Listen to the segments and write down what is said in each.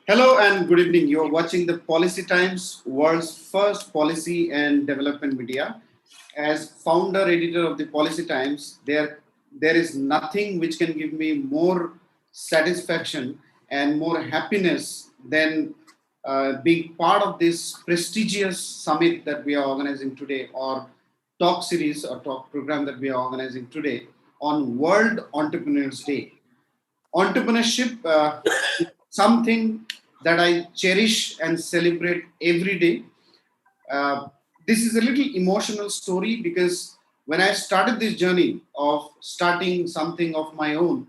Hello and good evening. You're watching the Policy Times, world's first policy and development media. As founder editor of the Policy Times, there is nothing which can give me more satisfaction and more happiness than being part of this prestigious summit that we are organizing today, or talk series or talk program that we are organizing today on World Entrepreneurs Day. Entrepreneurship is something that I cherish and celebrate every day. Uh, this is a little emotional story because when I started this journey of starting something of my own,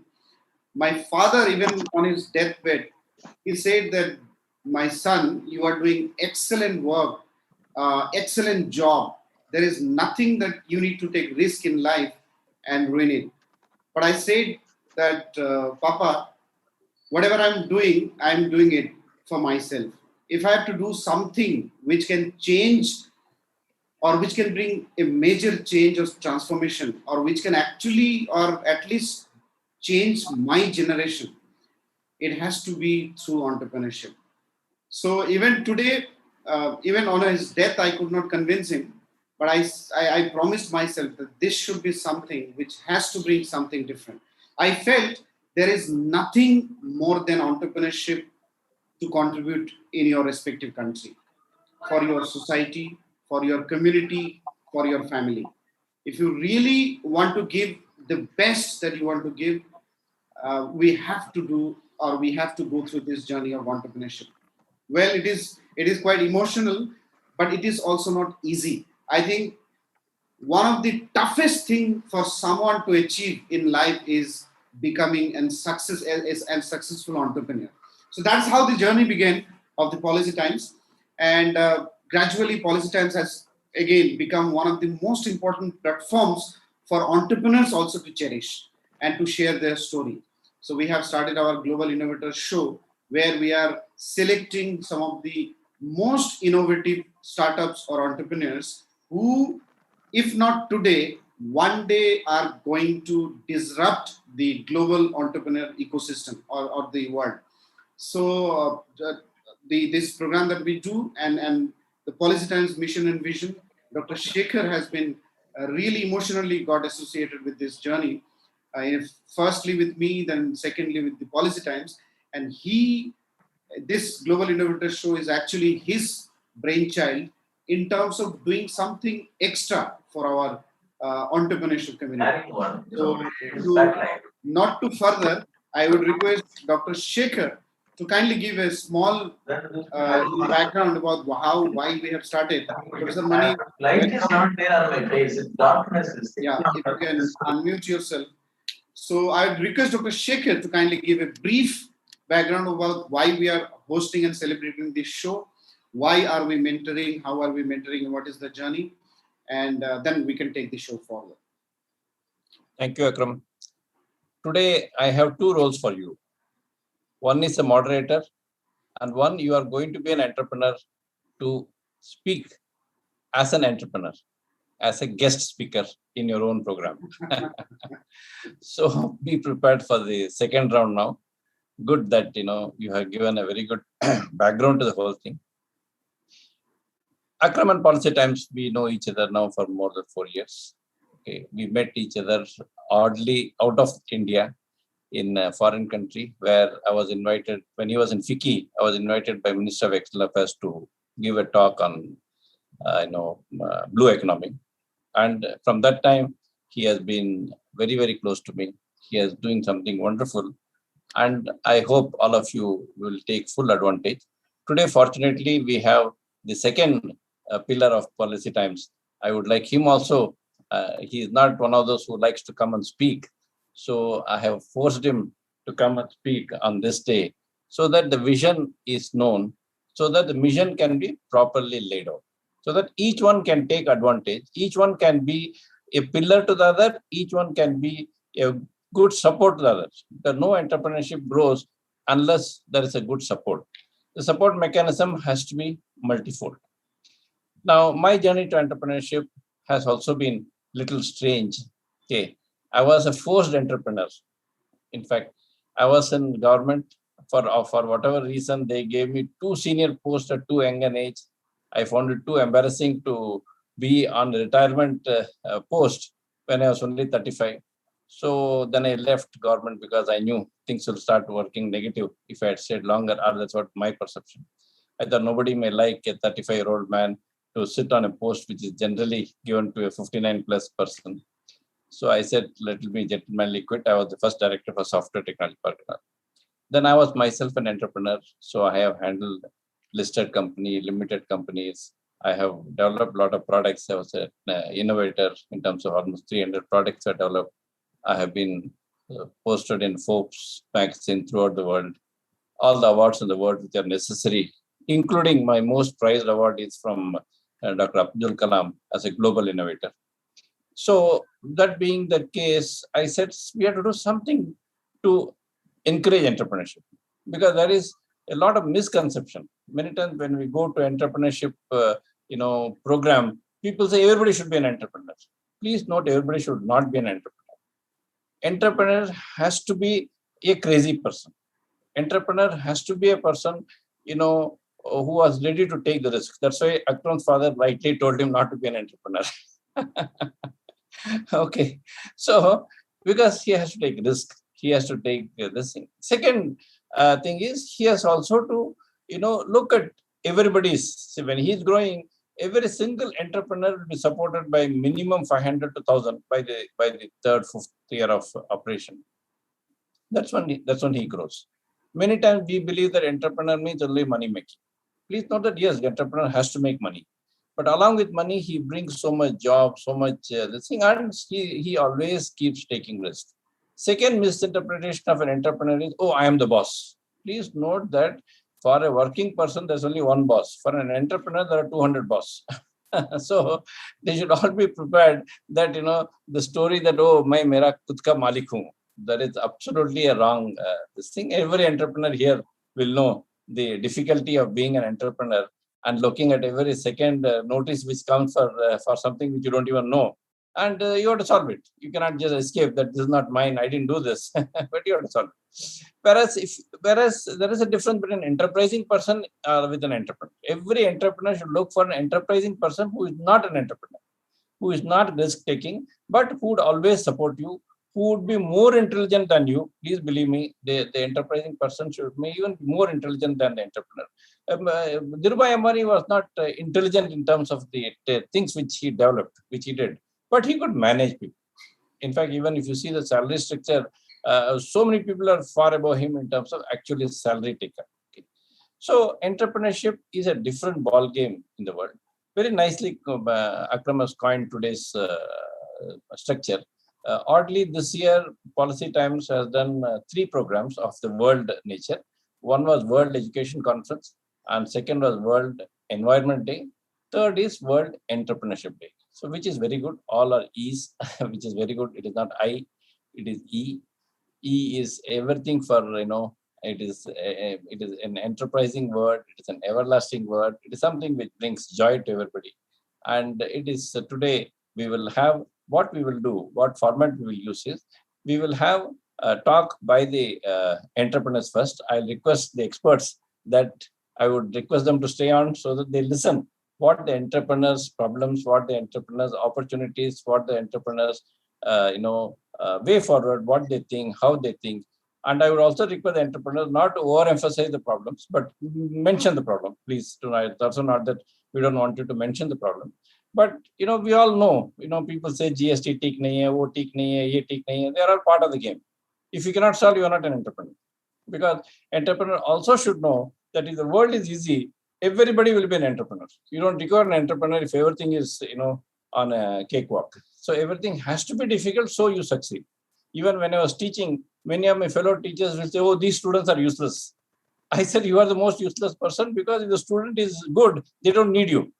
my father, even on his deathbed, he said that, my son, you are doing excellent work, excellent job. There is nothing that you need to take risk in life and ruin it. But I said that, Papa, whatever I'm doing it for myself. If I have to do something which can change or which can bring a major change or transformation, or which can actually or at least change my generation, it has to be through entrepreneurship. So even today, even on his death, I could not convince him, but I promised myself that this should be something which has to bring something different. I felt there is nothing more than entrepreneurship to contribute in your respective country, for your society, for your community, for your family. If you really want to give the best that you want to give, we have to do, or we have to go through this journey of entrepreneurship. Well, it is quite emotional, but it is also not easy. I think one of the toughest thing for someone to achieve in life is becoming and successful entrepreneur. So that's how the journey began of the Policy Times, and gradually Policy Times has again become one of the most important platforms for entrepreneurs also to cherish and to share their story. So we have started our Global Innovator Show, where we are selecting some of the most innovative startups or entrepreneurs who, if not today, one day are going to disrupt the global entrepreneur ecosystem, or the world. So this program that we do, and the Policy Times mission and vision, Dr. Sekhar has been really emotionally got associated with this journey. Firstly with me, then secondly with the Policy Times, and this Global Innovator Show is actually his brainchild in terms of doing something extra for our entrepreneurship community. So, not to further, I would request Dr. Sekhar to kindly give a small background about why we have started. Professor Mani, light is not there on my face. It's darkness is there. Yeah, if you can unmute yourself. So I would request Dr. Sekhar to kindly give a brief background about why we are hosting and celebrating this show. Why are we mentoring? How are we mentoring? And what is the journey? And then we can take the show forward. Thank you, Akram. Today, I have two roles for you. One is a moderator, and one, you are going to be an entrepreneur to speak as an entrepreneur, as a guest speaker in your own program. So be prepared for the second round now. Good that you have given a very good background to the whole thing. Akram and Policy Times, we know each other now for more than 4 years. Okay, we met each other oddly out of India in a foreign country, where I was invited when he was in Haque. I was invited by Minister of External Affairs to give a talk on blue economy, and from that time he has been very, very close to me. He is doing something wonderful, and I hope all of you will take full advantage. Today, fortunately, we have the second pillar of Policy Times. I would like him also. He is not one of those who likes to come and speak. So I have forced him to come and speak on this day so that the vision is known, so that the mission can be properly laid out, so that each one can take advantage. Each one can be a pillar to the other. Each one can be a good support to the others. No entrepreneurship grows unless there is a good support. The support mechanism has to be multifold. Now, my journey to entrepreneurship has also been little strange. Okay, I was a forced entrepreneur. In fact, I was in government for whatever reason, they gave me too senior post at too young an age. I found it too embarrassing to be on retirement post when I was only 35. So then I left government because I knew things will start working negative if I had stayed longer, or that's what my perception. I thought nobody may like a 35-year-old man to sit on a post which is generally given to a 59 plus person. So I said, let me gentlemanly quit. I was the first director for software technology partner. Then I was myself an entrepreneur. So I have handled listed company, limited companies. I have developed a lot of products. I was an innovator in terms of almost 300 products I developed. I have been posted in Forbes magazine throughout the world. All the awards in the world which are necessary, including my most prized award is from Dr. Abdul Kalam as a global innovator. So that being the case, I said we have to do something to encourage entrepreneurship, because there is a lot of misconception. Many times when we go to entrepreneurship, program, people say everybody should be an entrepreneur. Please note, everybody should not be an entrepreneur. Entrepreneur has to be a crazy person. Entrepreneur has to be a person, who was ready to take the risk. That's why Akram's father rightly told him not to be an entrepreneur. Okay, so because he has to take risk, he has to take this thing. Second thing is he has also to look at everybody's. See, when he's growing, every single entrepreneur will be supported by minimum 500 to 1,000 by the third, fourth year of operation. That's when he grows. Many times we believe that entrepreneur means only money making. Please note that yes, the entrepreneur has to make money. But along with money, he brings so much job, so much this thing, and he always keeps taking risk. Second misinterpretation of an entrepreneur is, oh, I am the boss. Please note that for a working person, there's only one boss. For an entrepreneur, there are 200 bosses. So they should all be prepared that, the story that, oh, मैं मेरा खुद का मालिक हूँ, that is absolutely a wrong this thing. Every entrepreneur here will know the difficulty of being an entrepreneur and looking at every second notice which comes for something which you don't even know. And you have to solve it. You cannot just escape that this is not mine, I didn't do this, but you have to solve it. Whereas there is a difference between an enterprising person with an entrepreneur. Every entrepreneur should look for an enterprising person who is not an entrepreneur, who is not risk-taking, but who would always support you, who would be more intelligent than you. Please believe me, the enterprising person should be even more intelligent than the entrepreneur. Dhirubhai Ambani was not intelligent in terms of the things which he developed, which he did, but he could manage people. In fact, even if you see the salary structure, so many people are far above him in terms of actually salary taker. Okay. So entrepreneurship is a different ball game in the world. Very nicely, Akram has coined today's structure. Oddly, this year, Policy Times has done 3 programs of the world nature. One was World Education Conference, and second was World Environment Day. Third is World Entrepreneurship Day. So, which is very good. All are E's, which is very good. It is not I, it is E. E is everything for, it is an enterprising word. It is an everlasting word. It is something which brings joy to everybody. And it is today we will have what we will do, what format we will use is, we will have a talk by the entrepreneurs first. I'll request the experts that I would request them to stay on so that they listen what the entrepreneurs' problems, what the entrepreneurs' opportunities, what the entrepreneurs, way forward, what they think, how they think. And I would also request the entrepreneurs not to overemphasize the problems, but mention the problem. Please do not. It's also not that we don't want you to mention the problem. But, we all know, people say GST ठीक नहीं है, वो ठीक नहीं है, ये ठीक नहीं है. They are all part of the game. If you cannot solve, you are not an entrepreneur. Because entrepreneur also should know that if the world is easy, everybody will be an entrepreneur. You don't require an entrepreneur if everything is, on a cakewalk. So everything has to be difficult so you succeed. Even when I was teaching, many of my fellow teachers will say, oh, these students are useless. I said, you are the most useless person, because if the student is good, they don't need you.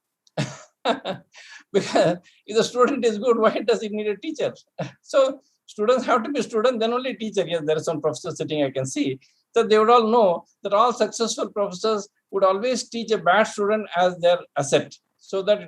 Because if the student is good, why does he need a teacher? So students have to be students, then only teacher. Yes, there are some professors sitting, I can see. So they would all know that all successful professors would always teach a bad student as their asset. So that,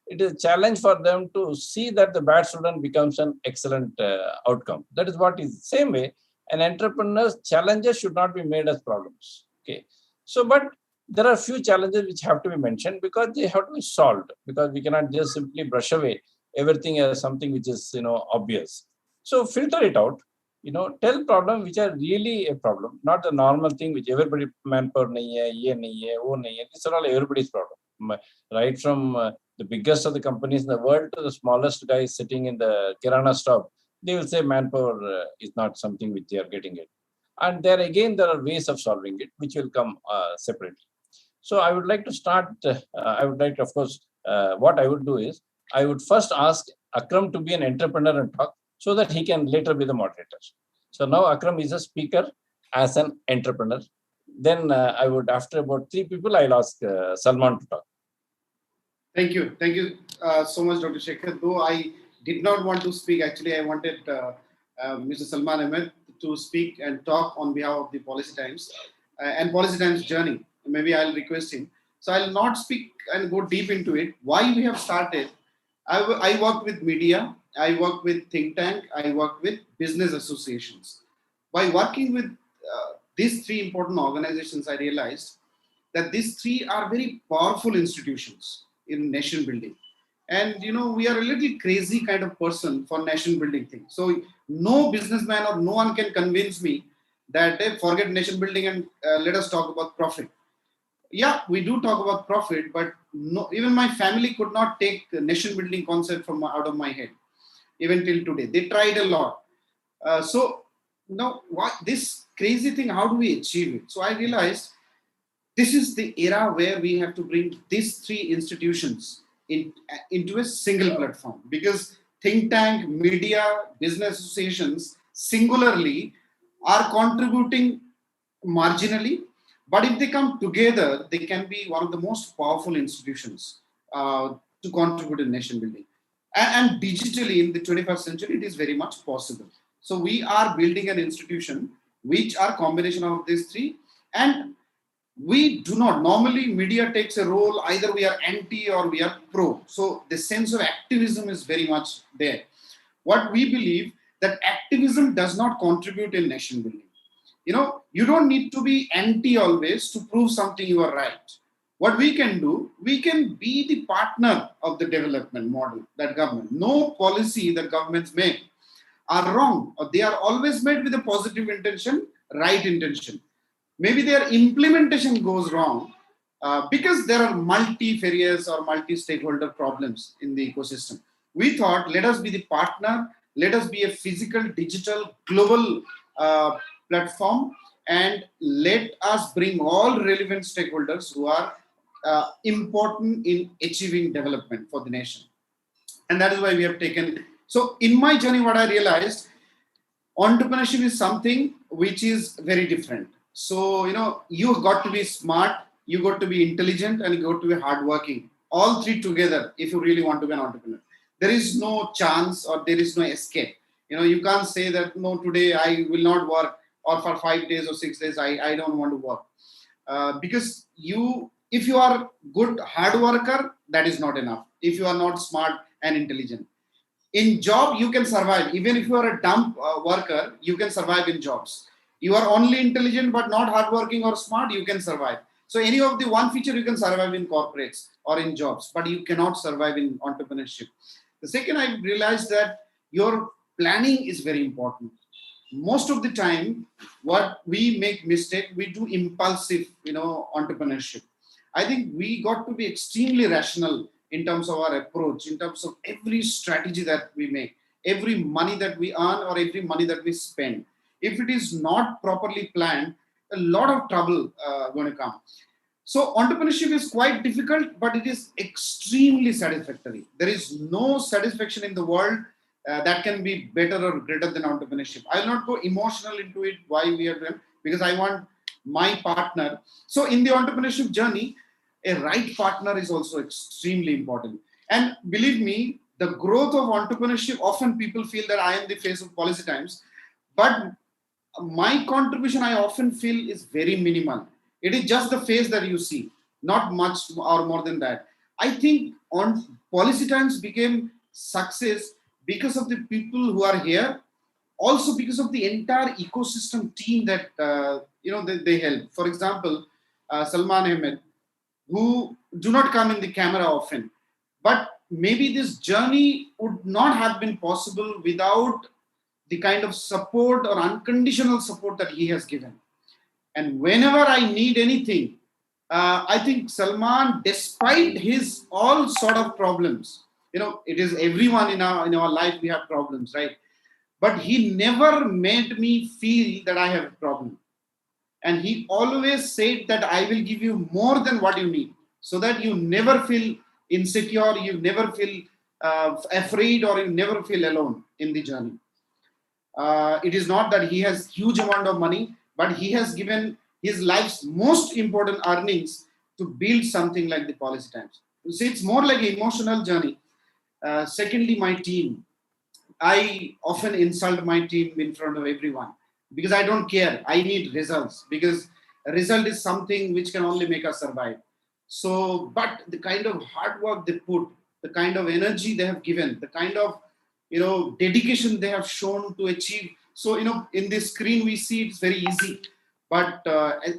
it is a challenge for them to see that the bad student becomes an excellent outcome. That is what is the same way. And entrepreneurs' challenges should not be made as problems. Okay. So, but there are few challenges which have to be mentioned because they have to be solved, because we cannot just simply brush away everything as something which is, obvious. So filter it out, tell problems which are really a problem, not the normal thing which everybody, manpower nahi hai, ye nahi hai, wo nahi hai. These are all everybody's problem. Right from the biggest of the companies in the world to the smallest guy sitting in the kirana shop, they will say manpower is not something which they are getting it. And there again, there are ways of solving it, which will come separately. So I would like to start, I would like to, of course, what I would do is, I would first ask Akram to be an entrepreneur and talk so that he can later be the moderator. So now Akram is a speaker as an entrepreneur. Then I would, after about 3 people, I'll ask Salman to talk. Thank you. Thank you so much, Dr. Sekhar. Though I did not want to speak, actually, I wanted Mr. Salman Ahmed to speak and talk on behalf of the Policy Times and Policy Times journey. Maybe I'll request him. So I'll not speak and go deep into it. Why we have started? I work with media, I work with think tank, I work with business associations. By working with these 3 important organizations, I realized that these 3 are very powerful institutions in nation building. And we are a little crazy kind of person for nation building things. So no businessman or no one can convince me that forget nation building and let us talk about profit. Yeah, we do talk about profit, but no, even my family could not take the nation building concept from out of my head, even till today. They tried a lot. So now, what this crazy thing? How do we achieve it? So I realized this is the era where we have to bring these 3 institutions into a single platform, because think tank, media, business associations singularly are contributing marginally, but if they come together, they can be one of the most powerful institutions to contribute in nation building. And digitally in the 21st century, it is very much possible. So we are building an institution which are combination of these 3. And we do not, normally media takes a role, either we are anti or we are pro. So the sense of activism is very much there. What we believe, that activism does not contribute in nation building. You don't need to be anti always to prove something you are right. What we can do, we can be the partner of the development model that government. No policy that governments make are wrong, or they are always made with a positive intention, right intention. Maybe their implementation goes wrong because there are multifarious or multi-stakeholder problems in the ecosystem. We thought, let us be the partner, let us be a physical, digital, global platform, and let us bring all relevant stakeholders who are important in achieving development for the nation. And that is why we have taken. So in my journey, what I realized, entrepreneurship is something which is very different. So, you got to be smart, you got to be intelligent, and you got to be hardworking. All 3 together, if you really want to be an entrepreneur. There is no chance or there is no escape. You can't say that, no, today I will not work, or for 5 days or 6 days, I don't want to work. Because if you are good hard worker, that is not enough. If you are not smart and intelligent. In job, you can survive. Even if you are a dumb worker, you can survive in jobs. You are only intelligent but not hardworking or smart, you can survive. So any of the one feature, you can survive in corporates or in jobs, but you cannot survive in entrepreneurship. The second, I realized that your planning is very important. Most of the time, what we make mistake, we do impulsive, entrepreneurship. I think we got to be extremely rational in terms of our approach, in terms of every strategy that we make, every money that we earn or every money that we spend. If it is not properly planned, a lot of trouble going to come. So entrepreneurship is quite difficult, but it is extremely satisfactory. There is no satisfaction in the world that can be better or greater than entrepreneurship. I will not go emotional into it, why we are doing, because I want my partner. So in the entrepreneurship journey, a right partner is also extremely important. And believe me, the growth of entrepreneurship, often people feel that I am the face of Policy Times, but my contribution, I often feel, is very minimal. It is just the face that you see, not much or more than that. I think on Policy Times became success because of the people who are here, also because of the entire ecosystem team that they help. For example, Salman Ahmed, who do not come in the camera often, but maybe this journey would not have been possible without the kind of support or unconditional support that he has given. And whenever I need anything, I think Salman, despite his all sort of problems, it is everyone in our life we have problems, right? But he never made me feel that I have a problem. And he always said that I will give you more than what you need, so that you never feel insecure, you never feel afraid, or you never feel alone in the journey. It is not that he has huge amount of money, but he has given his life's most important earnings to build something like the Policy Times. So it's more like an emotional journey. Secondly, my team. I often insult my team in front of everyone because I don't care. I need results, because a result is something which can only make us survive. So, but the kind of hard work they put, the kind of energy they have given, the kind of dedication they have shown to achieve. So in this screen we see it's very easy, but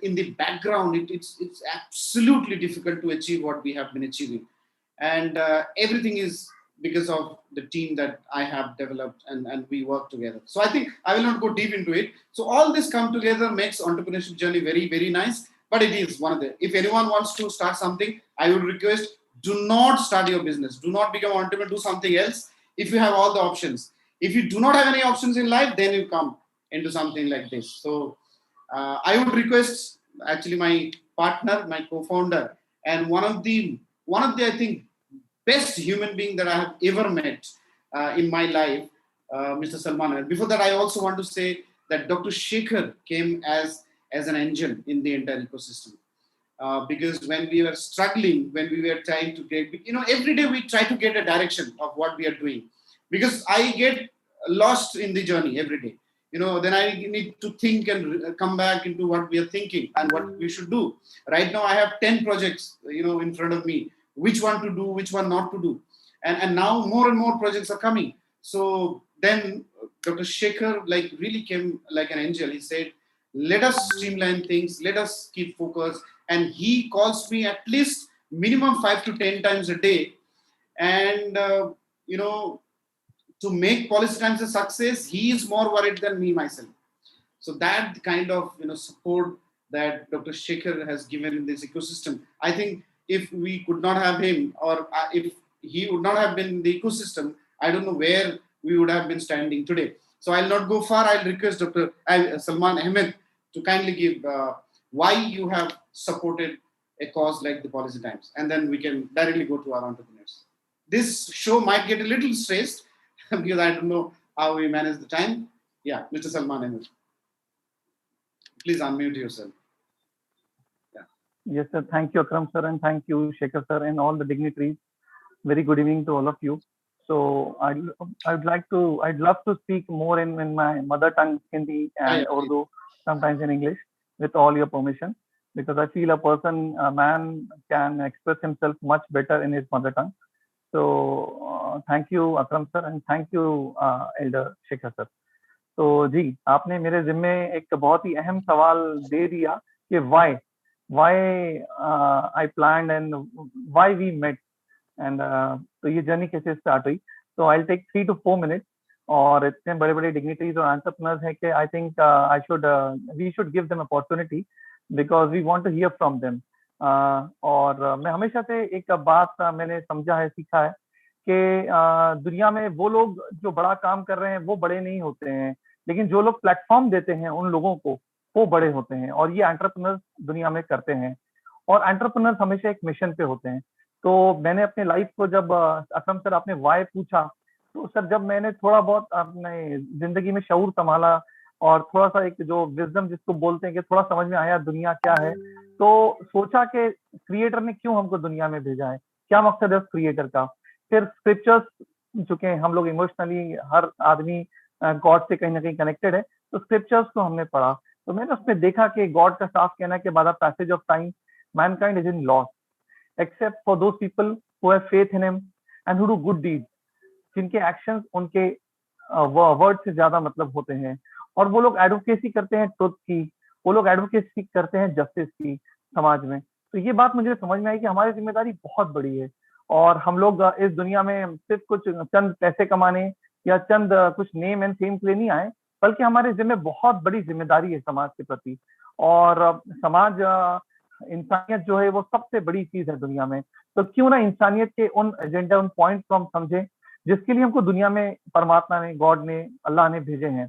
in the background it's absolutely difficult to achieve what we have been achieving, and everything is because of the team that I have developed, and we work together. So I think I will not go deep into it. So all this come together makes entrepreneurship journey very, very nice. But it is one of the, if anyone wants to start something, I would request, do not start your business. Do not become an entrepreneur, do something else if you have all the options. If you do not have any options in life, then you come into something like this. So I would request actually my partner, my co-founder, and one of the I think best human being that I have ever met in my life, Mr. Salman. Before that, I also want to say that Dr.P.Sekhar came as an angel in the entire ecosystem. Because when we were struggling, when we were trying to get, every day we try to get a direction of what we are doing. Because I get lost in the journey every day. Then I need to think and come back into what we are thinking and what we should do. Right now, I have 10 projects, in front of me, which one to do, which one not to do. And now more and more projects are coming. So then Dr.P.Sekhar really came like an angel. He said, let us streamline things, let us keep focus. And he calls me at least minimum 5 to 10 times a day. And, to make Policy Times a success, he is more worried than me myself. So that kind of support that Dr.P.Sekhar has given in this ecosystem, I think if we could not have him, or if he would not have been in the ecosystem, I don't know where we would have been standing today. So I'll not go far. I'll request Dr. Salman Ahmed to kindly give why you have supported a cause like the Policy Times, and then we can directly go to our entrepreneurs. This show might get a little stressed because I don't know how we manage the time. Yeah, Mr. Salman Ahmed, please unmute yourself. Yes, sir. Thank you, Akram sir, and thank you, Sekhar sir, and all the dignitaries. Very good evening to all of you. So I'd love to speak more in my mother tongue, Hindi and Urdu, sometimes in English, with all your permission, because I feel a man can express himself much better in his mother tongue. So thank you, Akram sir, and thank you, Elder Sekhar sir. तो जी, आपने मेरे जिम्मे एक बहुत ही अहम सवाल दे दिया कि why I planned and why we met, and तो ये जर्नी कैसे स्टार्ट हुई. So I'll take 3 to 4 minutes. और इतने बड़े बड़े डिग्निटरीज और एंटरप्रेन्योर्स हैं कि I think we should give them opportunity because we want to hear from them. और मैं हमेशा से एक बात मैंने समझा है, सीखा है कि दुनिया में वो लोग जो बड़ा काम कर रहे हैं वो बड़े नहीं होते हैं, लेकिन जो लोग प्लेटफॉर्म देते हैं उन लोगों को वो बड़े होते हैं. और ये एंटरप्रेन्योर्स दुनिया में करते हैं, और एंटरप्रेन्योर्स हमेशा एक मिशन पे होते हैं. तो मैंने अपने लाइफ को, जब अकरम सर आपने वाई पूछा, तो सर जब मैंने थोड़ा बहुत अपने जिंदगी में शऊर संभाला और थोड़ा सा एक जो विजडम जिसको बोलते हैं कि थोड़ा समझ में आया दुनिया क्या है, तो सोचा कि क्रिएटर ने क्यों हमको दुनिया में भेजा है, क्या मकसद है उस क्रिएटर का. फिर स्क्रिप्चर्स, चूंकि हम लोग इमोशनली हर आदमी गॉड से कहीं ना कहीं कनेक्टेड है, तो स्क्रिप्चर्स को हमने पढ़ा. तो मैंने उसमें देखा कि गॉड का साफ कहना के बाद passage of time Mankind is in loss except for those people who have faith in him and who do good deeds, जिनके एक्शंस उनके वर्ड से ज्यादा मतलब होते हैं, और वो लोग एडवोकेसी करते हैं ट्रुथ की, वो लोग एडवोकेसी करते हैं जस्टिस की समाज में। तो ये बात मुझे समझ में आई कि हमारी जिम्मेदारी बहुत बड़ी है, और हम लोग इस दुनिया में सिर्फ कुछ चंद पैसे कमाने या चंद कुछ नेम एंड फेम के लिए नहीं आए, बल्कि हमारे जिम्मे बहुत बड़ी जिम्मेदारी है समाज के प्रति। और समाज इंसानियत जो है वो सबसे बड़ी चीज है दुनिया में। तो क्यों ना इंसानियत के उन एजेंडा, उन पॉइंट को हम समझें जिसके लिए हमको दुनिया में परमात्मा ने, गॉड ने, अल्लाह ने भेजे हैं।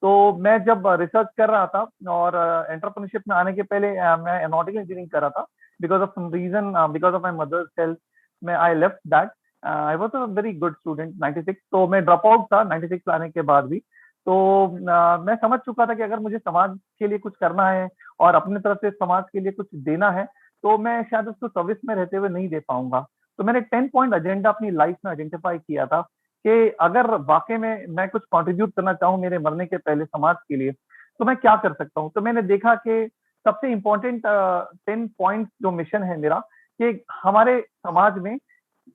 तो मैं जब रिसर्च कर रहा था और एंटरप्रेन्योरशिप में आने के पहले मैं एरोनॉटिकल इंजीनियरिंग कर रहा था, because of some reason, because of my mother's health, मैं I left that. I was a very good student 96, तो मैं ड्रॉप आउट था 96 आने के बाद भी। तो मैं समझ चुका था कि अगर मुझे समाज के लिए कुछ करना है और अपने तरफ से समाज के लिए कुछ देना है, तो मैं शायद उसको सर्विस में रहते हुए नहीं दे पाऊंगा। तो मैंने 10 पॉइंट एजेंडा अपनी लाइफ में आइडेंटिफाई किया था कि अगर वाकई में मैं कुछ कंट्रीब्यूट करना चाहूँ मेरे मरने के पहले समाज के लिए, तो मैं क्या कर सकता हूँ। तो मैंने देखा कि सबसे इम्पोर्टेंट 10 पॉइंट जो मिशन है मेरा, कि हमारे समाज में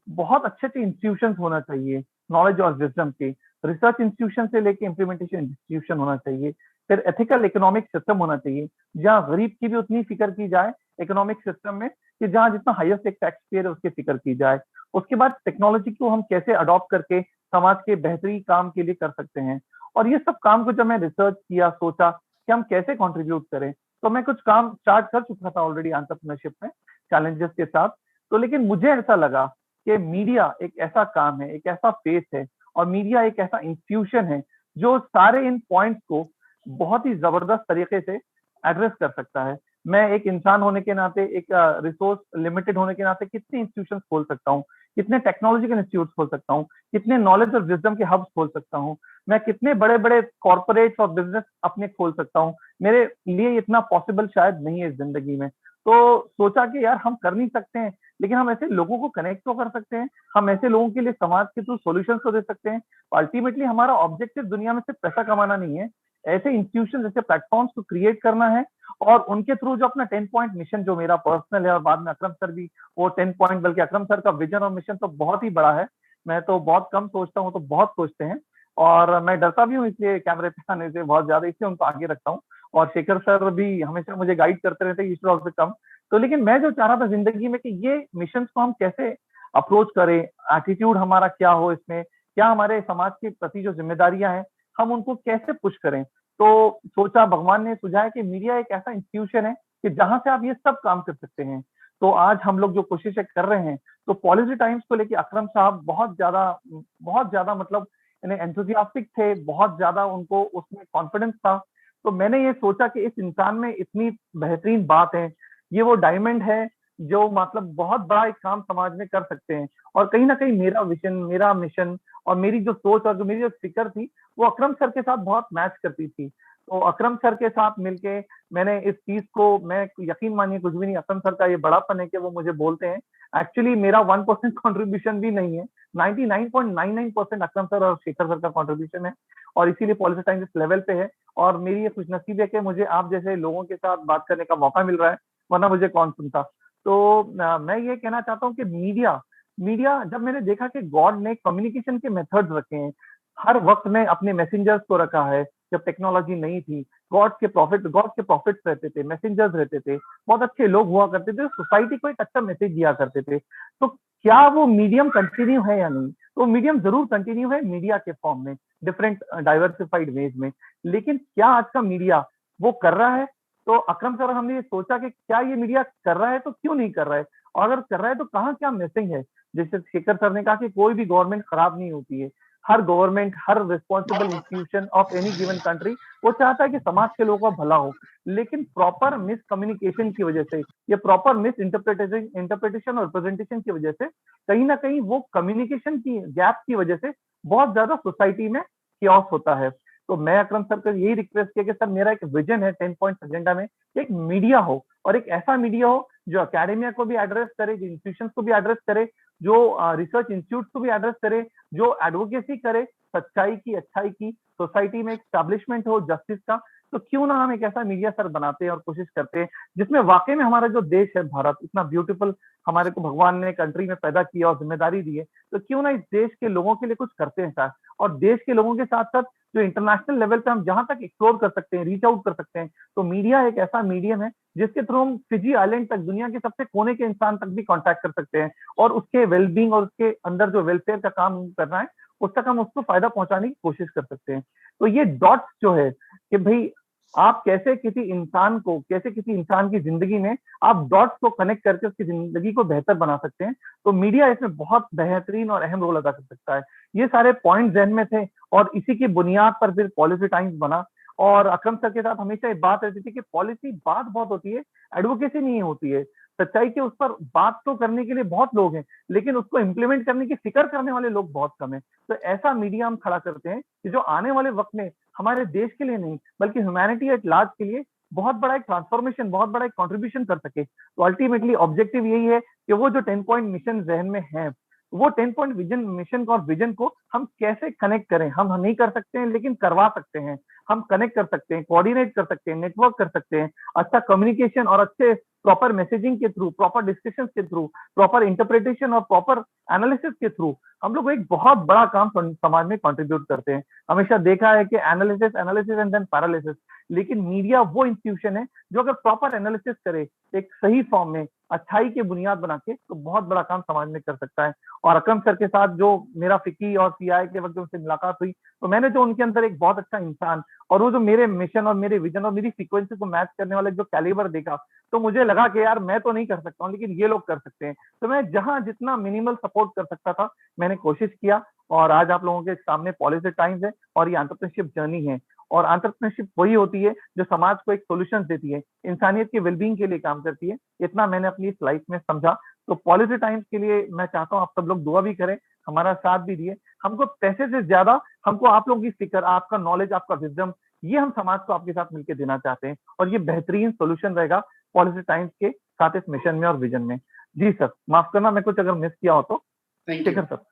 बहुत अच्छे अच्छे इंस्टीट्यूशन होना चाहिए नॉलेज और विजडम के। रिसर्च इंस्टीट्यूशन से लेके इम्प्लीमेंटेशन इंस्टीट्यूशन होना चाहिए। फिर एथिकल इकोनॉमिक सिस्टम होना चाहिए, जहाँ गरीब की भी उतनी फिक्र की जाए इकोनॉमिक सिस्टम में, कि जहाँ जितना हाईएस्ट एक टैक्स पेयर है उसकी फिक्र की जाए। उसके बाद टेक्नोलॉजी को हम कैसे अडॉप्ट करके समाज के बेहतरी काम के लिए कर सकते हैं। और ये सब काम को जब मैं रिसर्च किया, सोचा कि हम कैसे कंट्रीब्यूट करें, तो मैं कुछ काम स्टार्ट कर चुका था ऑलरेडी एंटरप्रेन्योरशिप में चैलेंजेस के साथ। तो लेकिन मुझे ऐसा लगा कि मीडिया एक ऐसा काम है, एक ऐसा फेस है, और मीडिया एक ऐसा इंस्टीट्यूशन है जो सारे इन पॉइंट्स को बहुत ही जबरदस्त तरीके से एड्रेस कर सकता है। मैं एक इंसान होने के नाते, एक रिसोर्स लिमिटेड होने के नाते कितने इंस्टीट्यूशन खोल सकता हूँ, कितने टेक्नोलॉजिकल इंस्टीट्यूट खोल सकता हूँ, कितने नॉलेज और विजडम के हब्स खोल सकता हूँ, मैं कितने बड़े बड़े कॉर्पोरेट और बिजनेस अपने खोल सकता हूँ। मेरे लिए इतना पॉसिबल शायद नहीं है जिंदगी में। तो सोचा कि यार हम कर नहीं सकते हैं, लेकिन हम ऐसे लोगों को कनेक्ट तो कर सकते हैं, हम ऐसे लोगों के लिए समाज के थ्रू सॉल्यूशंस को दे सकते हैं। अल्टीमेटली हमारा ऑब्जेक्टिव दुनिया में सिर्फ पैसा कमाना नहीं है, ऐसे इंस्टीट्यूशन, ऐसे प्लेटफॉर्म्स को क्रिएट करना है, और उनके थ्रू जो अपना 10 पॉइंट मिशन जो मेरा पर्सनल है, और बाद में अक्रम सर भी वो 10 पॉइंट, बल्कि अक्रम सर का विजन और मिशन तो बहुत ही बड़ा है। मैं तो बहुत कम सोचता हूँ, तो बहुत सोचते हैं, और मैं डरता भी हूँ इसलिए कैमरे पे आने से बहुत ज्यादा, इसलिए उनको आगे रखता हूँ। और शेखर सर भी हमेशा मुझे गाइड करते रहते हैं, ईश्वर से कम। तो लेकिन मैं जो चाह रहा था जिंदगी में कि ये मिशन को हम कैसे अप्रोच करें, एटीट्यूड हमारा क्या हो इसमें, क्या हमारे समाज के प्रति जो जिम्मेदारियां हैं हम उनको कैसे पुश करें। तो सोचा, भगवान ने सुझाया कि मीडिया एक ऐसा इंस्टीट्यूशन है कि जहां से आप ये सब काम कर सकते हैं। तो आज हम लोग जो कोशिशें कर रहे हैं, तो पॉलिसी टाइम्स को लेके अकरम साहब बहुत ज्यादा मतलब एंथुसियास्टिक थे, बहुत ज्यादा उनको उसमें कॉन्फिडेंस था। तो मैंने ये सोचा कि इस इंसान में इतनी बेहतरीन बात है, ये वो डायमंड है जो मतलब बहुत बड़ा एक काम समाज में कर सकते हैं। और कहीं ना कहीं मेरा विजन, मेरा मिशन, और मेरी जो सोच और जो मेरी जो फिक्र थी, वो अकरम सर के साथ बहुत मैच करती थी। तो अकरम सर के साथ मिलके मैंने इस चीज को, मैं यकीन मानिए कुछ भी नहीं, अकरम सर का ये बड़ापन है कि वो मुझे बोलते हैं। एक्चुअली मेरा 1% कॉन्ट्रीब्यूशन भी नहीं है, 99.99% अकरम सर और शेखर सर का कॉन्ट्रीब्यूशन है, और इसीलिए पॉलिसी टाइम्स इस लेवल पे है। और मेरी ये खुशनसीबी है कि मुझे आप जैसे लोगों के साथ बात करने का मौका मिल रहा है, वरना मुझे कौन सुनता। तो मैं ये कहना चाहता हूँ कि मीडिया मीडिया जब मैंने देखा कि गॉड ने कम्युनिकेशन के मेथड्स रखे हैं, हर वक्त में अपने मैसेंजर्स को रखा है। जब टेक्नोलॉजी नहीं थी, गॉड के प्रॉफिट्स रहते थे, मैसेंजर्स रहते थे, बहुत अच्छे लोग हुआ करते थे, सोसाइटी को एक अच्छा मैसेज दिया करते थे। तो क्या वो मीडियम कंटिन्यू है या नहीं? तो मीडियम जरूर कंटिन्यू है, मीडिया के फॉर्म में, डिफरेंट डाइवर्सिफाइड वेज में। लेकिन क्या आज का मीडिया वो कर रहा है? तो अकरम सर, हमने ये सोचा कि क्या ये मीडिया कर रहा है, तो क्यों नहीं कर रहा है, और अगर कर रहा है तो कहाँ क्या मिसिंग है। जैसे शेखर सर ने कहा कि कोई भी गवर्नमेंट खराब नहीं होती है, हर गवर्नमेंट, हर responsible institution of any given country वो चाहता है कि समाज के लोगों का भला हो। लेकिन प्रॉपर मिस कम्युनिकेशन की वजह से, या प्रॉपर मिस इंटरप्रिटेशन और प्रेजेंटेशन की वजह से, कहीं ना कहीं वो कम्युनिकेशन की गैप की वजह से बहुत ज्यादा सोसाइटी में कियोस होता है। तो मैं अकरम सर को यही रिक्वेस्ट किया कि सर, मेरा एक विजन है 10 पॉइंट एजेंडा में, एक मीडिया हो, और एक ऐसा मीडिया हो जो अकेडेमिया को भी एड्रेस करे, जो इंस्टीट्यूशन को भी एड्रेस करे, जो रिसर्च इंस्टीट्यूट को भी एड्रेस करे, जो एडवोकेसी करे सच्चाई की, अच्छाई की, सोसाइटी में एक स्टैब्लिशमेंट हो जस्टिस का, तो क्यों ना हम एक ऐसा मीडिया सर बनाते हैं और कोशिश करते हैं जिसमें वाकई में हमारा जो देश है भारत, इतना ब्यूटीफुल हमारे को भगवान ने कंट्री में पैदा किया और जिम्मेदारी दी है, तो क्यों ना इस देश के लोगों के लिए कुछ करते हैं सर। और देश के लोगों के साथ साथ जो इंटरनेशनल लेवल पे हम जहां तक एक्सप्लोर कर सकते हैं, रीच आउट कर सकते हैं, तो मीडिया एक ऐसा मीडियम है जिसके थ्रू हम फिजी आइलैंड तक, दुनिया के सबसे कोने के इंसान तक भी कांटेक्ट कर सकते हैं और उसके वेलबींग और उसके अंदर जो वेलफेयर का काम करना है उस तक हम उसको फायदा पहुंचाने की कोशिश कर सकते हैं। तो ये डॉट्स जो है कि भाई आप कैसे किसी इंसान को, कैसे किसी इंसान की जिंदगी में आप डॉट्स को कनेक्ट करके उसकी जिंदगी को बेहतर बना सकते हैं, तो मीडिया इसमें बहुत बेहतरीन और अहम रोल अदा कर सकता है। ये सारे पॉइंट जहन में थे और इसी की बुनियाद पर फिर पॉलिसी टाइम्स बना। और अकरम सर के साथ हमेशा एक बात रहती थी कि पॉलिसी बात बहुत होती है, एडवोकेसी नहीं होती है। सच्चाई के उस पर बात तो करने के लिए बहुत लोग हैं, लेकिन उसको इम्प्लीमेंट करने की फिक्र करने वाले लोग बहुत कम है। तो ऐसा मीडिया हम खड़ा करते हैं कि जो आने वाले वक्त में हमारे देश के लिए नहीं बल्कि ह्यूमैनिटी एट लार्ज के लिए बहुत बड़ा एक ट्रांसफॉर्मेशन, बहुत बड़ा एक कंट्रीब्यूशन कर सके। तो अल्टीमेटली ऑब्जेक्टिव यही है कि वो जो 10 पॉइंट मिशन जहन में है, वो 10 पॉइंट विजन मिशन और विजन को हम कैसे कनेक्ट करें। हम नहीं कर सकते हैं लेकिन करवा सकते हैं, हम कनेक्ट कर सकते हैं, कोऑर्डिनेट कर सकते हैं, नेटवर्क कर सकते हैं, अच्छा कम्युनिकेशन और अच्छे प्रॉपर मैसेजिंग के थ्रू, प्रॉपर डिस्कशन के थ्रू, प्रॉपर इंटरप्रिटेशन और प्रॉपर एनालिसिस के थ्रू हम लोग एक बहुत बड़ा काम समाज में कंट्रीब्यूट करते हैं। हमेशा देखा है कि analysis analysis and then paralysis, लेकिन मीडिया वो इंस्टीट्यूशन है जो अगर प्रॉपर एनालिसिस करे एक सही फॉर्म में, अच्छाई की बुनियाद बना के, तो बहुत बड़ा काम समाज में कर सकता है। और अकरम सर के साथ जो मेरा फिकी और सीआई के वक्त उनसे मुलाकात हुई, तो मैंने जो उनके अंदर एक बहुत अच्छा इंसान और वो जो मेरे मिशन और मेरे विजन और मेरी फ्रीक्वेंसी को मैच करने वाले जो कैलिबर देखा, तो मुझे लगा कि यार मैं तो नहीं कर सकता हूँ लेकिन ये लोग कर सकते हैं। तो मैं जहां जितना मिनिमल सपोर्ट कर सकता था मैंने कोशिश किया, और आज आप लोगों के सामने पॉलिसी टाइम्स है और ये एंटरप्रेन्योरशिप जर्नी है। और एंटरप्रेन्योरशिप वही होती है जो समाज को एक सोल्यूशन देती है, इंसानियत के वेलबींग के लिए काम करती है। इतना मैंने अपनी इस लाइफ में समझा। तो पॉलिसी टाइम्स के लिए मैं चाहता हूँ आप सब लोग दुआ भी करें, हमारा साथ भी दिए। हमको पैसे से ज्यादा हमको आप लोगों की फिक्र, आपका नॉलेज, आपका विजडम, ये हम समाज को आपके साथ मिलकर देना चाहते हैं और ये बेहतरीन सोल्यूशन रहेगा पॉलिसी टाइम्स के साथ इस मिशन में और विजन में। जी सर, माफ करना मैं कुछ अगर मिस किया हो तो। Shekhar sir,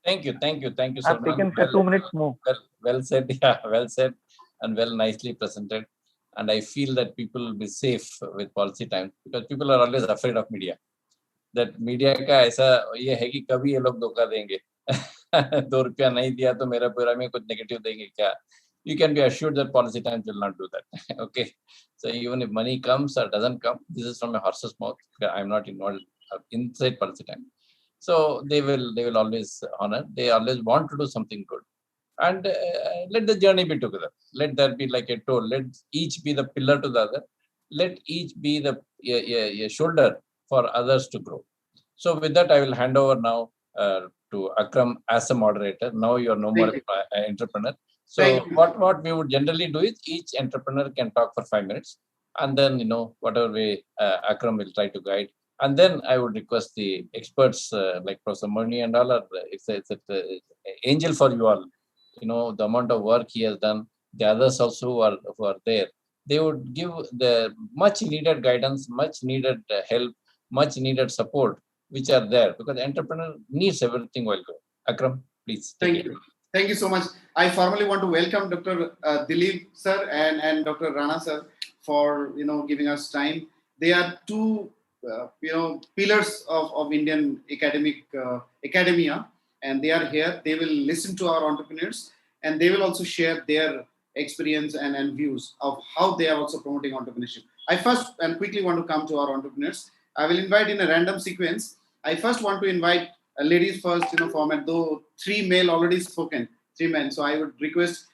thank you I've taken 2 minutes more. well said, yeah, well said and well nicely presented. And I feel that people will be safe with policy times because people are always afraid of media. That media का ऐसा ये है कि कभी ये लोग धोखा देंगे। 2 रुपया नहीं दिया तो मेरा पूरा में कुछ नेगेटिव देंगे क्या? You can be assured that policy times will not do that. Okay, so even if money comes or doesn't come, this is from a horse's mouth. I'm not involved inside policy time. So they will always honor. They always want to do something good, and let the journey be together. Let there be like a toll. Let each be the pillar to the other. Let each be the shoulder for others to grow. So with that, I will hand over now to Akram as a moderator. Now you are no more an entrepreneur. So what we would generally do is each entrepreneur can talk for 5 minutes, and then whatever way Akram will try to guide. And then I would request the experts like Professor Murni and all it's an angel for you all. The amount of work he has done, the others also who are there, they would give the much needed guidance, much needed help, much needed support, which are there because the entrepreneur needs everything while going. Akram, please. Thank you. Thank you so much. I formally want to welcome Dr. Dilip sir and Dr. Rana sir for giving us time. They are two pillars of Indian academia, and they are here. They will listen to our entrepreneurs and they will also share their experience and views of how they are also promoting entrepreneurship. I first and quickly want to come to our entrepreneurs. I will invite in a random sequence. I first want to invite ladies first, format, though 3 male already spoken, 3 men. So I would request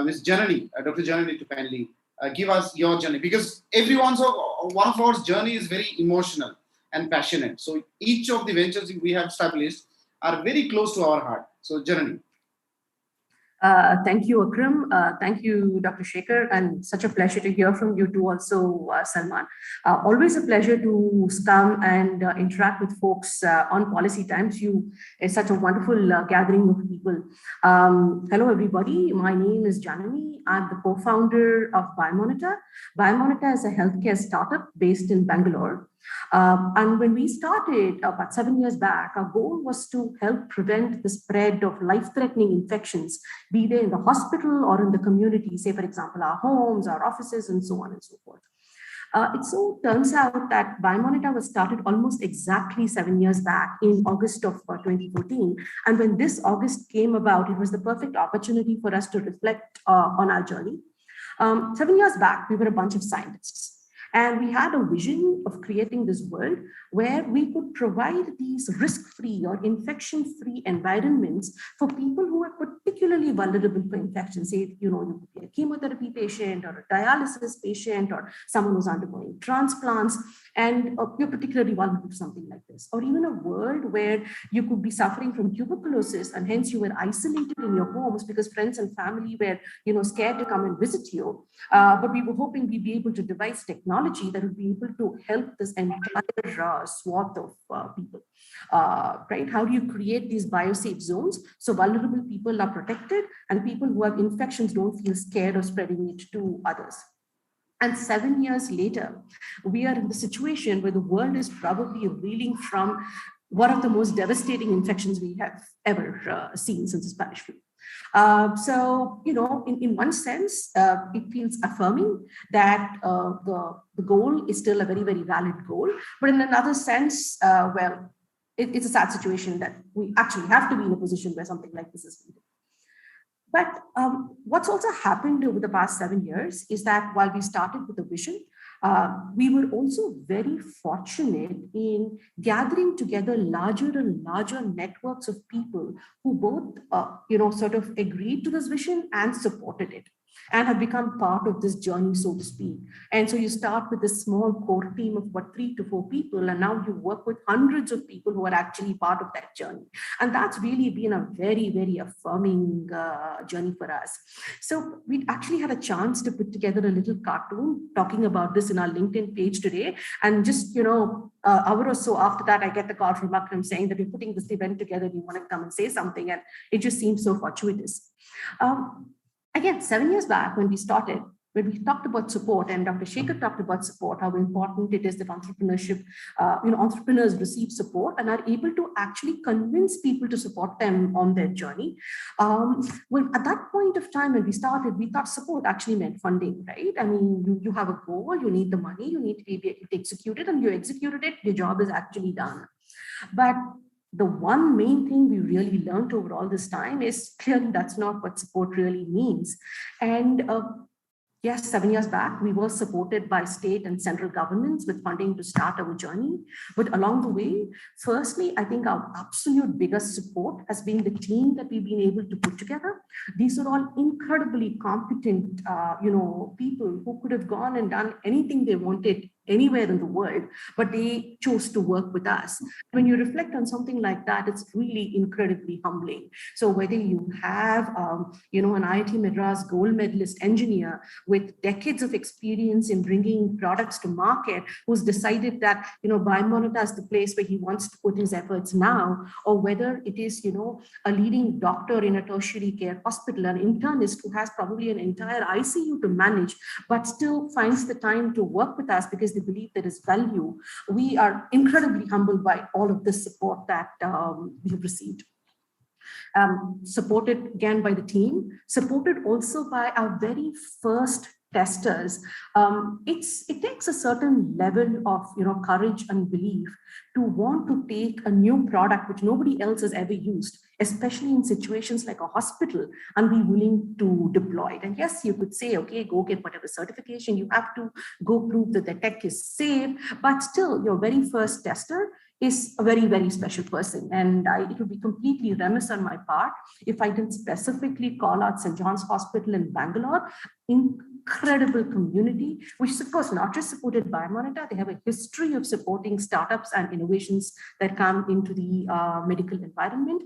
Ms. Janani, Dr. Janani to kindly give us your journey, because one of our journey is very emotional and passionate. So each of the ventures we have established are very close to our heart. So Janani. Thank you, Akram. Thank you, Dr.Sekhar, and such a pleasure to hear from you too also, Salman. Always a pleasure to come and interact with folks on Policy Times. It's such a wonderful gathering of people. Hello, everybody. My name is Janani. I'm the co-founder of Biomonitor. Biomonitor is a healthcare startup based in Bangalore. And when we started about 7 years back, our goal was to help prevent the spread of life-threatening infections, be they in the hospital or in the community, say, for example, our homes, our offices, and so on and so forth. It so turns out that Biomonitor was started almost exactly 7 years back in August of 2014. And when this August came about, it was the perfect opportunity for us to reflect on our journey. 7 years back, we were a bunch of scientists. And we had a vision of creating this world where we could provide these risk-free or infection-free environments for people who are particularly vulnerable for infection. Say, you could be a chemotherapy patient or a dialysis patient or someone who's undergoing transplants, and you're particularly vulnerable to something like this. Or even a world where you could be suffering from tuberculosis and hence you were isolated in your homes because friends and family were, scared to come and visit you. But we were hoping we'd be able to devise technology that would be able to help this entire swath of people, right? How do you create these biosafe zones so vulnerable people are protected and people who have infections don't feel scared of spreading it to others? And 7 years later, we are in the situation where the world is probably reeling from one of the most devastating infections we have ever seen since the Spanish flu. So, in one sense, it feels affirming that the goal is still a very, very valid goal. But in another sense, it's a sad situation that we actually have to be in a position where something like this is needed. But what's also happened over the past 7 years is that while we started with a vision, we were also very fortunate in gathering together larger and larger networks of people who both, sort of agreed to this vision and supported it and have become part of this journey, so to speak. And so you start with a small core team of 3 to 4 people, and now you work with hundreds of people who are actually part of that journey. And that's really been a very, very affirming journey for us. So we actually had a chance to put together a little cartoon talking about this in our LinkedIn page today. And just, hour or so after that, I get the call from Akram saying that we're putting this event together. Do you want to come and say something? And it just seems so fortuitous. Again, 7 years back when we started, when we talked about support, and Dr. Sekhar talked about support, how important it is that entrepreneurship, entrepreneurs receive support and are able to actually convince people to support them on their journey. Well, at that point of time when we started, we thought support actually meant funding, right? I mean, you have a goal, you need the money, you need to be able to execute it, and you executed it, your job is actually done. But the one main thing we really learned over all this time is clearly that's not what support really means. And yes, 7 years back, we were supported by state and central governments with funding to start our journey. But along the way, firstly, I think our absolute biggest support has been the team that we've been able to put together. These are all incredibly competent, people who could have gone and done anything they wanted anywhere in the world, but they chose to work with us. When you reflect on something like that, it's really incredibly humbling. So whether you have, an IIT Madras gold medalist engineer with decades of experience in bringing products to market, who's decided that, Biomonitor is the place where he wants to put his efforts now, or whether it is, a leading doctor in a tertiary care hospital, an internist who has probably an entire ICU to manage, but still finds the time to work with us because they believe there is value. We are incredibly humbled by all of this support that we have received. Supported again by the team, supported also by our very first testers. It takes a certain level of courage and belief to want to take a new product which nobody else has ever used, especially in situations like a hospital, and be willing to deploy it. And yes, you could say, okay, go get whatever certification you have to, go prove that the tech is safe, but still your very first tester is a very, very special person. And it would be completely remiss on my part if I didn't specifically call out St. John's Hospital in Bangalore, incredible community, which is of course not just supported Biomonitor. They have a history of supporting startups and innovations that come into the medical environment,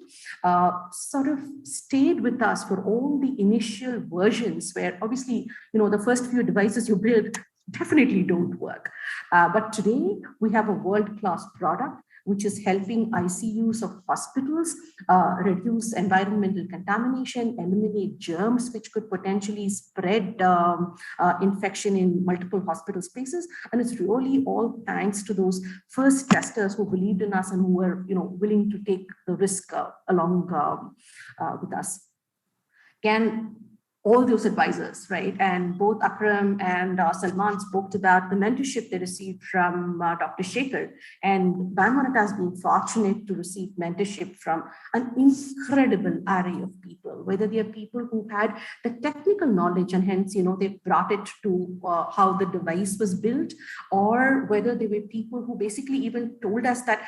sort of stayed with us for all the initial versions where obviously, the first few devices you build definitely don't work. But today we have a world-class product which is helping ICUs of hospitals reduce environmental contamination, eliminate germs which could potentially spread infection in multiple hospital spaces. And it's really all thanks to those first testers who believed in us and who were, willing to take the risk along with us. Again, all those advisors, right? And both Akram and Salman spoke about the mentorship they received from Dr.P.Sekhar. And Biomonita has been fortunate to receive mentorship from an incredible array of people, whether they are people who had the technical knowledge and hence, they brought it to how the device was built, or whether they were people who basically even told us that,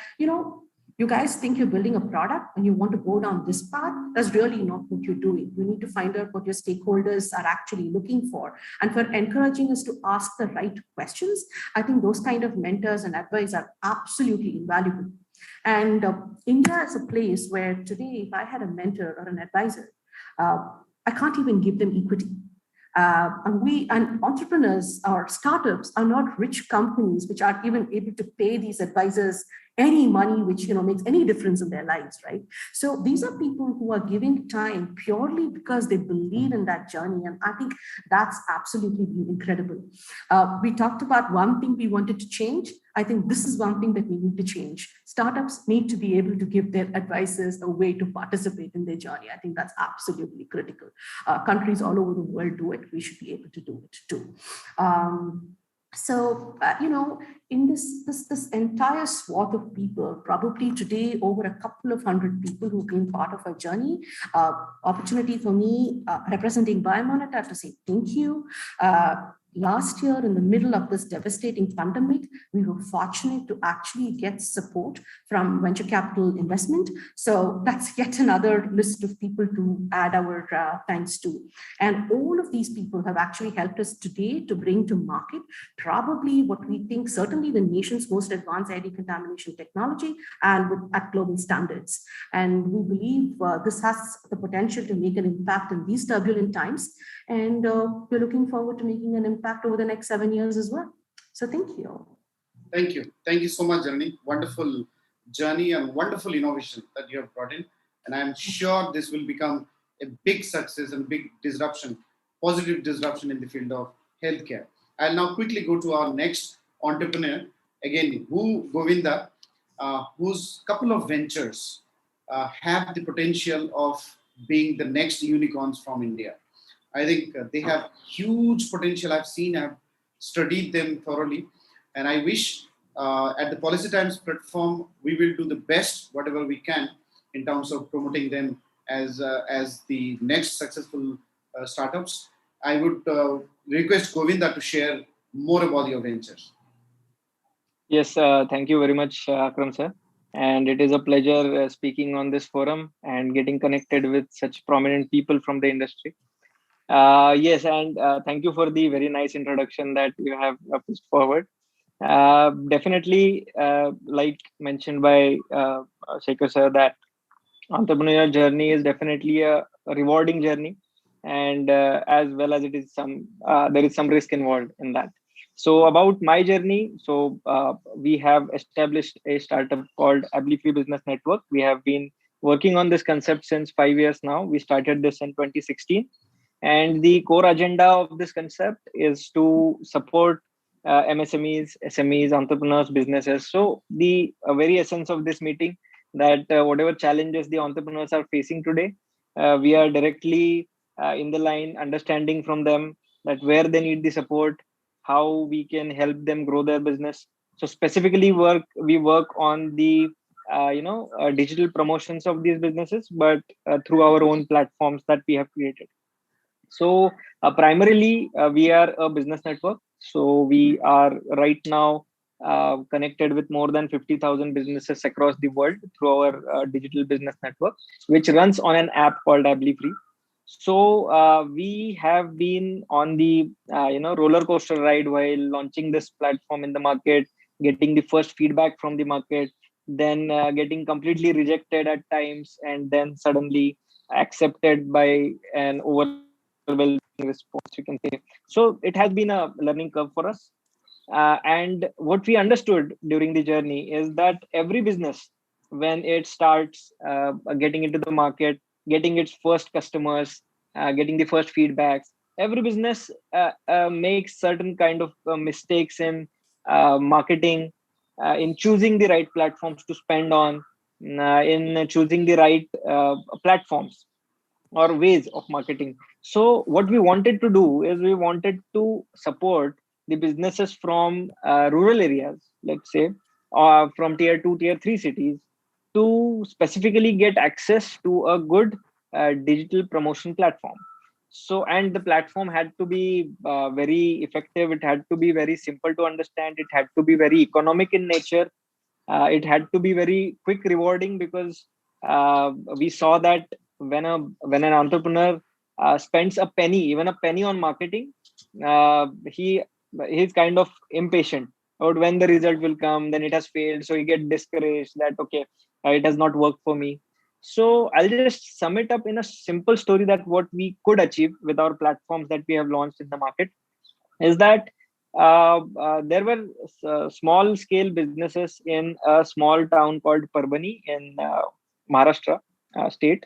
you guys think you're building a product and you want to go down this path. That's really not what you're doing. You need to find out what your stakeholders are actually looking for. And for encouraging us to ask the right questions, I think those kind of mentors and advice are absolutely invaluable. And India is a place where today, if I had a mentor or an advisor, I can't even give them equity. And entrepreneurs or startups are not rich companies which are even able to pay these advisors any money which makes any difference in their lives, right? So these are people who are giving time purely because they believe in that journey, and I think that's absolutely been incredible. We talked about one thing we wanted to change. I think this is one thing that we need to change. Startups need to be able to give their advisors a way to participate in their journey. I think that's absolutely critical. Countries all over the world do it. We should be able to do it too. So, in this entire swath of people, probably today over a couple of hundred people who've been part of our journey, opportunity for me representing Biomonita to say thank you. Last year, in the middle of this devastating pandemic, we were fortunate to actually get support from venture capital investment. So that's yet another list of people to add our thanks to. And all of these people have actually helped us today to bring to market probably what we think certainly the nation's most advanced air decontamination technology and at global standards. And we believe this has the potential to make an impact in these turbulent times. And we're looking forward to making an impact over the next 7 years as well. So thank you. Thank you. Thank you so much, Janani. Wonderful journey and wonderful innovation that you have brought in. And I'm sure this will become a big success and big disruption, positive disruption in the field of healthcare. I'll now quickly go to our next entrepreneur. Again, Govinda, whose couple of ventures have the potential of being the next unicorns from India. I think they have huge potential. I've studied them thoroughly. And I wish at the Policy Times platform, we will do the best, whatever we can, in terms of promoting them as the next successful startups. I would request Govinda to share more about your ventures. Yes, thank you very much, Akram sir. And it is a pleasure speaking on this forum and getting connected with such prominent people from the industry. Yes, and thank you for the very nice introduction that you have pushed forward. Definitely, like mentioned by Sekhar sir, that entrepreneurial journey is definitely a rewarding journey, and as well as it is there is some risk involved in that. So about my journey, so we have established a startup called Abilifree Business Network. We have been working on this concept since 5 years now. We started this in 2016. And the core agenda of this concept is to support MSMEs, SMEs, entrepreneurs, businesses. So the very essence of this meeting, that whatever challenges the entrepreneurs are facing today, we are directly in the line, understanding from them that where they need the support, how we can help them grow their business. So specifically we work on the digital promotions of these businesses, but through our own platforms that we have created. So primarily, we are a business network. So we are right now connected with more than 50,000 businesses across the world through our digital business network, which runs on an app called Abilifree. So we have been on the roller coaster ride while launching this platform in the market, getting the first feedback from the market, then getting completely rejected at times, and then suddenly accepted by an overwhelming response, you can say. So it has been a learning curve for us. And what we understood during the journey is that every business, when it starts getting into the market, getting its first customers, getting the first feedbacks, every business makes certain kind of mistakes in marketing, in choosing the right platforms to spend on, in choosing the right platforms or ways of marketing. So what we wanted to do is we wanted to support the businesses from rural areas, let's say, from tier 2, tier 3 cities, to specifically get access to a good digital promotion platform. So, and the platform had to be very effective, it had to be very simple to understand, it had to be very economic in nature, it had to be very quick rewarding, because we saw that when an entrepreneur spends a penny, even a penny on marketing, he's kind of impatient about when the result will come. Then it has failed, so he get discouraged that okay, it has not worked for me. So I'll just sum it up in a simple story that what we could achieve with our platforms that we have launched in the market is that there were small scale businesses in a small town called Parbani in Maharashtra state.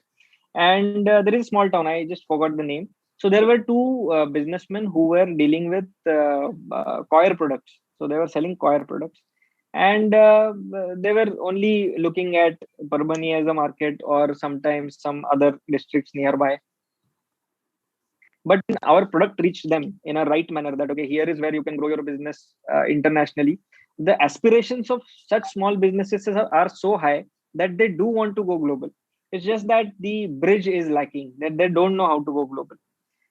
And there is a small town, I just forgot the name. So there were two businessmen who were dealing with coir products. So they were selling coir products. And they were only looking at Parbani as a market, or sometimes some other districts nearby. But our product reached them in a right manner, that okay, here is where you can grow your business internationally. The aspirations of such small businesses are so high that they do want to go global. It's just that the bridge is lacking, that they don't know how to go global.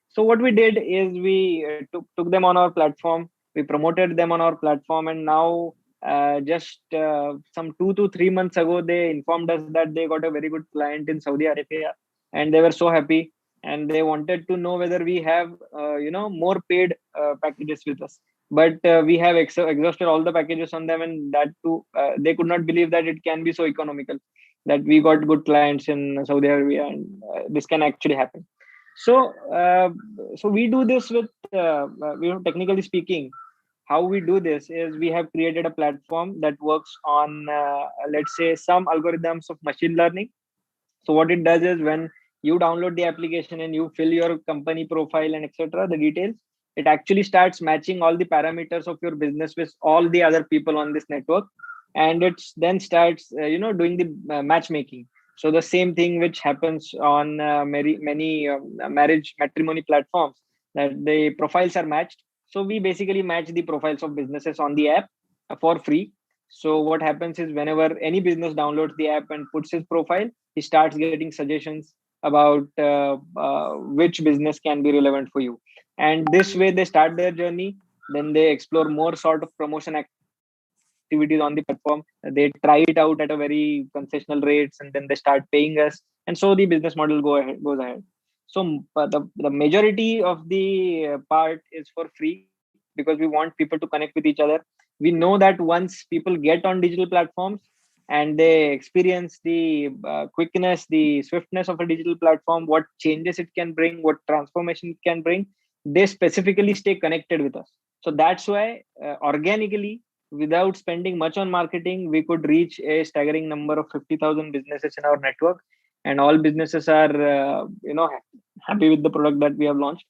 So what we did is we took them on our platform, we promoted them on our platform, and now just some 2 to 3 months ago, they informed us that they got a very good client in Saudi Arabia, and they were so happy, and they wanted to know whether we have more paid packages with us. But we have exhausted all the packages on them, and that too, they could not believe that it can be so economical, that we got good clients in Saudi Arabia, and this can actually happen. So so we do this with technically speaking, how we do this is we have created a platform that works on let's say some algorithms of machine learning. So what it does is, when you download the application and you fill your company profile and etc, the details, it actually starts matching all the parameters of your business with all the other people on this network, and it's then starts doing the matchmaking. So the same thing which happens on many marriage matrimony platforms, that the profiles are matched. So we basically match the profiles of businesses on the app for free. So what happens is, whenever any business downloads the app and puts his profile, he starts getting suggestions about which business can be relevant for you. And this way they start their journey. Then they explore more sort of promotion activities on the platform. They try it out at a very concessional rates, and then they start paying us. And so the business model goes ahead. So the majority of the part is for free, because we want people to connect with each other. We know that once people get on digital platforms and they experience the quickness, the swiftness of a digital platform, what changes it can bring, what transformation it can bring, they specifically stay connected with us. So that's why organically, without spending much on marketing, we could reach a staggering number of 50,000 businesses in our network, and all businesses are happy with the product that we have launched.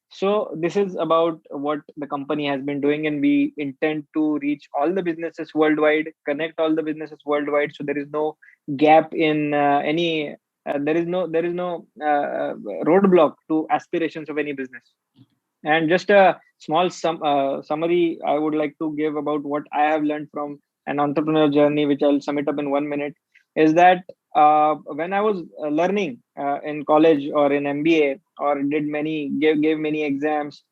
So this is about what the company has been doing, and we intend to reach all the businesses worldwide, connect all the businesses worldwide. So there is no gap in any. There is no roadblock to aspirations of any business. And just a small summary I would like to give about what I have learned from an entrepreneur journey, which I'll sum it up in 1 minute, is that when I was learning in college or in MBA, or gave many exams,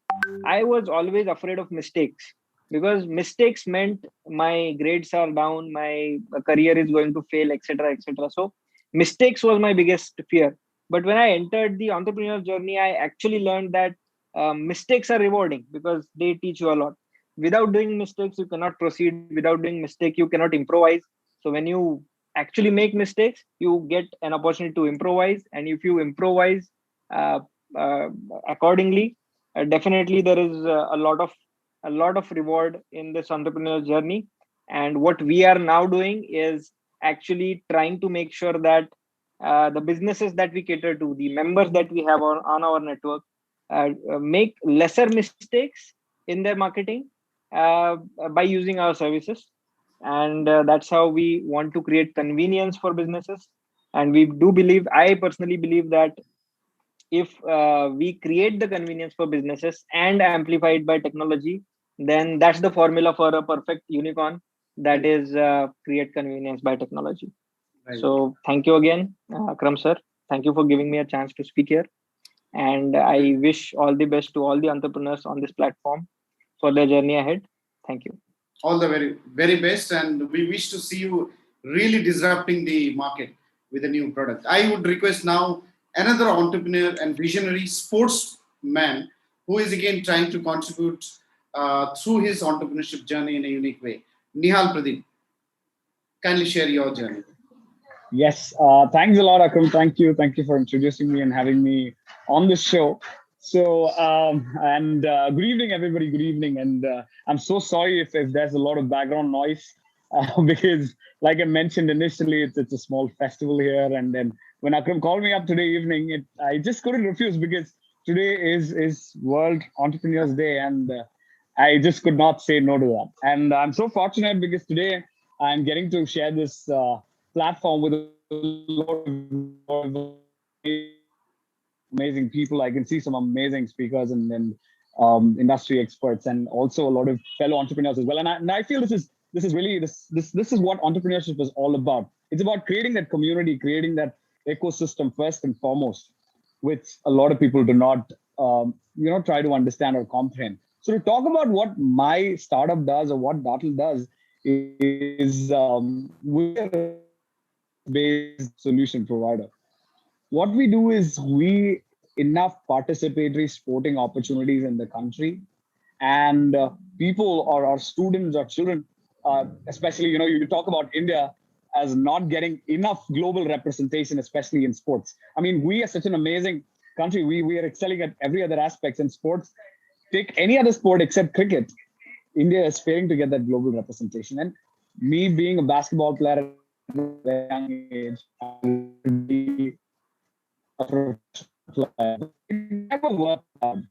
I was always afraid of mistakes, because mistakes meant my grades are down, my career is going to fail, etc., etc. So mistakes was my biggest fear. But when I entered the entrepreneur journey, I actually learned that mistakes are rewarding, because they teach you a lot. Without doing mistakes, you cannot proceed. Without doing mistake, you cannot improvise. So when you actually make mistakes, you get an opportunity to improvise, and if you improvise uh, uh, accordingly, definitely there is a lot of a lot of reward in this entrepreneurial journey. And what we are now doing is actually trying to make sure that the businesses that we cater to, the members that we have on our network, make lesser mistakes in their marketing by using our services. And that's how we want to create convenience for businesses. And we do believe, I personally believe, that if we create the convenience for businesses and amplify it by technology, then that's the formula for a perfect unicorn, that is create convenience by technology. Right. So thank you again, Akram sir. Thank you for giving me a chance to speak here. And I wish all the best to all the entrepreneurs on this platform for their journey ahead. Thank you. All the very, very best. And we wish to see you really disrupting the market with a new product. I would request now another entrepreneur and visionary sportsman who is again trying to contribute through his entrepreneurship journey in a unique way. Nihal Pradeep, kindly share your journey. Yes, thanks a lot, Akram. Thank you for introducing me and having me on this show. So, good evening, everybody. Good evening, and I'm so sorry if there's a lot of background noise because, like I mentioned initially, it's a small festival here, and then when Akram called me up today evening, I just couldn't refuse because today is World Entrepreneurs Day, and I just could not say no to that. And I'm so fortunate because today I'm getting to share this platform with a lot of amazing people. I can see some amazing speakers and industry experts, and also a lot of fellow entrepreneurs as well. And I feel this is really this is what entrepreneurship is all about. It's about creating that community, creating that ecosystem first and foremost, which a lot of people do not try to understand or comprehend. So to talk about what my startup does or what Dartle does is we're a based solution provider. What we do is we enough participatory sporting opportunities in the country, and people or students or children, especially, you talk about India as not getting enough global representation, especially in sports. I mean, we are such an amazing country. We are excelling at every other aspect in sports. Take any other sport except cricket, India is failing to get that global representation. And me being a basketball player at a very young age, it never worked out.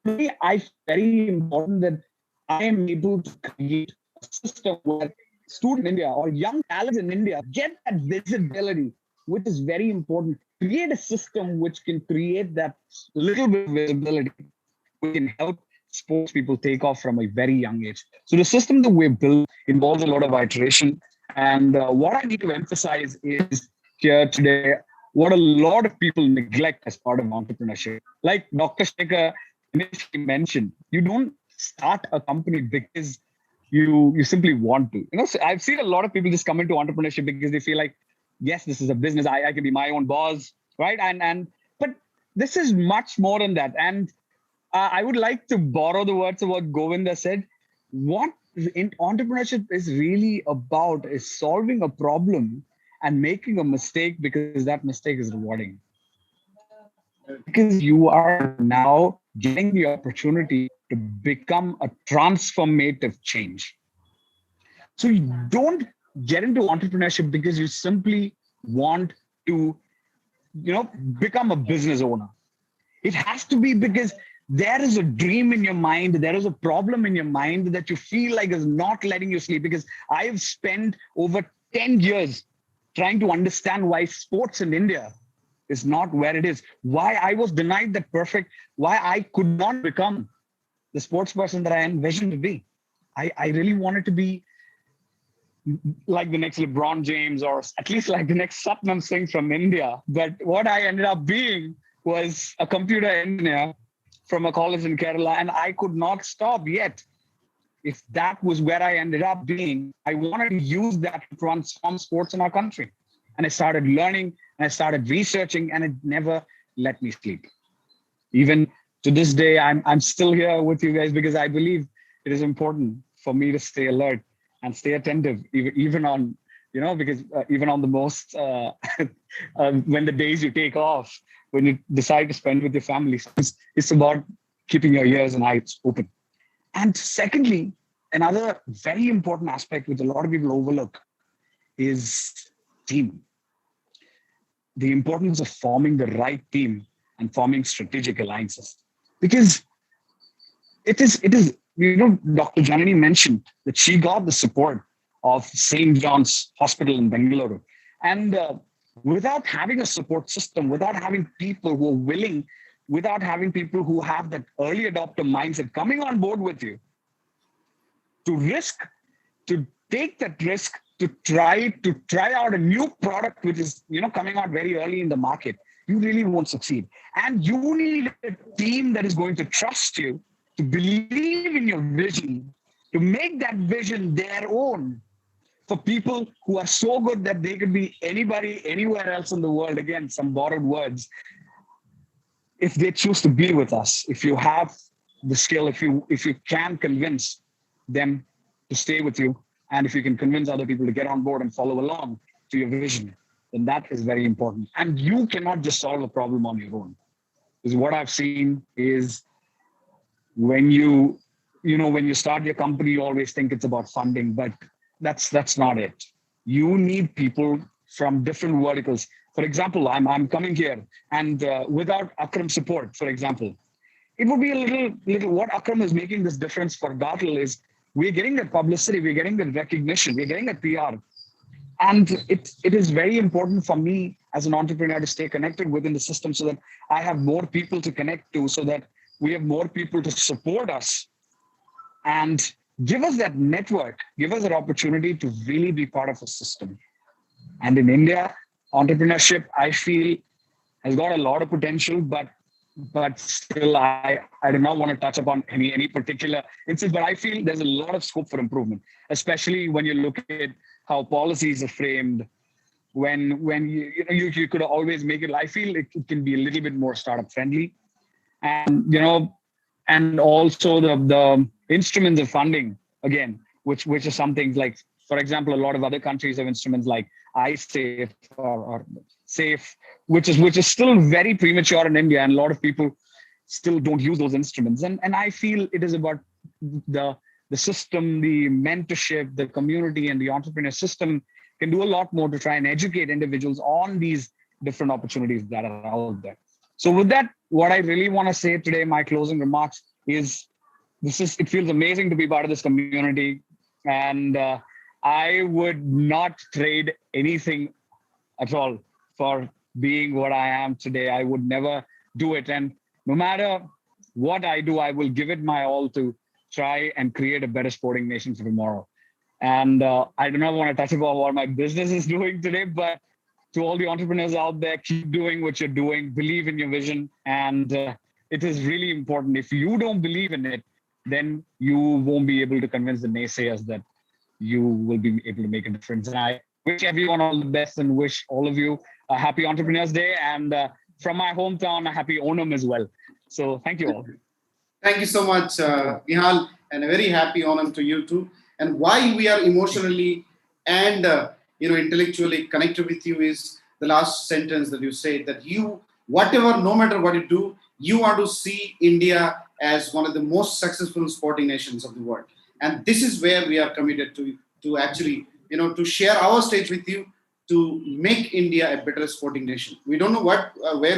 For me, I feel very important that I am able to create a system where students in India or young talents in India get that visibility, which is very important. Create a system which can create that little bit of visibility, which can help sports people take off from a very young age. So the system that we've built involves a lot of iteration. And what I need to emphasize is here today, what a lot of people neglect as part of entrepreneurship. Like Dr. Sekhar initially mentioned, you don't start a company because you simply want to. So I've seen a lot of people just come into entrepreneurship because they feel like, yes, this is a business. I can be my own boss, right? But this is much more than that. And I would like to borrow the words of what Govinda said. What entrepreneurship is really about is solving a problem and making a mistake because that mistake is rewarding. Because you are now getting the opportunity to become a transformative change. So you don't get into entrepreneurship because you simply want to, become a business owner. It has to be because there is a dream in your mind, there is a problem in your mind that you feel like is not letting you sleep. Because I've spent over 10 years trying to understand why sports in India is not where it is, why I was denied that why I could not become the sports person that I envisioned to be. I really wanted to be like the next LeBron James, or at least like the next Satnam Singh from India. But what I ended up being was a computer engineer from a college in Kerala, and I could not stop yet. If that was where I ended up being, I wanted to use that to transform sports in our country. And I started learning and I started researching, and it never let me sleep. Even to this day, I'm still here with you guys because I believe it is important for me to stay alert and stay attentive, even on, because even on the most, when the days you take off, when you decide to spend with your family, it's about keeping your ears and eyes open. And secondly, another very important aspect which a lot of people overlook is team. The importance of forming the right team and forming strategic alliances. Because it is, Dr. Janani mentioned that she got the support of St. John's Hospital in Bengaluru. And without having a support system, without having people who are willing, without having people who have that early adopter mindset coming on board with you, to take that risk, to try out a new product which is coming out very early in the market, you really won't succeed. And you need a team that is going to trust you, to believe in your vision, to make that vision their own, for people who are so good that they could be anybody, anywhere else in the world. Again, some borrowed words. If they choose to be with us, if you have the skill, if you can convince them to stay with you, and if you can convince other people to get on board and follow along to your vision, then that is very important. And you cannot just solve a problem on your own. Because what I've seen is when you start your company, you always think it's about funding, but that's not it. You need people from different verticals. For example, I'm coming here, and without Akram's support, for example, it would be a little. What Akram is making this difference for Gartle is we're getting that publicity, we're getting that recognition, we're getting that PR, and it is very important for me as an entrepreneur to stay connected within the system, so that I have more people to connect to, so that we have more people to support us and give us that network, give us that opportunity to really be part of a system. And in India, entrepreneurship, I feel, has got a lot of potential, but still, I do not want to touch upon any particular instance, but I feel there's a lot of scope for improvement, especially when you look at how policies are framed, when you could always make it. I feel it can be a little bit more startup friendly, and also the instruments of funding, again, which are something like, for example, a lot of other countries have instruments like iSafe or Safe, which is still very premature in India, and a lot of people still don't use those instruments. And I feel it is about the system, the mentorship, the community, and the entrepreneur system can do a lot more to try and educate individuals on these different opportunities that are out there. So with that, what I really want to say today, my closing remarks is, it feels amazing to be part of this community, and I would not trade anything at all for being what I am today. I would never do it. And no matter what I do, I will give it my all to try and create a better sporting nation for tomorrow. And I do not want to touch upon what my business is doing today, but to all the entrepreneurs out there, keep doing what you're doing, believe in your vision. And it is really important. If you don't believe in it, then you won't be able to convince the naysayers that you will be able to make a difference. And I wish everyone all the best, and wish all of you a happy Entrepreneurs Day, and from my hometown, a happy Onam as well. So thank you all. Thank you so much, Nihal, and a very happy Onam to you too. And why we are emotionally and intellectually connected with you is the last sentence that you said, that you, no matter what you do, you want to see India as one of the most successful sporting nations of the world. And this is where we are committed to actually, to share our stage with you, to make India a better sporting nation. We don't know where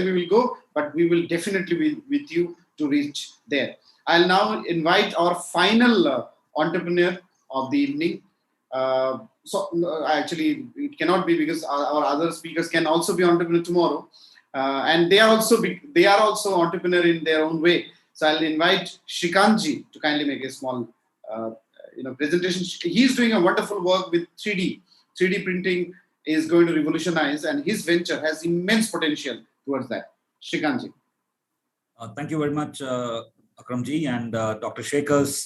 we will go, but we will definitely be with you to reach there. I'll now invite our final entrepreneur of the evening. Actually, it cannot be, because our other speakers can also be entrepreneur tomorrow, and they are also entrepreneur in their own way. So I'll invite Shrikantji to kindly make a small presentation. He's doing a wonderful work with 3D. 3D printing is going to revolutionize, and his venture has immense potential towards that. Shrikantji. Thank you very much, Akramji, and Dr. Sekhar's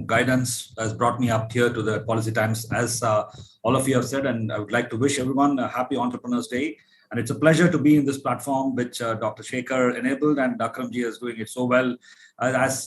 guidance has brought me up here to the Policy Times, as all of you have said, and I would like to wish everyone a happy Entrepreneurs Day. And it's a pleasure to be in this platform, which Dr. Sekhar enabled, and Akramji is doing it so well. As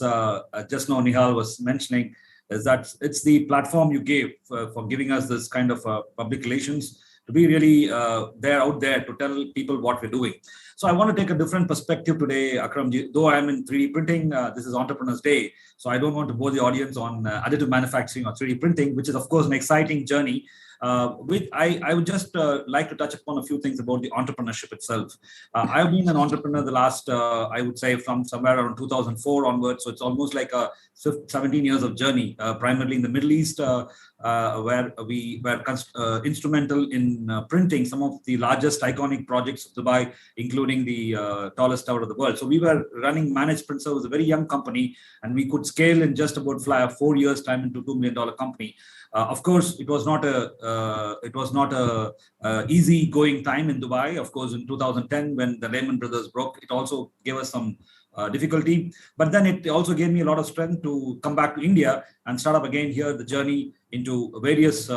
just now Nihal was mentioning, is that it's the platform you gave for giving us this kind of public relations, to be really out there to tell people what we're doing. So I want to take a different perspective today, Akram. Though I'm in 3D printing, this is Entrepreneurs Day, so I don't want to bore the audience on additive manufacturing or 3D printing, which is of course an exciting journey. I would just like to touch upon a few things about the entrepreneurship itself. I've been an entrepreneur the last, I would say, from somewhere around 2004 onwards. So it's almost like a 17 years of journey, primarily in the Middle East, where we were instrumental in printing some of the largest iconic projects of Dubai, including the tallest tower of the world. So we were running managed print service, a very young company, and we could scale in just about 4 years' time into $2 million company. Of course, it was not a easy going time in Dubai. Of course, in 2010, when the Lehman Brothers broke, it also gave us some difficulty. But then it also gave me a lot of strength to come back to India and start up again here the journey into various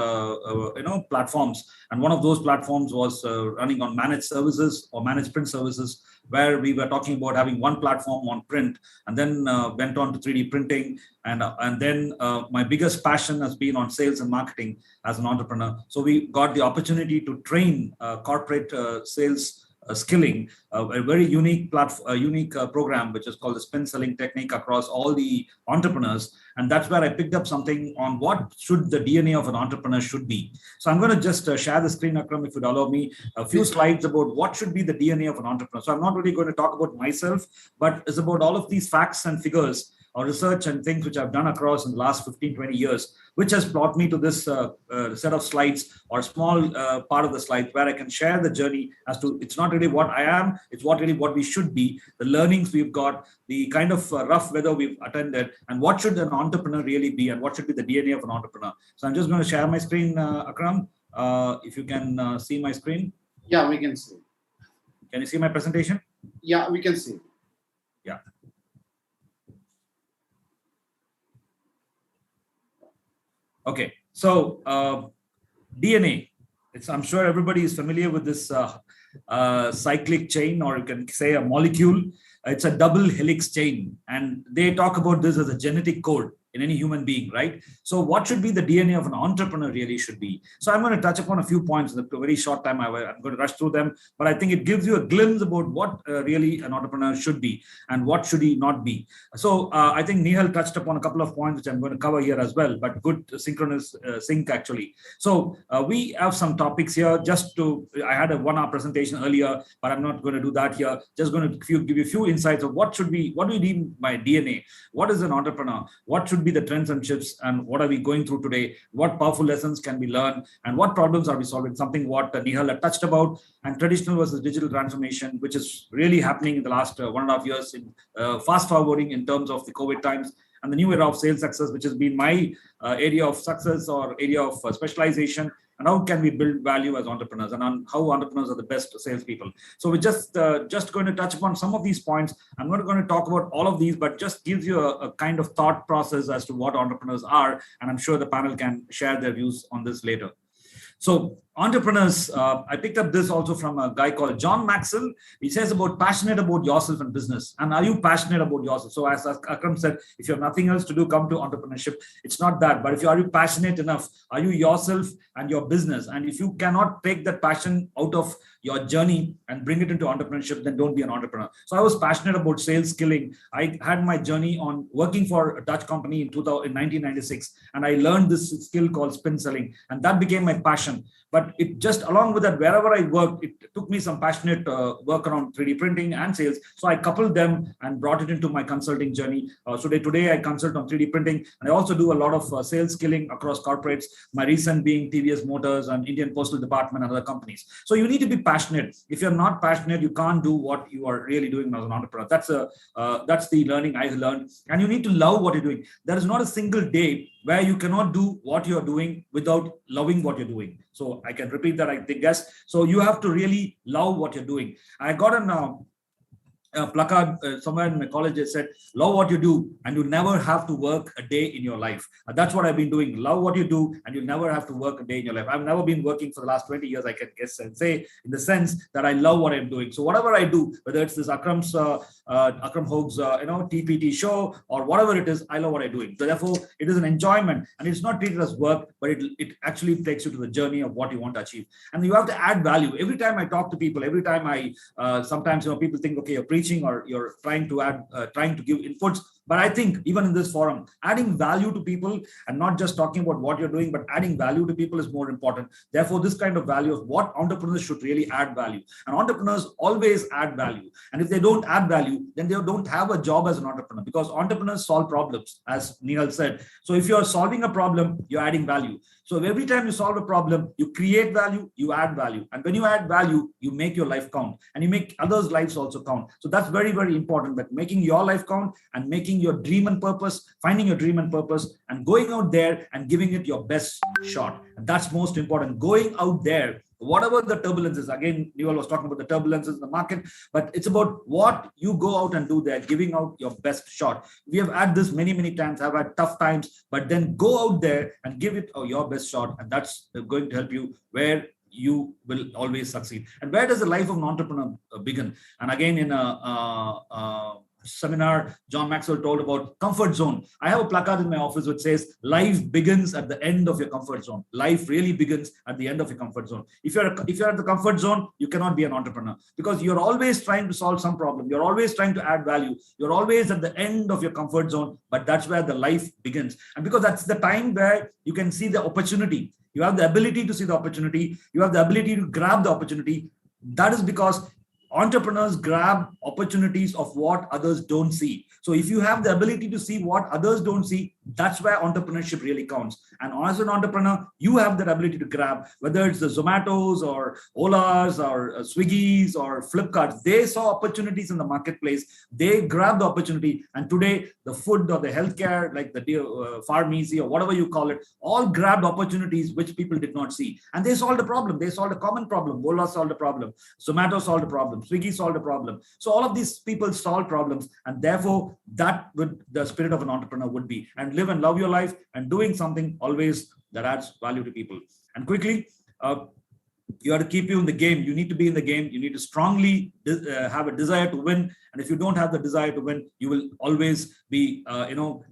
platforms. And one of those platforms was running on managed services or managed print services, where we were talking about having one platform on print, and then went on to 3D printing. And then my biggest passion has been on sales and marketing as an entrepreneur. So we got the opportunity to train corporate sales skilling, a very unique program, which is called the spin selling technique, across all the entrepreneurs. And that's where I picked up something on what should the DNA of an entrepreneur should be. So I'm going to just share the screen, Akram, if you'd allow me, a few slides about what should be the DNA of an entrepreneur. So I'm not really going to talk about myself, but it's about all of these facts and figures or research and things which I've done across in the last 15, 20 years, which has brought me to this set of slides, or small part of the slides, where I can share the journey as to, it's not really what I am, it's what we should be, the learnings we've got, the kind of rough weather we've attended, and what should an entrepreneur really be, and what should be the DNA of an entrepreneur. So I'm just going to share my screen, Akram, if you can see my screen. Yeah, we can see. Can you see my presentation? Yeah, we can see. Yeah. Okay, so DNA. I'm sure everybody is familiar with this cyclic chain, or you can say a molecule. It's a double helix chain, and they talk about this as a genetic code in any human being, right? So what should be the DNA of an entrepreneur really should be? So I'm going to touch upon a few points in a very short time. I'm going to rush through them, but I think it gives you a glimpse about what really an entrepreneur should be and what should he not be. So I think Nihal touched upon a couple of points, which I'm going to cover here as well, but good synchronous sync actually. So we have some topics here. I had a 1 hour presentation earlier, but I'm not going to do that here. Just going to give you a few insights of what do we mean by DNA? What is an entrepreneur? What should be the trends and shifts, and what are we going through today? What powerful lessons can we learn, and what problems are we solving? Something what Nihal had touched about, and traditional versus digital transformation, which is really happening in the last 1.5 years, in fast forwarding in terms of the COVID times, and the new era of sales success, which has been my area of success or area of specialization. And how can we build value as entrepreneurs, and on how entrepreneurs are the best salespeople. So we're just going to touch upon some of these points. I'm not going to talk about all of these, but just gives you a kind of thought process as to what entrepreneurs are. And I'm sure the panel can share their views on this later. So entrepreneurs, I picked up this also from a guy called John Maxwell. He says about passionate about yourself and business. And are you passionate about yourself? So as Akram said, if you have nothing else to do, come to entrepreneurship. It's not that, but are you passionate enough? Are you yourself and your business? And if you cannot take that passion out of your journey and bring it into entrepreneurship, then don't be an entrepreneur. So I was passionate about sales skilling. I had my journey on working for a Dutch company in 1996, and I learned this skill called spin selling, and that became my passion. But it just, along with that, wherever I worked, it took me some passionate work around 3D printing and sales. So I coupled them and brought it into my consulting journey. So today I consult on 3D printing, and I also do a lot of sales skilling across corporates, my recent being TVS Motors and Indian Postal Department and other companies. So you need to be passionate. If you're not passionate, you can't do what you are really doing as an entrepreneur. That's the learning I learned. And you need to love what you're doing. There is not a single day where you cannot do what you're doing without loving what you're doing. So I can repeat that, I guess. So you have to really love what you're doing. I got placard somewhere in my college. They said, love what you do and you never have to work a day in your life. That's what I've been doing. Love what you do and you never have to work a day in your life. I've never been working for the last 20 years, I can guess and say, in the sense that I love what I'm doing. So whatever I do, whether it's this Akram Haque's TPT show or whatever it is, I love what I'm doing. So therefore, it is an enjoyment and it's not treated as work, but it actually takes you to the journey of what you want to achieve. And you have to add value. Every time I talk to people, every time I sometimes people think, okay, you're preaching or you're trying to give inputs. But I think even in this forum, adding value to people and not just talking about what you're doing, but adding value to people is more important. Therefore, this kind of value of what entrepreneurs should really add value. And entrepreneurs always add value. And if they don't add value, then they don't have a job as an entrepreneur, because entrepreneurs solve problems, as Nihal said. So if you're solving a problem, you're adding value. So every time you solve a problem, you create value, you add value. And when you add value, you make your life count and you make others' lives also count. So that's very, very important, that making your life count and making your dream and purpose, finding your dream and purpose and going out there and giving it your best shot. And that's most important. Going out there, whatever the turbulence is. Again, Newell was talking about the turbulences in the market, but it's about what you go out and do there, giving out your best shot. We have had this many, many times, have had tough times, but then go out there and give it your best shot. And that's going to help you where you will always succeed. And where does the life of an entrepreneur begin? And again, in a seminar, John Maxwell told about comfort zone. I have a placard in my office which says, life begins at the end of your comfort zone. Life really begins at the end of your comfort zone. If you're at the comfort zone, you cannot be an entrepreneur, because you're always trying to solve some problem. You're always trying to add value. You're always at the end of your comfort zone, but that's where the life begins. And because that's the time where you can see the opportunity. You have the ability to see the opportunity. You have the ability to grab the opportunity. That is because entrepreneurs grab opportunities of what others don't see. So if you have the ability to see what others don't see, that's where entrepreneurship really counts. And as an entrepreneur, you have that ability to grab, whether it's the Zomatos or Olas or Swiggies or Flipkarts. They saw opportunities in the marketplace. They grabbed the opportunity. And today, the food or the healthcare, like the pharmacy or whatever you call it, all grabbed opportunities which people did not see. And they solved a problem. They solved a common problem. Ola solved a problem. Zomato solved a problem. Swiggy solved a problem. So all of these people solve problems. And therefore, that would the spirit of an entrepreneur would be. And live and love your life and doing something always that adds value to people. And quickly, you have to keep you in the game. You need to be in the game. You need to strongly have a desire to win. And if you don't have the desire to win, you will always be,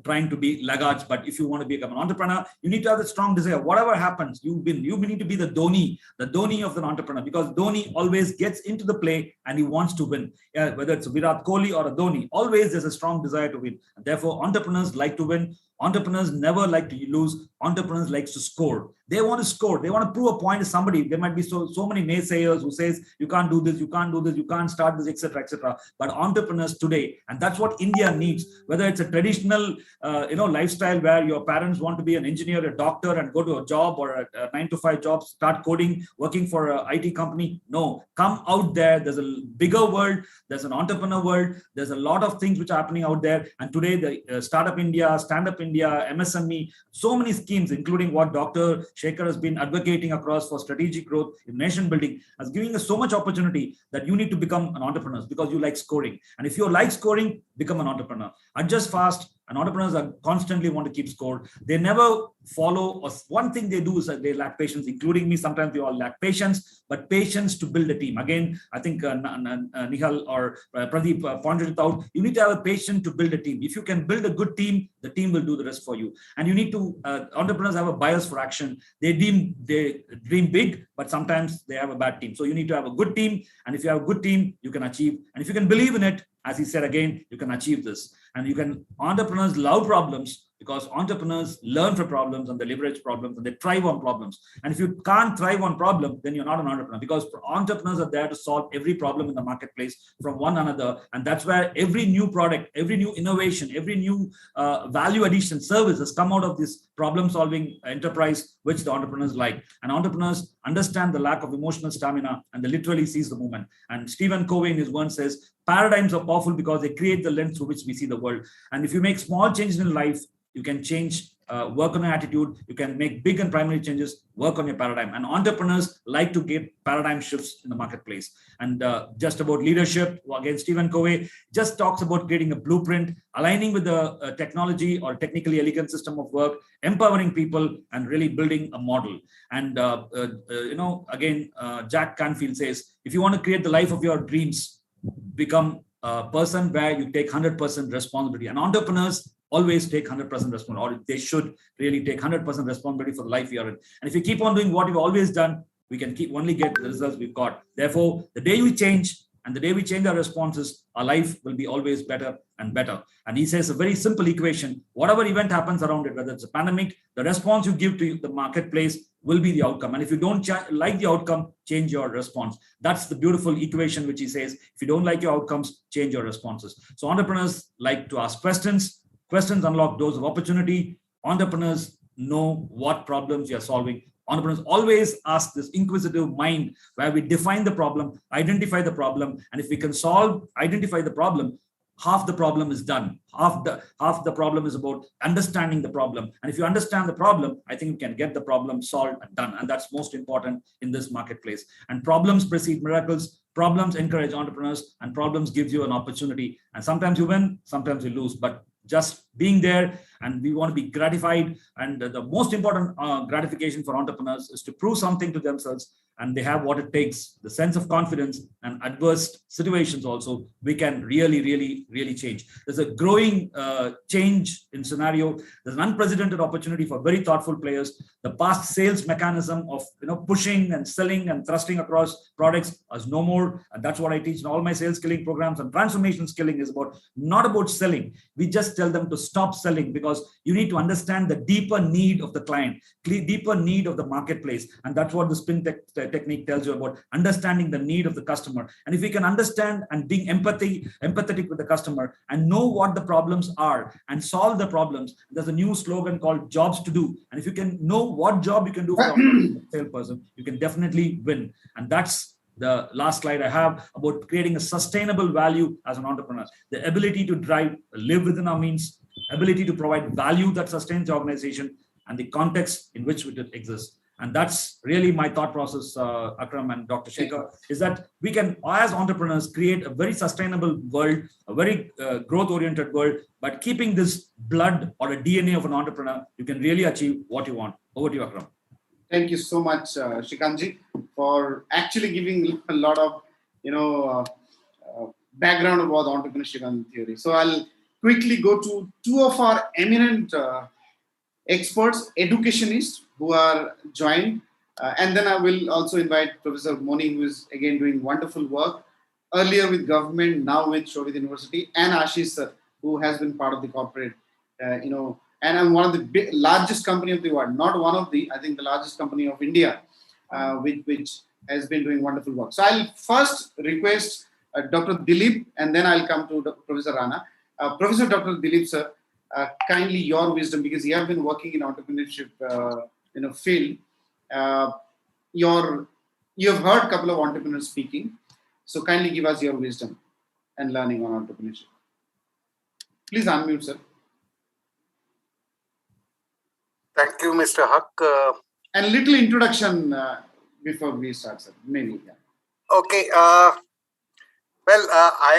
trying to be laggards. But if you want to become an entrepreneur, you need to have a strong desire. Whatever happens, you win. You need to be the Dhoni of an entrepreneur, because Dhoni always gets into the play and he wants to win. Yeah, whether it's a Virat Kohli or a Dhoni, always there's a strong desire to win. And therefore, entrepreneurs like to win. Entrepreneurs never like to lose. Entrepreneurs like to score. They want to score. They want to prove a point to somebody. There might be so many naysayers who says, you can't do this, you can't do this, you can't start this, etc., etc. But entrepreneurs today, and that's what India needs, whether it's a traditional, lifestyle where your parents want to be an engineer, a doctor, and go to a job or a 9-to-5 job, start coding, working for an IT company. No, come out there. There's a bigger world. There's an entrepreneur world. There's a lot of things which are happening out there. And today, the Startup India, Stand Up India, MSME, so many schemes, including what Dr.P.Sekhar has been advocating across for strategic growth in nation building, has giving us so much opportunity that you need to become an entrepreneur because you like scoring. And if you like scoring, become an entrepreneur. Adjust fast. And entrepreneurs are constantly want to keep score. They never follow, or one thing they do is that they lack patience, including me. Sometimes we all lack patience, but patience to build a team. Again, I think Nihal or Pradeep pointed it out. You need to have a patience to build a team. If you can build a good team, the team will do the rest for you. And you need to, entrepreneurs have a bias for action. They dream big, but sometimes they have a bad team. So you need to have a good team. And if you have a good team, you can achieve. And if you can believe in it, as he said again, you can achieve this. And entrepreneurs love problems because entrepreneurs learn from problems and they leverage problems and they thrive on problems. And if you can't thrive on problem, then you're not an entrepreneur, because entrepreneurs are there to solve every problem in the marketplace from one another. And that's where every new product, every new innovation, every new value addition service has come out of this problem solving enterprise, which the entrepreneurs like. And entrepreneurs understand the lack of emotional stamina and they literally seize the moment. And Stephen Covey in his one says, paradigms are powerful because they create the lens through which we see the world. And if you make small changes in life, you can change work on your attitude. You can make big and primary changes, work on your paradigm. And entrepreneurs like to get paradigm shifts in the marketplace. And just about leadership, again, Stephen Covey just talks about creating a blueprint, aligning with the technology or technically elegant system of work, empowering people, and really building a model. And, again, Jack Canfield says, if you want to create the life of your dreams, become a person where you take 100% responsibility. And entrepreneurs always take 100% responsibility, or they should really take 100% responsibility for the life you're in. And if you keep on doing what you've always done, we can only get the results we've got. Therefore, the day we change and the day we change our responses, our life will be always better and better. And he says a very simple equation: whatever event happens around it, whether it's a pandemic, the response you give to the marketplace will be the outcome. And if you don't like the outcome, change your response. That's the beautiful equation which he says: if you don't like your outcomes, change your responses. So entrepreneurs like to ask questions. Questions unlock doors of opportunity. Entrepreneurs know what problems you're solving. Entrepreneurs always ask this inquisitive mind where we define the problem, identify the problem, and if we can identify the problem, half the problem is done. Half the problem is about understanding the problem. And if you understand the problem, I think you can get the problem solved and done. And that's most important in this marketplace. And problems precede miracles. Problems encourage entrepreneurs, and problems gives you an opportunity. And sometimes you win, sometimes you lose, but just being there, and we want to be gratified. And the most important gratification for entrepreneurs is to prove something to themselves, and they have what it takes, the sense of confidence, and adverse situations also, we can really, really, really change. There's a growing change in scenario. There's an unprecedented opportunity for very thoughtful players. The past sales mechanism of pushing and selling and thrusting across products is no more. And that's what I teach in all my sales skilling programs. And transformation skilling is not about selling. We just tell them to stop selling, because you need to understand the deeper need of the client, deeper need of the marketplace. And that's what the spin technique tells you about, understanding the need of the customer. And if we can understand and being empathetic with the customer and know what the problems are and solve the problems, there's a new slogan called jobs to do. And if you can know what job you can do for a salesperson, you can definitely win. And that's the last slide I have about creating a sustainable value as an entrepreneur. The ability to live within our means, ability to provide value that sustains the organization, and the context in which it exists. And that's really my thought process, Akram and Dr. Sekhar, is that we can, as entrepreneurs, create a very sustainable world, a very growth-oriented world, but keeping this blood or a DNA of an entrepreneur, you can really achieve what you want. Over to you, Akram. Thank you so much, Shrikantji, for actually giving a lot of, background about entrepreneurship and theory. So I'll quickly go to two of our eminent experts, educationists, who are joined. And then I will also invite Professor Moni, who is again doing wonderful work, earlier with government, now with Shobit University, and Ashish sir, who has been part of the corporate, and I'm one of the largest company of the world, not one of the, I think the largest company of India, which has been doing wonderful work. So I'll first request Dr. Dilip, and then I'll come to Professor Rana. Professor Dr. Dilip sir, kindly your wisdom, because you have been working in entrepreneurship field. You have heard a couple of entrepreneurs speaking, so kindly give us your wisdom and learning on entrepreneurship. Please unmute, sir. Thank you, Mr. Haque. And little introduction before we start, sir. Maybe. Yeah. Okay. I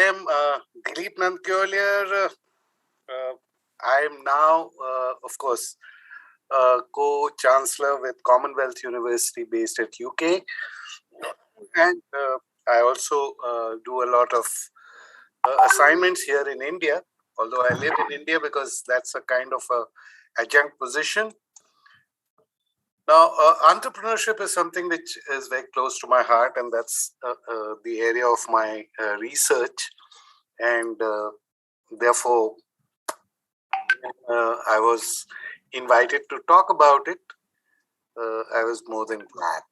am Dilip Nandyoliar. I am now, of course, co-chancellor with Commonwealth University based at UK. And I also do a lot of assignments here in India, although I live in India because that's a kind of a adjunct position. Now, entrepreneurship is something which is very close to my heart, and that's the area of my research. And therefore, I was invited to talk about it. I was more than glad.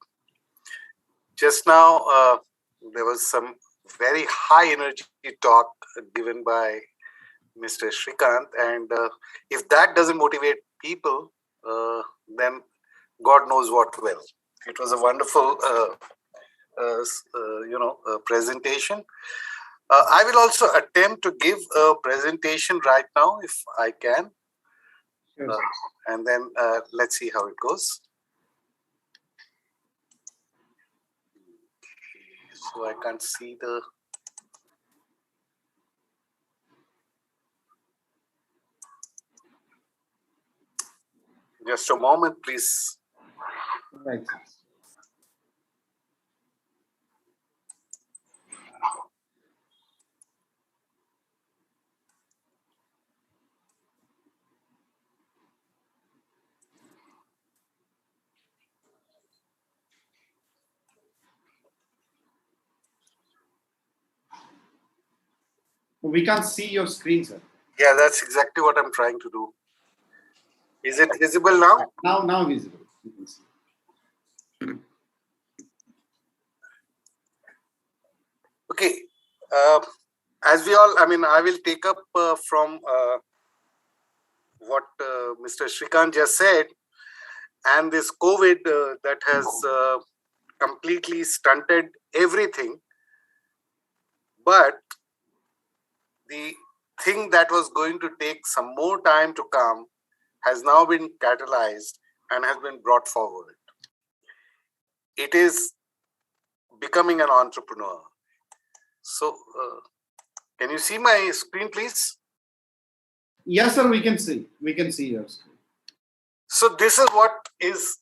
Just now, there was some very high energy talk given by Mr. Shrikant, and if that doesn't motivate people, then God knows what will. It was a wonderful, presentation. I will also attempt to give a presentation right now, if I can. Sure. And then let's see how it goes. So I can't see the. Just a moment, please. Right. We can't see your screen, sir. Yeah, that's exactly what I'm trying to do. Is it visible now? Now visible. You can see. Okay. As we all, I will take up from what Mr. Shrikant just said, and this COVID that has completely stunted everything. But the thing that was going to take some more time to come has now been catalyzed and has been brought forward. It is becoming an entrepreneur. So, can you see my screen, please? Yes, sir. We can see. We can see your screen. So this is what is,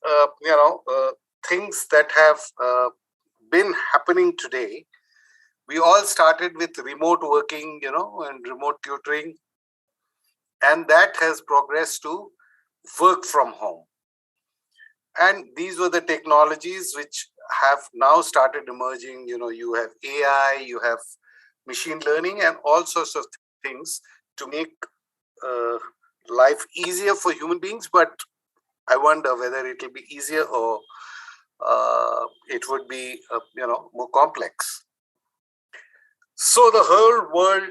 things that have been happening today. We all started with remote working, and remote tutoring, and that has progressed to work from home. And these were the technologies which have now started emerging. You have AI, you have machine learning, and all sorts of things to make life easier for human beings. But I wonder whether it will be easier or it would be, more complex. So the whole world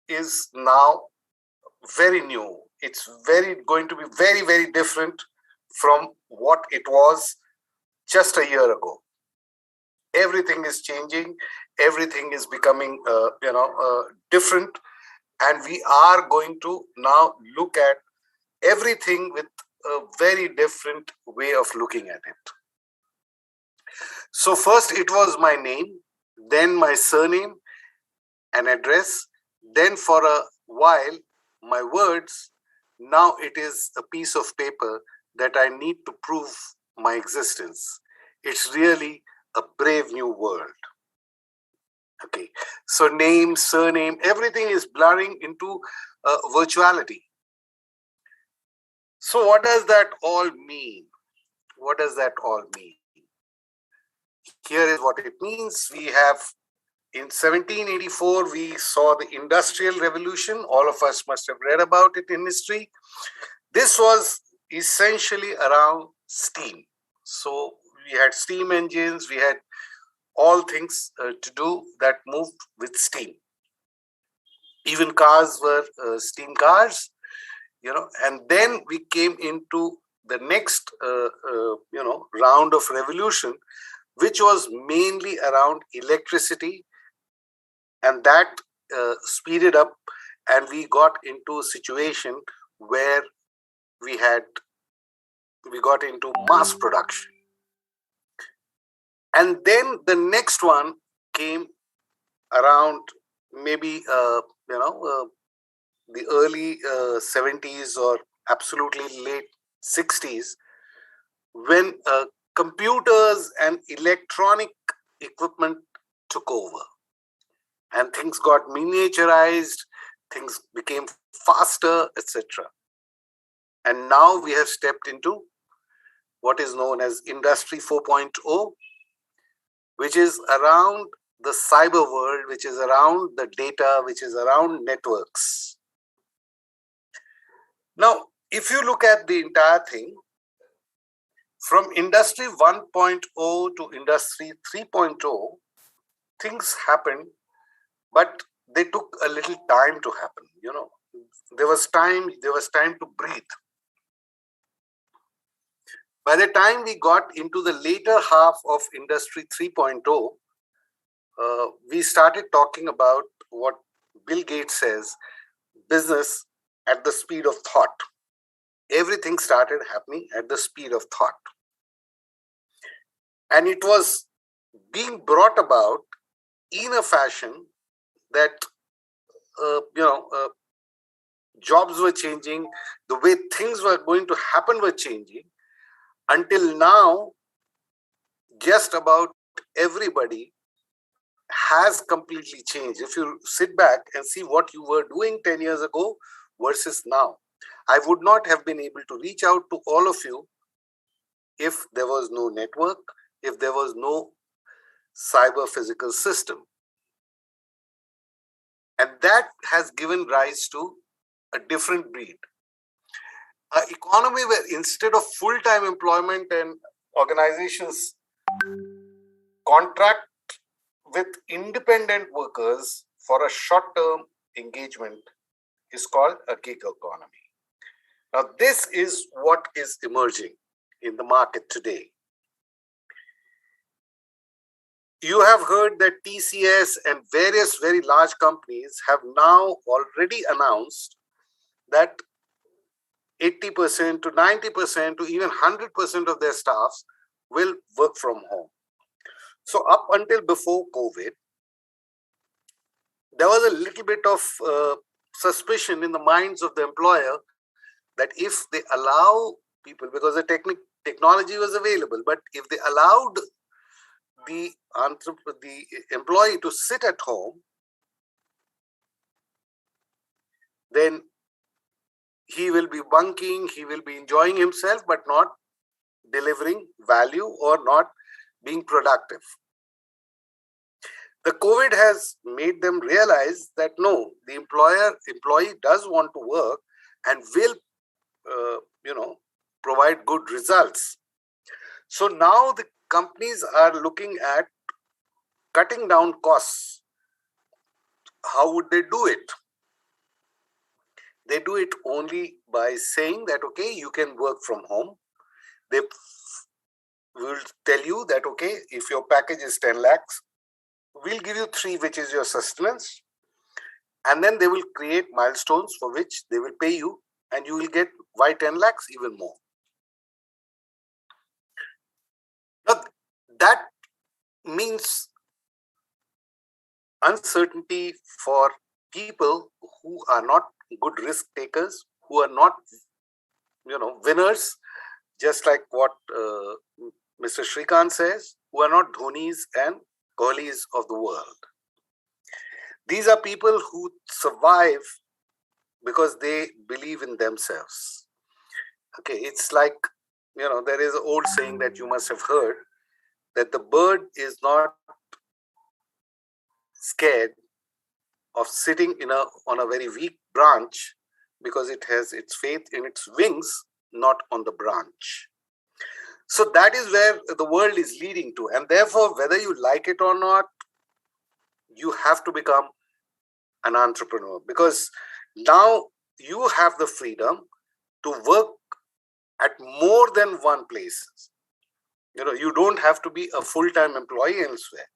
is now very new. It's going to be very, very different from what it was just a year ago. Everything is changing. Everything is becoming, different. And we are going to now look at everything with a very different way of looking at it. So first it was my name, then my surname, an address, then for a while my words. Now it is a piece of paper that I need to prove my existence. It's really a brave new world. Okay, so name, surname, everything is blurring into virtuality. So what does that all mean? What does that all mean? Here is what it means. We have, in 1784, we saw the Industrial Revolution. All of us must have read about it in history. This was essentially around steam. So we had steam engines, we had all things to do that moved with steam. Even cars were steam cars, and then we came into the next, round of revolution, which was mainly around electricity, and that speeded up, and we got into a situation where we got into mass production. And then the next one came around maybe, the early 70s or absolutely late 60s, when computers and electronic equipment took over. And things got miniaturized, things became faster, etc. And now we have stepped into what is known as Industry 4.0, which is around the cyber world, which is around the data, which is around networks. Now, if you look at the entire thing, from Industry 1.0 to Industry 3.0, things happened, but they took a little time to happen. There was time to breathe. By the time we got into the later half of Industry 3.0, we started talking about what Bill Gates says, business at the speed of thought. everything started happening at the speed of thought. And it was being brought about in a fashion that, jobs were changing, the way things were going to happen were changing. Until now, just about everybody has completely changed. If you sit back and see what you were doing 10 years ago versus now, I would not have been able to reach out to all of you if there was no network, if there was no cyber physical system. And that has given rise to a different breed. An economy where instead of full-time employment and organizations contract with independent workers for a short-term engagement is called a gig economy. Now, this is what is emerging in the market today. You have heard that TCS and various very large companies have now already announced that 80% to 90% to even 100% of their staffs will work from home. So up until before COVID, there was a little bit of suspicion in the minds of the employer that if they allow people, because the technology was available, but if they allowed the employee to sit at home, then he will be bunking, he will be enjoying himself, but not delivering value or not being productive. The COVID has made them realize that no, the employee does want to work and will, provide good results. So now the companies are looking at cutting down costs. How would they do it? They do it only by saying that, okay, you can work from home. They will tell you that, okay, if your package is 10 lakhs, we'll give you 3, which is your sustenance. And then they will create milestones for which they will pay you, and you will get why 10 lakhs, even more. Now, that means uncertainty for people who are not good risk takers, who are not, winners, just like what Mr. Shrikant says, who are not Dhonis and Kohlis of the world. These are people who survive because they believe in themselves. Okay, it's like, there is an old saying that you must have heard, that the bird is not scared of sitting on a very weak branch because it has its faith in its wings, not on the branch. So that is where the world is leading to. And therefore, whether you like it or not, you have to become an entrepreneur, because now you have the freedom to work at more than one place. You don't have to be a full-time employee elsewhere.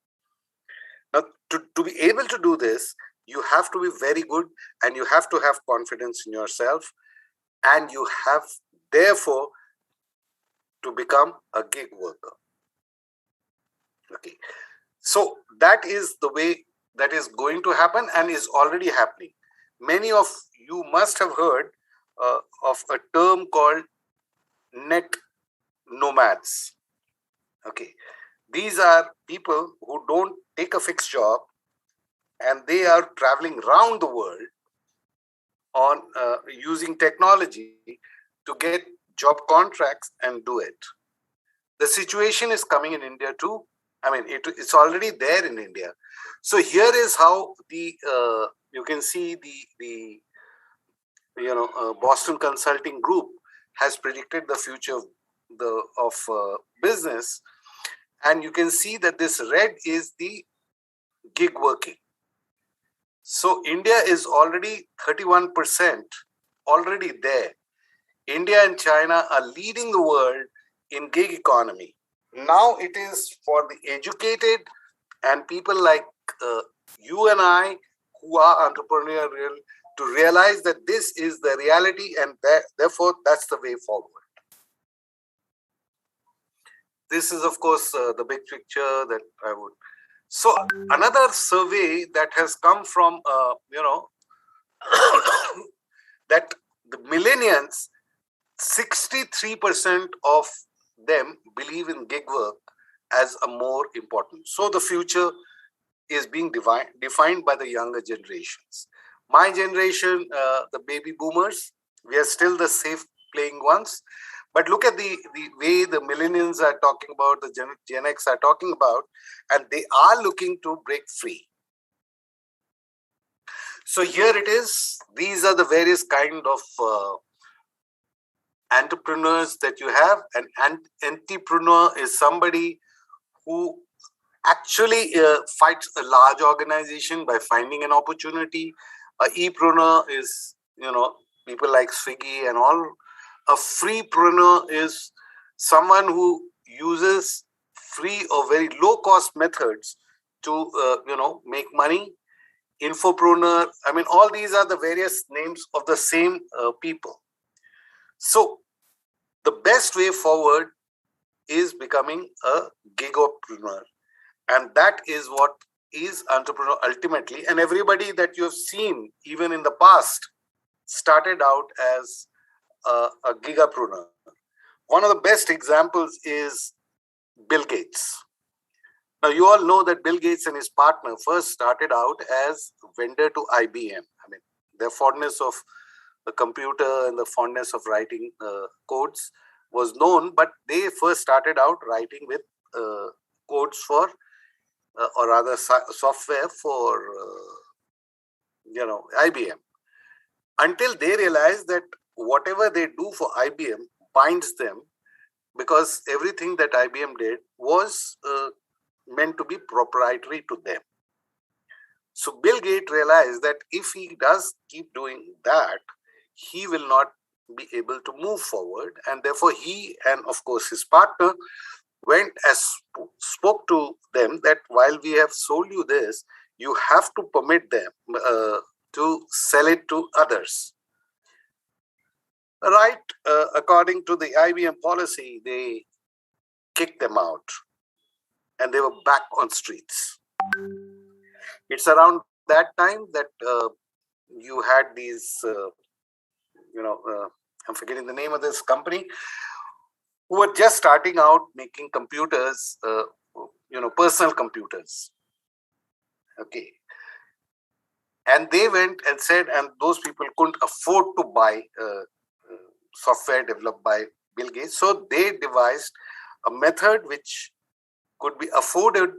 Now, to be able to do this, you have to be very good, and you have to have confidence in yourself, and you have, therefore, to become a gig worker. Okay, so that is the way that is going to happen and is already happening. Many of you must have heard of a term called net nomads. Okay, these are people who don't take a fixed job, and they are traveling around the world on using technology to get job contracts and do it. The situation is coming in India too. I mean, it's already there in India. So here is how the you can see the Boston Consulting Group has predicted the future of business, and you can see that this red is the gig working. So India is already 31% already there. India and China are leading the world in gig economy. Now it is for the educated and people like you and I who are entrepreneurial, to realize that this is the reality, and therefore that's the way forward. This is, of course, the big picture that I would. So another survey that has come from, that the millennials, 63% of them believe in gig work as a more important. So the future is being defined by the younger generations. My generation, the baby boomers, we are still the safe playing ones. But look at the way the millennials are talking about, the Gen X are talking about, and they are looking to break free. So here it is. These are the various kind of entrepreneurs that you have. An entrepreneur is somebody who actually fights a large organization by finding an opportunity. A e-preneur is, people like Swiggy and all. A freepreneur is someone who uses free or very low cost methods to, make money. Infopreneur, all these are the various names of the same people. So the best way forward is becoming a gigopreneur. And that is what is entrepreneur ultimately. And everybody that you have seen, even in the past, started out as a gigapreneur. One of the best examples is Bill Gates. Now, you all know that Bill Gates and his partner first started out as vendor to IBM. Their fondness of the computer and the fondness of writing codes was known, but they first started out writing with codes for, or rather software for, IBM. Until they realized that whatever they do for IBM binds them, because everything that IBM did was meant to be proprietary to them. So Bill Gates realized that if he does keep doing that, he will not be able to move forward. And therefore he and of course his partner went and spoke to them that while we have sold you this, you have to permit them to sell it to others. Right, according to the IBM policy, they kicked them out and they were back on streets. It's around that time that you had these, I'm forgetting the name of this company, who were just starting out making computers, personal computers. Okay. And they went and said, and those people couldn't afford to buy software developed by Bill Gates. So they devised a method which could be afforded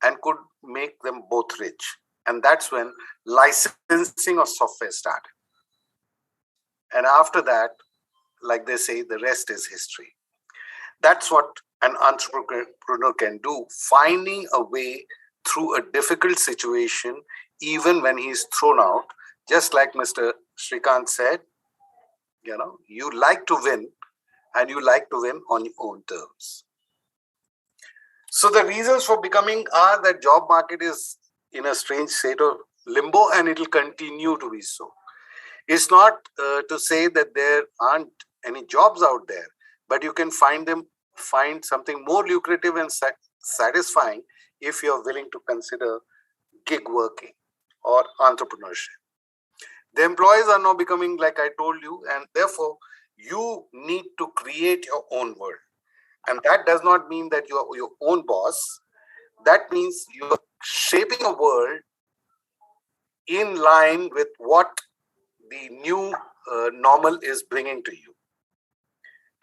and could make them both rich. And that's when licensing of software started. And after that, like they say, the rest is history. That's what an entrepreneur can do, finding a way through a difficult situation, even when he's thrown out. Just like Mr. Srikanth said, you like to win, and you like to win on your own terms. So the reasons for becoming are that job market is in a strange state of limbo, and it will continue to be so. It's not to say that there aren't any jobs out there, but you can find something more lucrative and satisfying if you're willing to consider gig working or entrepreneurship. The employees are now becoming, like I told you, and therefore you need to create your own world. And that does not mean that you are your own boss. That means you're shaping a world in line with what the new normal is bringing to you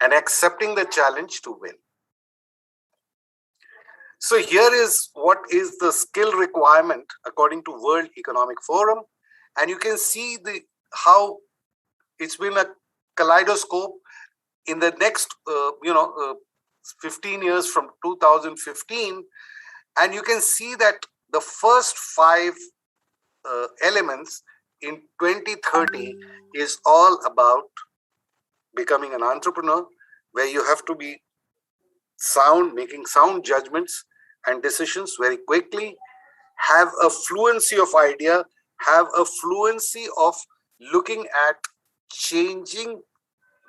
and accepting the challenge to win. So here is what is the skill requirement according to World Economic Forum. And you can see how it's been a kaleidoscope in the next, 15 years from 2015. And you can see that the first 5 elements in 2030 is all about becoming an entrepreneur, where you have to be making sound judgments and decisions very quickly, have a fluency of idea, have a fluency of looking at changing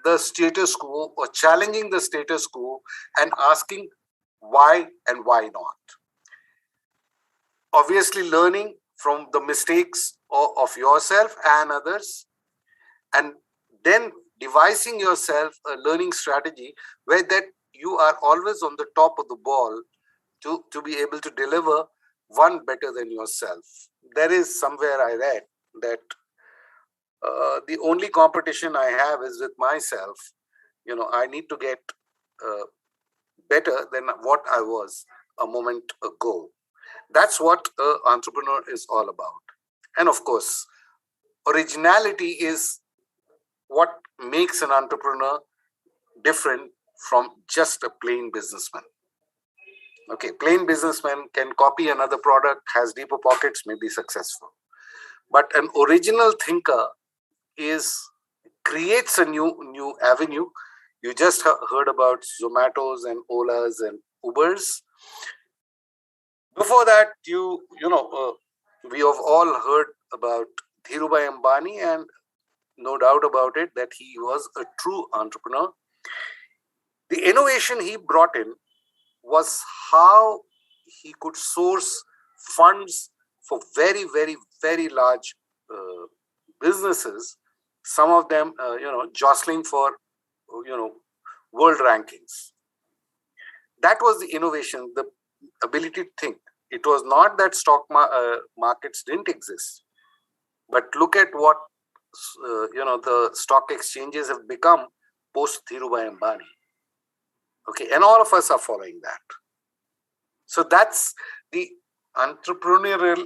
the status quo or challenging the status quo and asking why and why not. Obviously, learning from the mistakes of yourself and others, and then devising yourself a learning strategy where that you are always on the top of the ball to be able to deliver one better than yourself. There is somewhere I read that the only competition I have is with myself. I need to get better than what I was a moment ago. That's what an entrepreneur is all about. And of course, originality is what makes an entrepreneur different from just a plain businessman. Okay, plain businessman can copy another product, has deeper pockets, may be successful. But an original thinker creates a new avenue. You just heard about Zomatos and Olas and Ubers. Before that, we have all heard about Dhirubhai Ambani, and no doubt about it that he was a true entrepreneur. The innovation he brought in was how he could source funds for very, very, very large businesses, some of them, jostling for, world rankings. That was the innovation, the ability to think. It was not that stock markets didn't exist, but look at what, the stock exchanges have become post Dhirubhai Ambani. Okay, and all of us are following that. So that's the entrepreneurial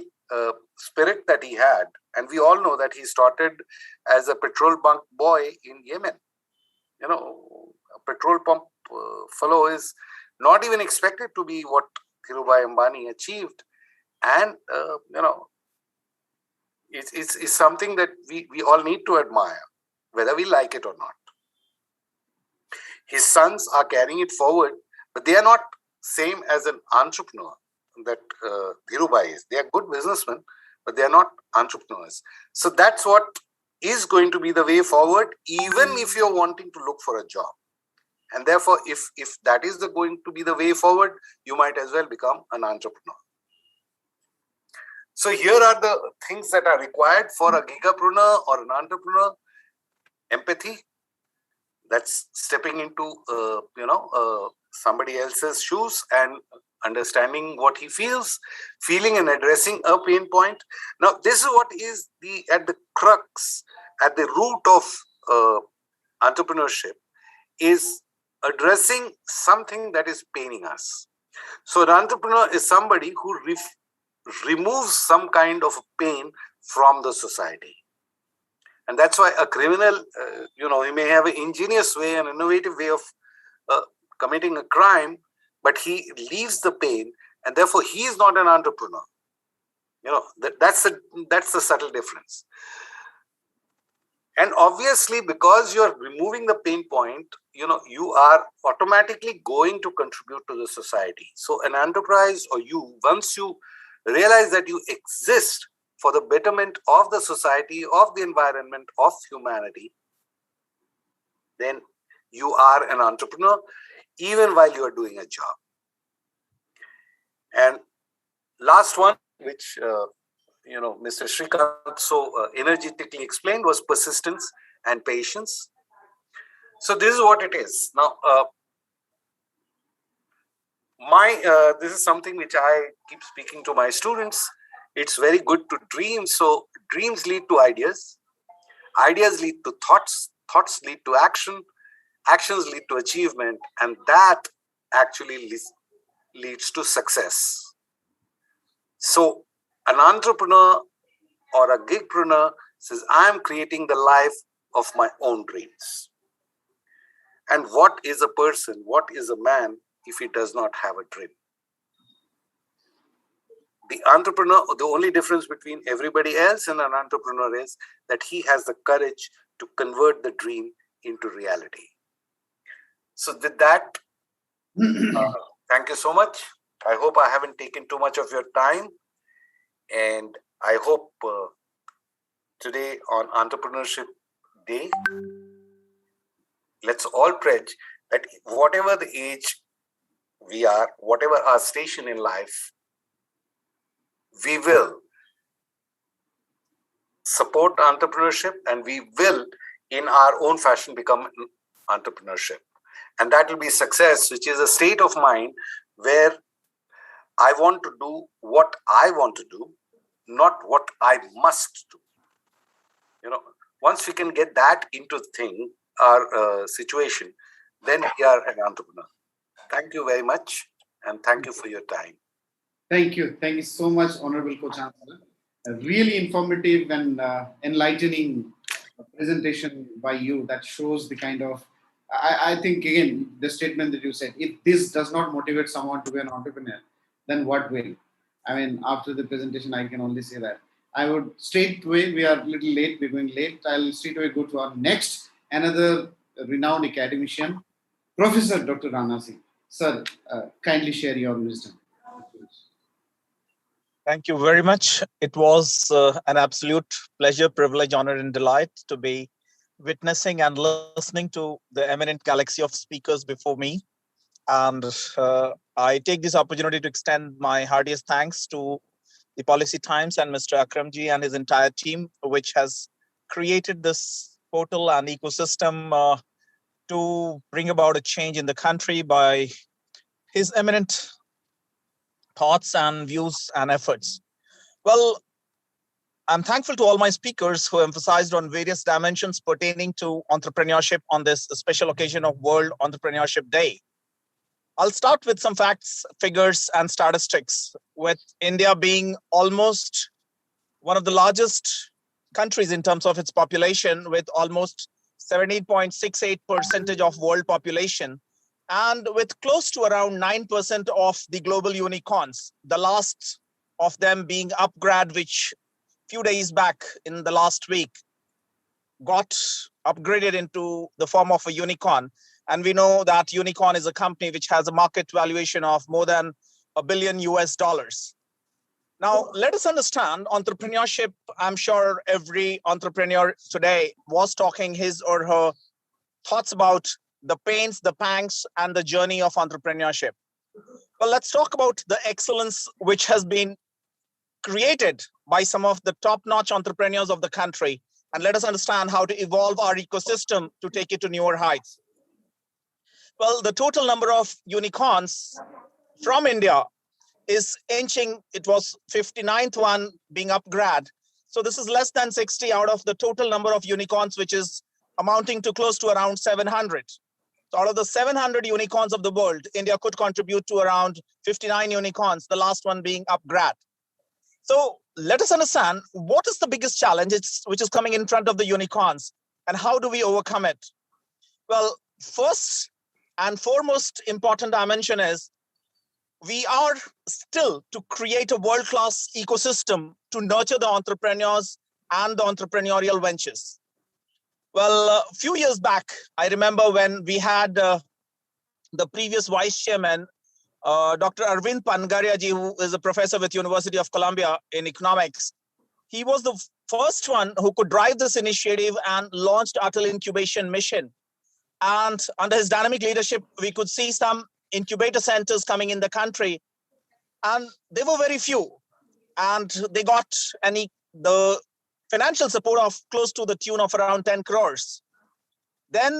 spirit that he had. And we all know that he started as a petrol bunk boy in Yemen. A petrol pump fellow is not even expected to be what Dhirubhai Ambani achieved. And, it's something that we all need to admire, whether we like it or not. His sons are carrying it forward, but they are not same as an entrepreneur that Dhirubhai is. They are good businessmen, but they are not entrepreneurs. So that's what is going to be the way forward, even if you're wanting to look for a job. And therefore, if that is going to be the way forward, you might as well become an entrepreneur. So here are the things that are required for a gigapreneur or an entrepreneur. Empathy. That's stepping into, somebody else's shoes and understanding what he feels, feeling and addressing a pain point. Now, this is what is at the crux, at the root of entrepreneurship, is addressing something that is paining us. So an entrepreneur is somebody who removes some kind of pain from the society. And that's why a criminal, he may have an ingenious way, an innovative way of committing a crime, but he leaves the pain, and therefore he is not an entrepreneur. That's the subtle difference. And obviously, because you're removing the pain point, you are automatically going to contribute to the society. So an enterprise, or once you realize that you exist for the betterment of the society, of the environment, of humanity, then you are an entrepreneur, even while you are doing a job. And last one, which Mr. Srikanth so energetically explained, was persistence and patience. So this is what it is. Now, this is something which I keep speaking to my students. It's very good to dream. So dreams lead to ideas. Ideas lead to thoughts. Thoughts lead to action. Actions lead to achievement. And that actually leads to success. So an entrepreneur or a gigpreneur says, I'm creating the life of my own dreams. And what is a person? What is a man if he does not have a dream? The entrepreneur, the only difference between everybody else and an entrepreneur is that he has the courage to convert the dream into reality. So with that, thank you so much. I hope I haven't taken too much of your time. And I hope today on Entrepreneurship Day, let's all pledge that whatever the age we are, whatever our station in life, we will support entrepreneurship and we will, in our own fashion, become entrepreneurship. And that will be success, which is a state of mind where I want to do what I want to do, not what I must do. Once we can get that into our situation, then we are an entrepreneur. Thank you very much, and thank you for your time. Thank you. Thank you so much, Honorable Co-Chancellor. A really informative and enlightening presentation by you that shows the kind of, I think, again, the statement that you said, if this does not motivate someone to be an entrepreneur, then what will? I mean, after the presentation, I can only say that. I would straight away, we are a little late, we're going late. I'll straight away go to our next, another renowned academician, Professor Dr. Rana Singh. Sir, kindly share your wisdom. Thank you very much. It was an absolute pleasure, privilege, honor, and delight to be witnessing and listening to the eminent galaxy of speakers before me. And I take this opportunity to extend my heartiest thanks to the Policy Times and Mr. Akram ji and his entire team, which has created this portal and ecosystem to bring about a change in the country by his eminent thoughts and views and efforts. Well, I'm thankful to all my speakers who emphasized on various dimensions pertaining to entrepreneurship on this special occasion of World Entrepreneurship Day. I'll start with some facts, figures, and statistics, with India being almost one of the largest countries in terms of its population, with almost 17.68% of world population, and with close to around 9% of the global unicorns, the last of them being Upgrad, which few days back in the last week got upgraded into the form of a unicorn. And we know that unicorn is a company which has a market valuation of more than $1 billion. Now, let us understand entrepreneurship. I'm sure every entrepreneur today was talking his or her thoughts about the pains, the pangs, and the journey of entrepreneurship. Well, let's talk about the excellence which has been created by some of the top-notch entrepreneurs of the country. And let us understand how to evolve our ecosystem to take it to newer heights. Well, the total number of unicorns from India is inching. It was 59th one being Upgrad. So this is less than 60 out of the total number of unicorns, which is amounting to close to around 700. So out of the 700 unicorns of the world, India could contribute to around 59 unicorns, the last one being Upgrad. So let us understand what is the biggest challenge which is coming in front of the unicorns and how do we overcome it? Well, first and foremost important dimension is we are still to create a world-class ecosystem to nurture the entrepreneurs and the entrepreneurial ventures. Well, a few years back, I remember when we had the previous vice chairman, Dr. Arvind Pangaryaji, who is a professor with University of Columbia in economics. He was the first one who could drive this initiative and launched Atal Incubation Mission. And under his dynamic leadership, we could see some incubator centers coming in the country. And they were very few. And they got the financial support of close to the tune of around 10 crores. Then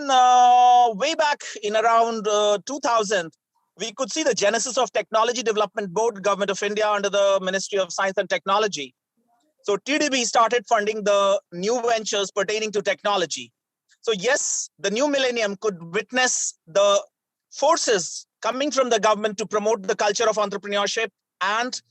way back in around 2000, we could see the genesis of Technology Development Board, Government of India under the Ministry of Science and Technology. So TDB started funding the new ventures pertaining to technology. So yes, the new millennium could witness the forces coming from the government to promote the culture of entrepreneurship and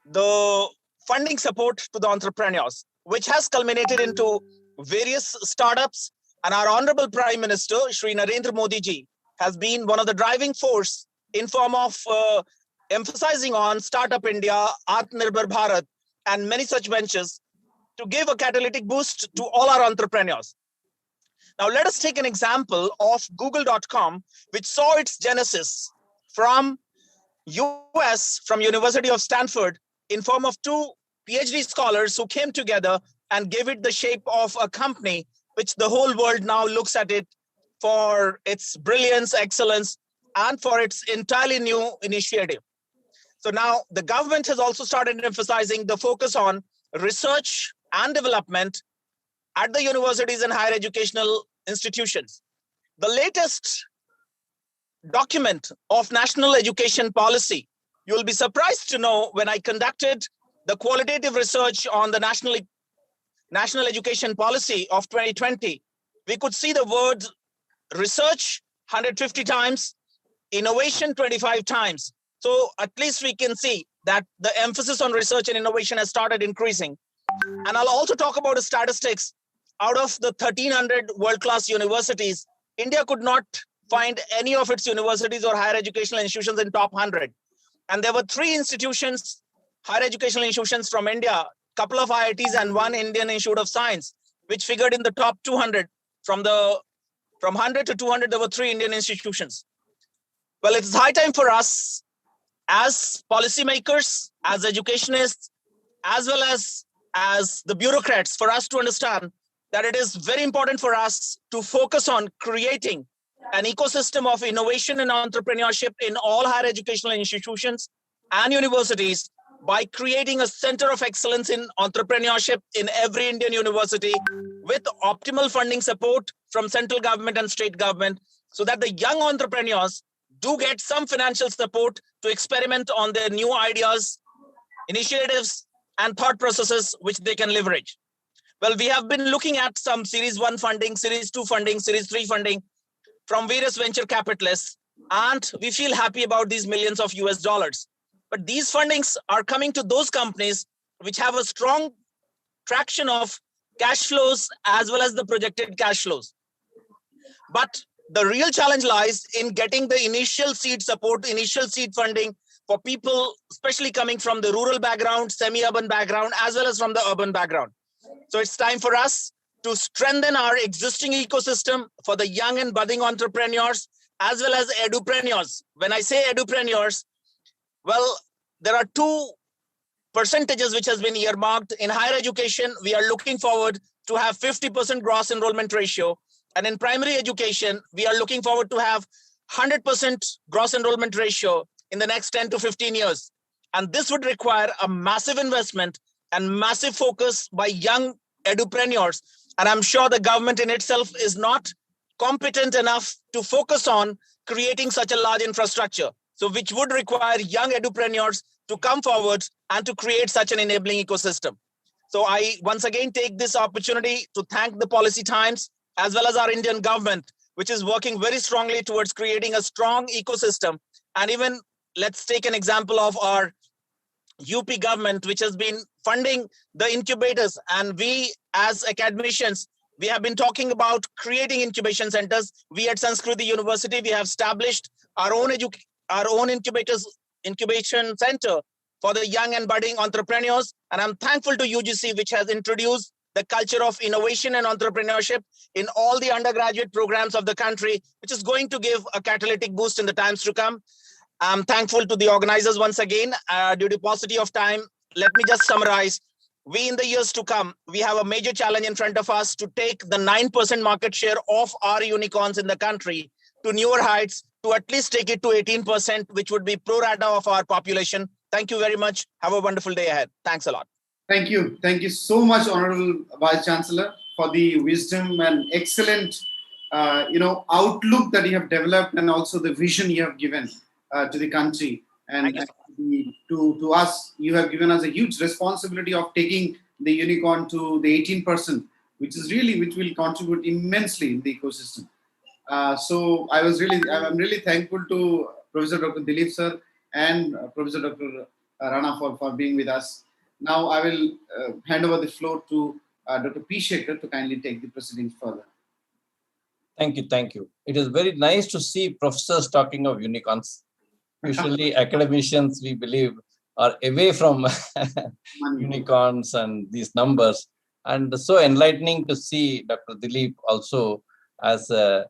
the funding support to the entrepreneurs, which has culminated into various startups. And our Honorable Prime Minister, Shri Narendra Modi ji, has been one of the driving force in form of emphasizing on Startup India, Atmanirbhar Bharat, and many such ventures to give a catalytic boost to all our entrepreneurs. Now, let us take an example of Google.com, which saw its genesis from US, from University of Stanford, in form of two PhD scholars who came together and gave it the shape of a company, which the whole world now looks at it for its brilliance, excellence, and for its entirely new initiative. So now the government has also started emphasizing the focus on research and development at the universities and higher educational institutions. The latest document of national education policy, you will be surprised to know, when I conducted the qualitative research on the national education policy of 2020, we could see the word research 150 times, innovation 25 times. So at least we can see that the emphasis on research and innovation has started increasing. And I'll also talk about the statistics. Out of the 1,300 world-class universities, India could not find any of its universities or higher educational institutions in top 100. And there were 3 institutions, higher educational institutions from India, a couple of IITs and 1 Indian Institute of Science, which figured in the top 200. From 100 to 200, there were 3 Indian institutions. Well, it's high time for us as policymakers, as educationists, as well as the bureaucrats, for us to understand that it is very important for us to focus on creating an ecosystem of innovation and entrepreneurship in all higher educational institutions and universities by creating a center of excellence in entrepreneurship in every Indian university with optimal funding support from central government and state government, so that the young entrepreneurs do get some financial support to experiment on their new ideas, initiatives, and thought processes which they can leverage. Well, we have been looking at some Series 1 funding, Series 2 funding, Series 3 funding from various venture capitalists, and we feel happy about these millions of US dollars. But these fundings are coming to those companies which have a strong traction of cash flows as well as the projected cash flows. But the real challenge lies in getting the initial seed support, initial seed funding for people, especially coming from the rural background, semi-urban background, as well as from the urban background. So it's time for us to strengthen our existing ecosystem for the young and budding entrepreneurs, as well as edupreneurs. When I say edupreneurs, well, there are 2 percentages which has been earmarked. In higher education, we are looking forward to have 50% gross enrollment ratio. And in primary education, we are looking forward to have 100% gross enrollment ratio in the next 10 to 15 years. And this would require a massive investment and massive focus by young edupreneurs. And I'm sure the government in itself is not competent enough to focus on creating such a large infrastructure. So which would require young edupreneurs to come forward and to create such an enabling ecosystem. So I once again take this opportunity to thank the Policy Times as well as our Indian government, which is working very strongly towards creating a strong ecosystem. And even let's take an example of our UP government, which has been funding the incubators. And we as academicians, we have been talking about creating incubation centers. We at Sanskriti University, we have established our own incubation center for the young and budding entrepreneurs. And I'm thankful to UGC, which has introduced the culture of innovation and entrepreneurship in all the undergraduate programs of the country, which is going to give a catalytic boost in the times to come. I'm thankful to the organizers once again. Due to paucity of time, let me just summarize. We, in the years to come, we have a major challenge in front of us to take the 9% market share of our unicorns in the country to newer heights, to at least take it to 18%, which would be pro rata of our population. Thank you very much. Have a wonderful day ahead. Thanks a lot. Thank you. Thank you so much, Honorable Vice Chancellor, for the wisdom and excellent, outlook that you have developed, and also the vision you have given to the country. And to us, you have given us a huge responsibility of taking the unicorn to the 18%, which will contribute immensely in the ecosystem. So I'm really thankful to Professor Dr. Dilip sir and Professor Dr. Rana for being with us. Now I will hand over the floor to Dr. P.Sekhar to kindly take the proceedings further. Thank you. It is very nice to see professors talking of unicorns. Usually academicians, we believe, are away from unicorns and these numbers. And so enlightening to see Dr. Dilip also as a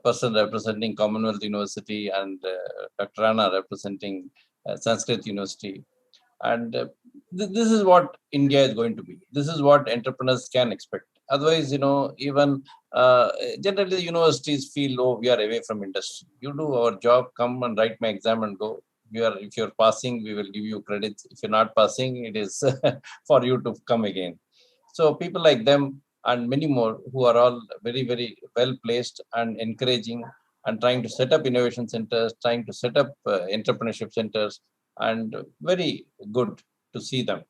person representing Commonwealth University and Dr. Rana representing Sanskrit University. And this is what India is going to be. This is what entrepreneurs can expect. Otherwise, even generally the universities feel, oh, we are away from industry. You do our job, come and write my exam and go. If you're passing, we will give you credits. If you're not passing, it is for you to come again. So people like them and many more who are all very, very well placed and encouraging and trying to set up innovation centers, trying to set up entrepreneurship centers, and very good to see them.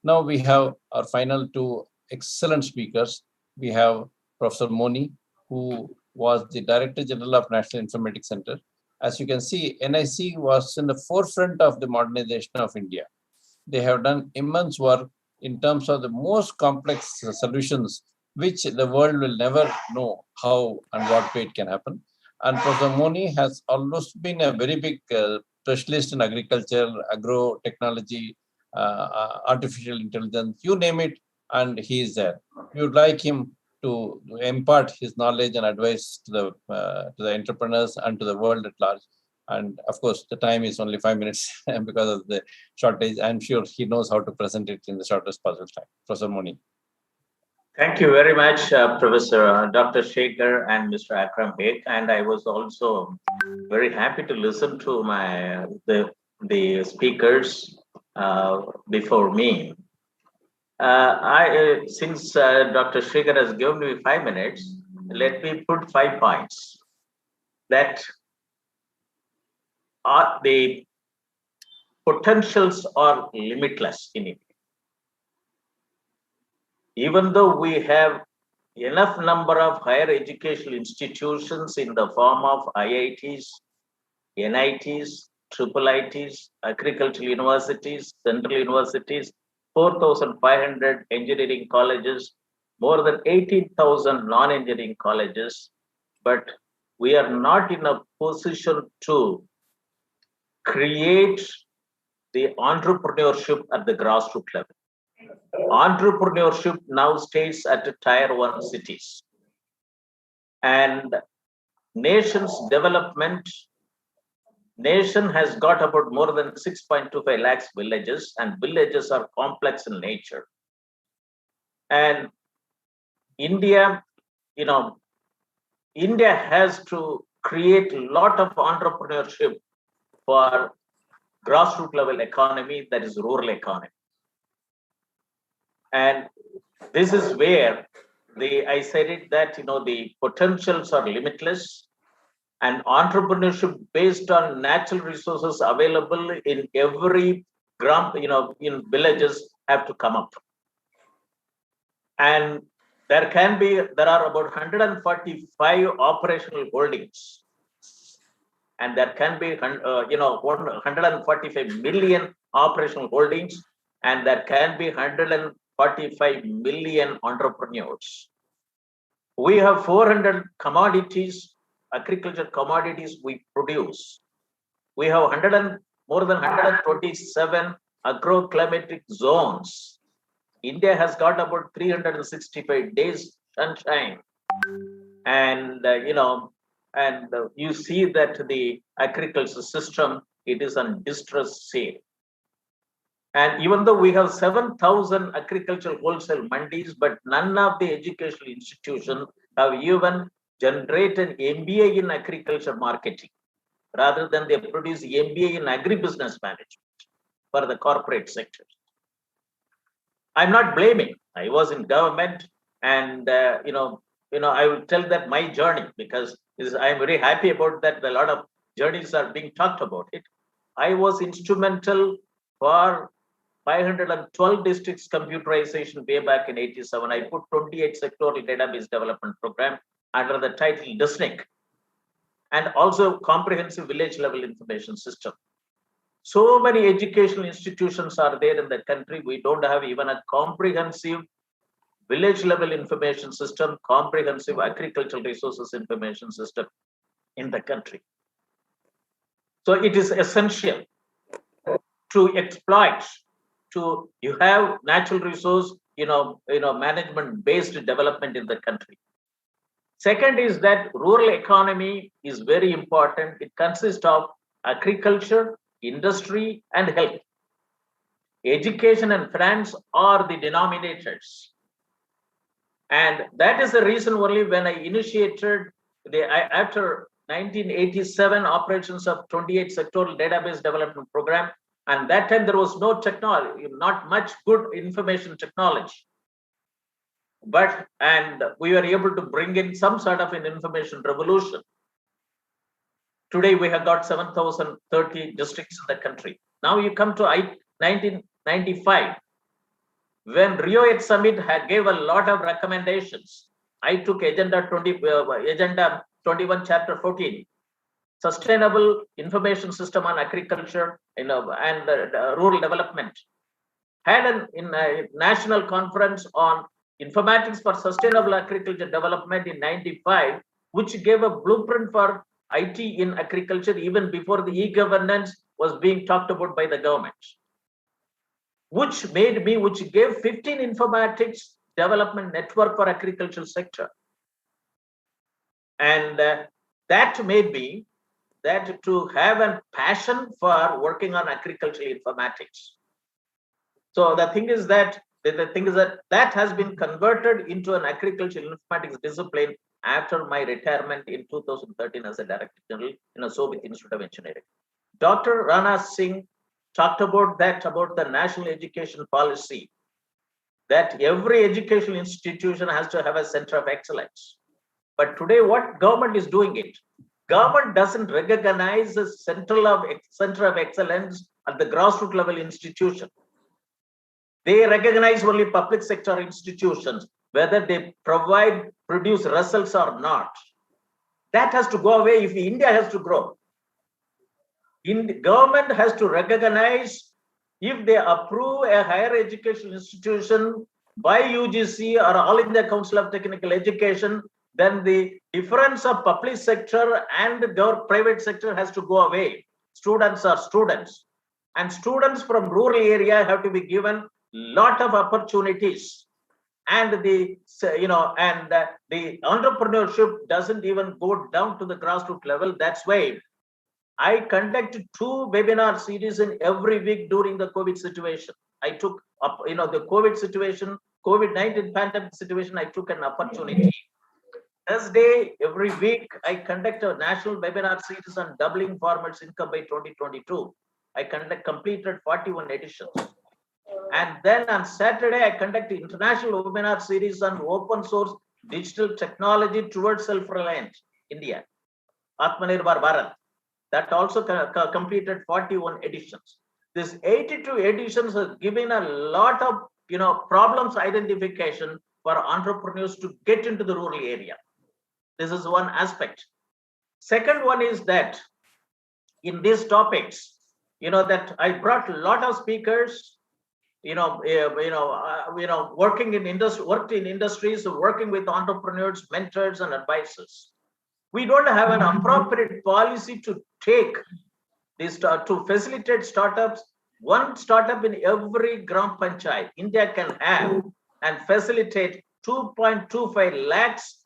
Now we have our final two excellent speakers. We have Professor Moni, who was the Director General of National Informatics Center. As you can see, NIC was in the forefront of the modernization of India. They have done immense work in terms of the most complex solutions, which the world will never know how and what way it can happen. And Professor Moni has almost been a very big specialist in agriculture, agro technology, artificial intelligence, you name it, and he is there. We would like him to impart his knowledge and advice to the entrepreneurs and to the world at large. And of course, the time is only 5 minutes because of the shortage. I'm sure he knows how to present it in the shortest possible time. Professor Moni. Thank you very much, Professor Dr. Sekhar and Mr. Akram Haque. And I was also very happy to listen to the speakers before me. Since Dr. Sekhar has given me 5 minutes, let me put 5 points that the potentials are limitless in India. Even though we have enough number of higher educational institutions in the form of IITs, NITs, IIITs, agricultural universities, central universities, 4,500 engineering colleges, more than 18,000 non-engineering colleges, but we are not in a position to create the entrepreneurship at the grassroots level. Entrepreneurship now stays at the tier 1 cities. And nation's development, nation has got about more than 6.25 lakhs villages, and villages are complex in nature. And India, India has to create a lot of entrepreneurship for grassroots level economy, that is rural economy. And this is where I said it that the potentials are limitless, and entrepreneurship based on natural resources available in every in villages have to come up. And there are about 145 operational holdings, and there can be 145 million operational holdings, and there can be 145 million entrepreneurs. We have 400 commodities, agriculture commodities we produce. We have more than 127 agroclimatic zones. India has got about 365 days sunshine, and you see that the agriculture system, it is on distress state. And even though we have 7,000 agricultural wholesale mandis, but none of the educational institutions have even generated MBA in agriculture marketing. Rather than they produce MBA in agribusiness management for the corporate sector. I'm not blaming. I was in government, and I will tell that my journey, because I'm very happy about that. A lot of journeys are being talked about it. I was instrumental for 512 districts computerization way back in '87. I put 28 sectoral database development program under the title DISNIC, and also comprehensive village level information system. So many educational institutions are there in the country. We don't have even a comprehensive village level information system, comprehensive agricultural resources information system in the country. So it is essential to exploit, you have natural resource, management based development in the country. Second is that rural economy is very important. It consists of agriculture, industry, and health. education and finance are the denominators. And that is the reason only when I initiated after 1987 operations of 28 sectoral database development program. And that time there was no technology, not much good information technology. And we were able to bring in some sort of an information revolution. Today we have got 7,030 districts in the country. Now you come to 1995. When Rio 8 Summit gave a lot of recommendations, I took Agenda 21, Chapter 14, Sustainable Information System on Agriculture, and Rural Development. Had a national conference on Informatics for Sustainable Agriculture Development in 95, which gave a blueprint for IT in agriculture even before the e-governance was being talked about by the government. Which gave 15 informatics development network for agricultural sector. And that made me to have a passion for working on agricultural informatics. So the thing is that that has been converted into an agricultural informatics discipline after my retirement in 2013 as a Director General in a Soviet Institute of Engineering. Dr. Rana Singh talked about the national education policy, that every educational institution has to have a center of excellence. But today, what government is doing it? Government doesn't recognize the center of excellence at the grassroots level institution. They recognize only public sector institutions, whether they produce results or not. That has to go away if India has to grow. Government has to recognize if they approve a higher education institution by UGC or All India Council of Technical Education, then the difference of public sector and private sector has to go away. Students are students, and students from rural area have to be given lot of opportunities. And the entrepreneurship doesnent even go down to the grassroots level. That's why I conducted 2 webinar series in every week during the COVID situation. I took up, the COVID situation, COVID-19 pandemic situation, I took an opportunity. Thursday, every week, I conduct a national webinar series on doubling farmers' income by 2022. I completed 41 editions. And then on Saturday, I conduct the international webinar series on open source digital technology towards self-reliant India, Atmanirbhar Bharat. That also completed 41 editions. This 82 editions has given a lot of problems identification for entrepreneurs to get into the rural area. This is one aspect. Second one is that in these topics, that I brought a lot of speakers, working in industries, working with entrepreneurs, mentors, and advisors. We don't have an appropriate policy to take this to facilitate startups. One startup in every Gram Panchayat India can have and facilitate 2.25 lakhs,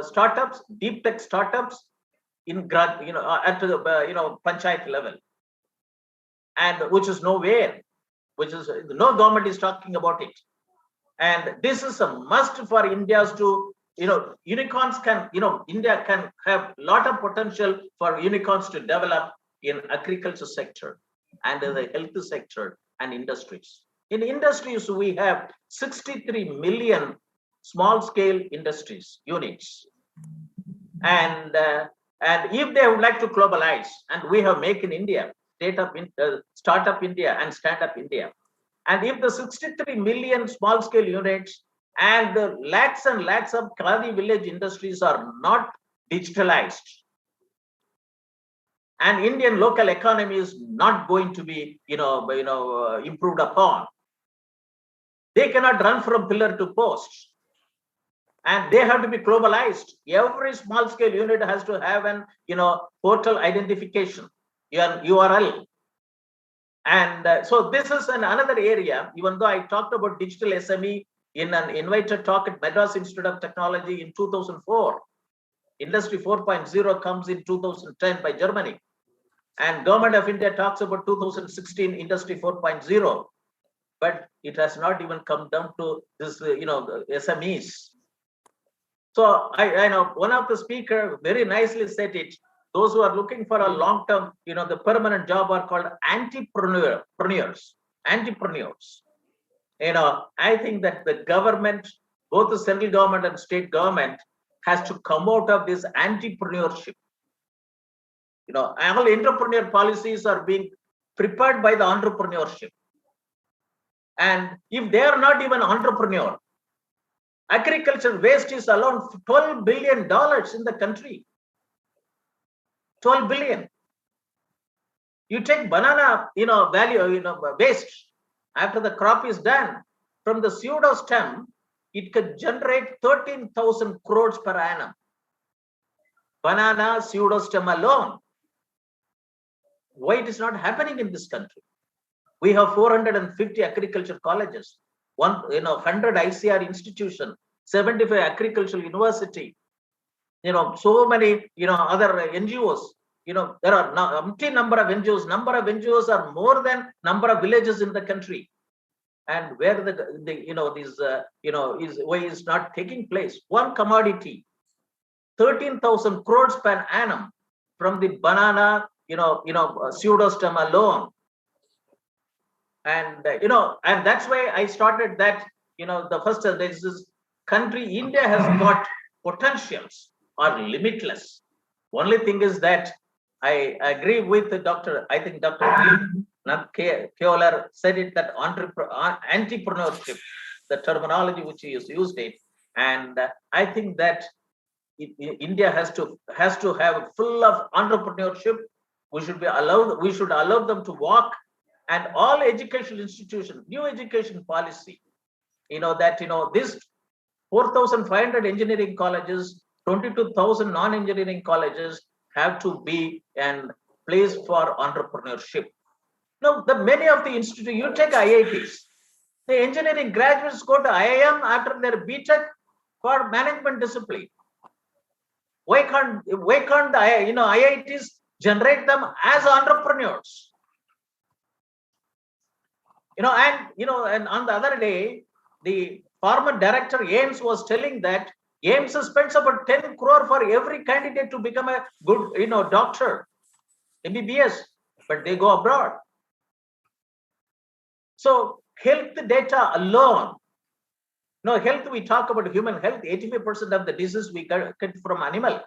startups, deep tech startups in at the Panchayat level, and which is nowhere, no government is talking about it. And this is a must for India's to, unicorns can, India can have a lot of potential for unicorns to develop in agriculture sector and the health sector and industries. In industries, we have 63 million small scale industries units. And if they would like to globalize, and we have Make in India, Startup India and Stand Up India. And if the 63 million small scale units and the lakhs and lakhs of Khadi village industries are not digitalized, and Indian local economy is not going to be, improved upon, they cannot run from pillar to post. And they have to be globalized. Every small scale unit has to have an, portal identification, URL. And so this is another area, even though I talked about digital SME in an invited talk at Madras Institute of Technology in 2004. Industry 4.0 comes in 2010 by Germany. And Government of India talks about 2016 Industry 4.0. but it has not even come down to this, the SMEs. So I know one of the speaker very nicely said it. Those who are looking for a long-term, the permanent job are called entrepreneurs. I think that the government, both the central government and state government, has to come out of this entrepreneurship. All entrepreneur policies are being prepared by the entrepreneurship. And if they are not even entrepreneur, agriculture waste is around $12 billion in the country. 12 billion. You take banana, waste after the crop is done, from the pseudo stem, it could generate 13,000 crores per annum. Banana pseudo stem alone. Why it is not happening in this country? We have 450 agriculture colleges, 100 ICR institutions, 75 agricultural university, so many, other NGOs. There are empty number of NGOs. Number of NGOs are more than number of villages in the country. And where why is not taking place? One commodity, 13,000 crores per annum from the banana, pseudo stem alone. And and that's why I started that. The first this country, India has got potentials are limitless. Only thing is that I agree with the doctor. I think Dr. Sekhar said it, that entrepreneurship, the terminology which he has used it, and I think that India has to have full of entrepreneurship. We should allow them to walk, and all educational institutions, new education policy, this 4,500 engineering colleges, 22,000 non-engineering colleges have to be a place for entrepreneurship. Many of the institutes, you take IITs, the engineering graduates go to IIM after their BTech for management discipline. Why can't the IITs generate them as entrepreneurs? And on the other day, the former director AIMS was telling that AIMS spends about 10 crore for every candidate to become a good, doctor, MBBS, but they go abroad. So health data alone, health, we talk about human health, 85% of the disease we get from animal.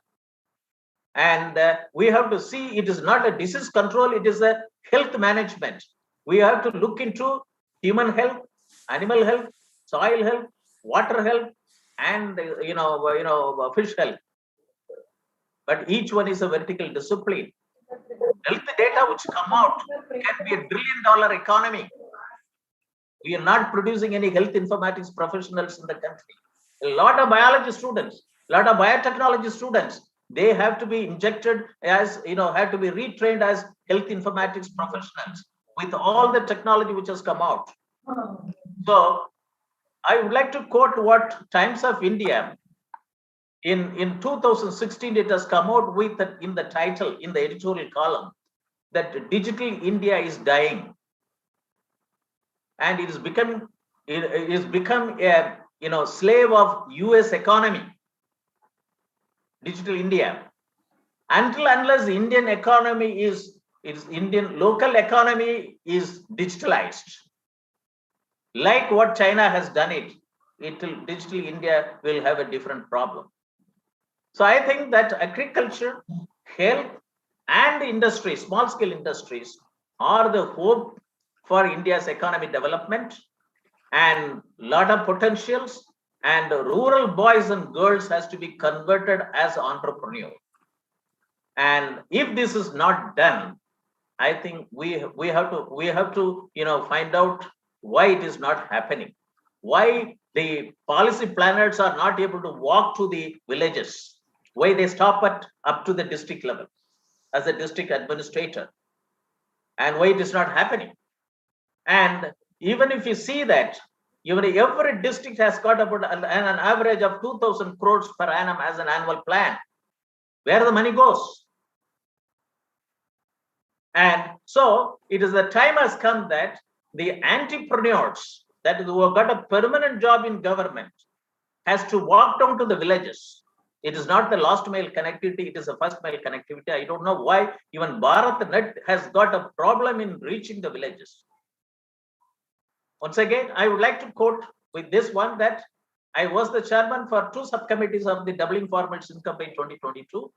And we have to see it is not a disease control, it is a health management. We have to look into human health, animal health, soil health, water health, and fish health. But each one is a vertical discipline. Health data which come out can be $1 trillion economy. We are not producing any health informatics professionals in the country. A lot of biology students, a lot of biotechnology students, they have to be injected as, have to be retrained as health informatics professionals with all the technology which has come out. So I would like to quote what Times of India in 2016, it has come out with in the title, in the editorial column, that digital India is dying. And it has become a slave of US economy, digital India. Unless the Indian economy Indian local economy is digitalized, like what China has done digital India will have a different problem. So I think that agriculture, health, and industry, small scale industries, are the hope for India's economic development, and a lot of potentials, and rural boys and girls has to be converted as entrepreneurs. And if this is not done, I think we have to find out why it is not happening, why the policy planners are not able to walk to the villages, why they stop up to the district level as a district administrator, and why it is not happening. And even if you see that, every district has got about an average of 2,000 crores per annum as an annual plan, where the money goes. And so it is the time has come that the entrepreneurs that who have got a permanent job in government has to walk down to the villages. It is not the last mile connectivity, it is the first mile connectivity. I don't know why even BharatNet has got a problem in reaching the villages. Once again, I would like to quote with this one that I was the chairman for 2 subcommittees of the Doubling Farmers' Income in 2022.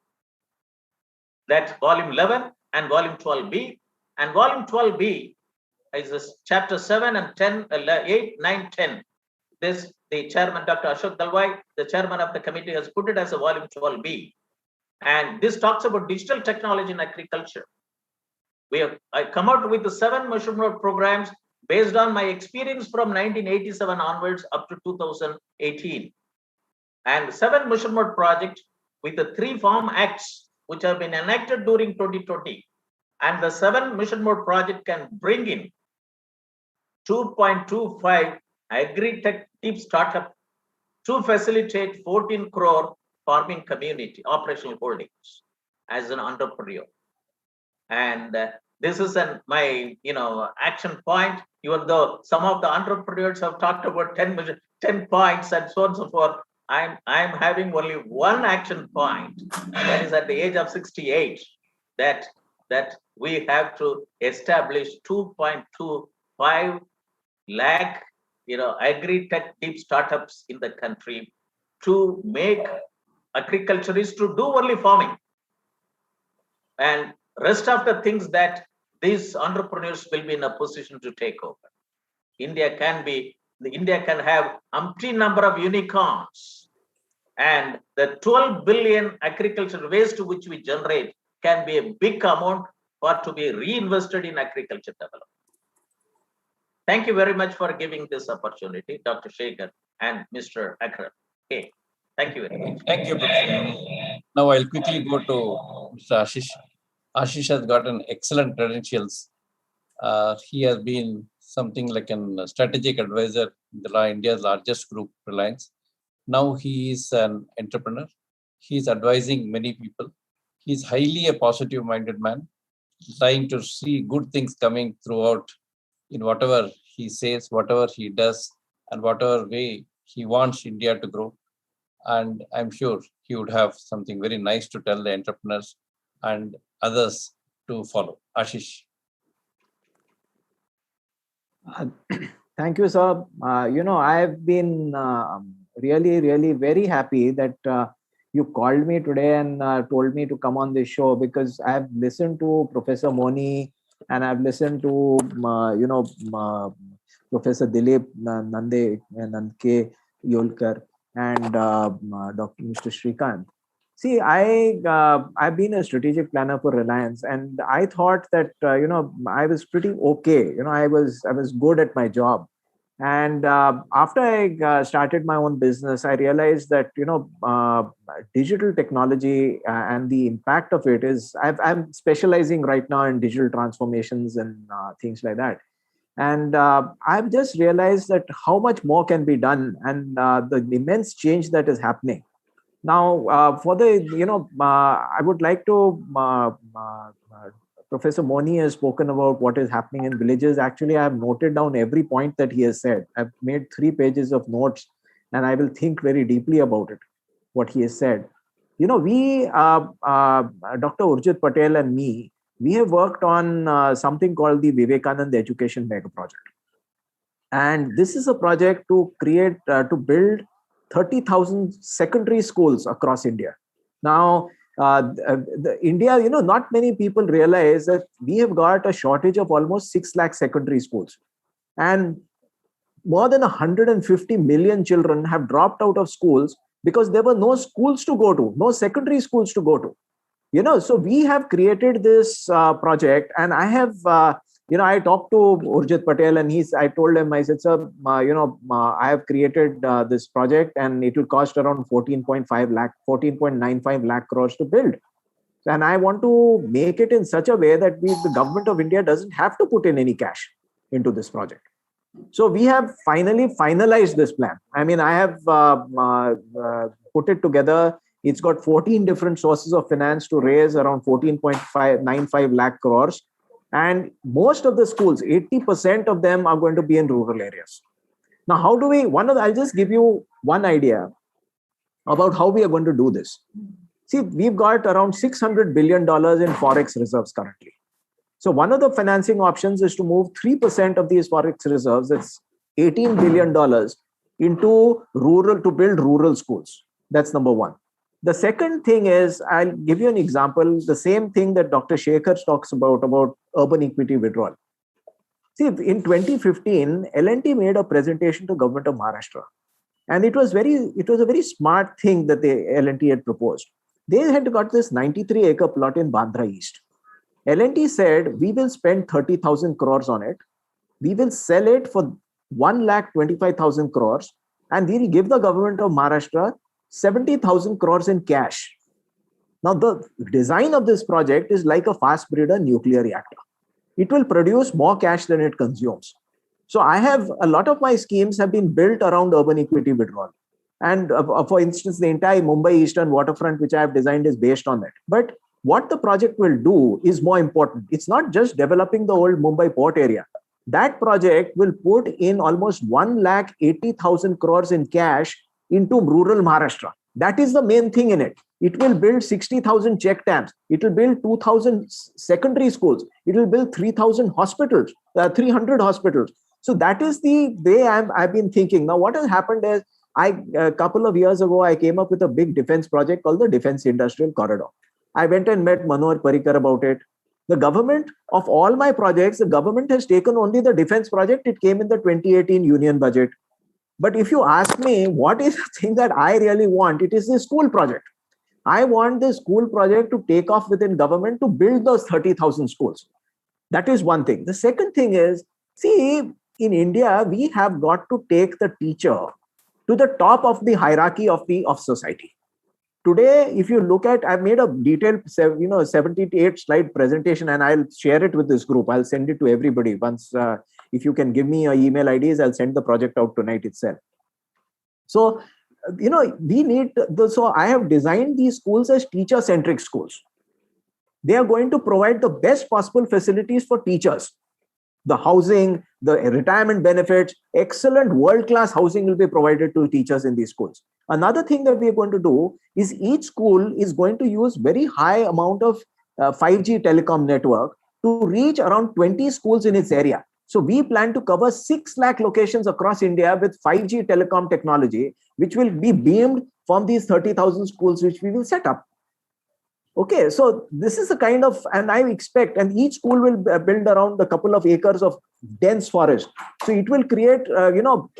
That's volume 11 and volume 12B. And volume 12B is this chapter 7 and 10, 8, 9, 10. This, the chairman, Dr. Ashok Dalwai, the chairman of the committee, has put it as a volume 12B. And this talks about digital technology in agriculture. I come out with the 7 measurement programs based on my experience from 1987 onwards up to 2018. And 7 measurement project with the 3 farm acts which have been enacted during 2020. And the 7 measurement project can bring in 2.25 agri-tech deep startup to facilitate 14 crore farming community operational holdings as an entrepreneur. And this is my action point, even though some of the entrepreneurs have talked about 10 points and so on and so forth. I'm having only one action point, that is at the age of 68, that we have to establish 2.25 lakh agri-tech deep startups in the country to make agriculturists to do only farming, and rest of the things that these entrepreneurs will be in a position to take over. India can have umpteen number of unicorns, and the 12 billion agricultural waste which we generate can be a big amount for to be reinvested in agriculture development. Thank you very much for giving this opportunity, Dr. Sekhar and Mr. Akram. Okay. Thank you very much. Thank you, Professor. Now I'll quickly go to Mr. Ashish. Ashish has gotten excellent credentials. He has been something like a strategic advisor in India's largest group, Reliance. Now he is an entrepreneur. He's advising many people. He's highly a positive-minded man, trying to see good things coming throughout in whatever he says, whatever he does, and whatever way he wants India to grow. And I'm sure he would have something very nice to tell the entrepreneurs and others to follow. Ashish. Thank you, sir. I've been really very happy that you called me today and told me to come on this show, because I've listened to Professor Moni and I've listened to Professor Dilip Nandke Yolkar and Dr. Mr. Shrikant. See, I've been a strategic planner for Reliance, and I thought that I was pretty okay. I was good at my job. And after I started my own business, I realized that digital technology and the impact of it is. I'm specializing right now in digital transformations and things like that. And I've just realized that how much more can be done, and the immense change that is happening. Now, for the, I would like to, Professor Moni has spoken about what is happening in villages. Actually, I have noted down every point that he has said. I've made 3 pages of notes, and I will think very deeply about it, what he has said. We, Dr. Urjit Patel and me, we have worked on something called the Vivekananda Education Mega Project. And this is a project to create, to build 30,000 secondary schools across India. Now, India, not many people realize that we have got a shortage of almost 6 lakh secondary schools. And more than 150 million children have dropped out of schools because there were no schools to go to, no secondary schools to go to. So we have created this project, and I have, I talked to Urjit Patel, and I told him, I said, sir, I have created this project, and it will cost around 14.95 lakh crores to build. And I want to make it in such a way that the government of India doesn't have to put in any cash into this project. So we have finalized this plan. I mean, I have put it together. It's got 14 different sources of finance to raise around 14.95 lakh crores. And most of the schools, 80% of them are going to be in rural areas. Now, how do we, I'll just give you one idea about how we are going to do this. See, we've got around $600 billion in Forex reserves currently. So one of the financing options is to move 3% of these Forex reserves, that's $18 billion, into rural, to build rural schools. That's number one. The second thing is, I'll give you an example, the same thing that Dr. Sekhar talks about urban equity withdrawal. See, in 2015, L&T made a presentation to government of Maharashtra. And it was a very smart thing that the L&T had proposed. They had got this 93-acre plot in Bandra East. L&T said, we will spend 30,000 crores on it. We will sell it for 1,25,000 crores. And we will give the government of Maharashtra 70,000 crores in cash. Now, the design of this project is like a fast breeder nuclear reactor. It will produce more cash than it consumes. So I have a lot of my schemes have been built around urban equity withdrawal. And for instance, the entire Mumbai Eastern waterfront, which I have designed, is based on that. But what the project will do is more important. It's not just developing the old Mumbai port area. That project will put in almost 1,80,000 crores in cash into rural Maharashtra. That is the main thing in it. It will build 60,000 check dams. It will build 2,000 secondary schools. It will build 3,000 hospitals, 300 hospitals. So that is the way I've been thinking. Now, what has happened is, a couple of years ago, I came up with a big defense project called the Defense Industrial Corridor. I went and met Manohar Parrikar about it. The government, of all my projects, the government has taken only the defense project. It came in the 2018 union budget. But if you ask me, what is the thing that I really want? It is the school project. I want the school project to take off within government to build those 30,000 schools. That is one thing. The second thing is, see, in India, we have got to take the teacher to the top of the hierarchy of society. Today, if you look at, I've made a detailed 78 slide presentation, and I'll share it with this group. I'll send it to everybody. Once, if you can give me your email IDs, I'll send the project out tonight itself. So, we need, so I have designed these schools as teacher-centric schools. They are going to provide the best possible facilities for teachers. The housing, the retirement benefits, excellent world-class housing will be provided to teachers in these schools. Another thing that we are going to do is each school is going to use very high amount of 5G telecom network to reach around 20 schools in its area. So we plan to cover 6 lakh locations across India with 5G telecom technology, which will be beamed from these 30,000 schools which we will set up. Okay, so this is the kind of, and I expect, and each school will build around a couple of acres of dense forest. So it will create,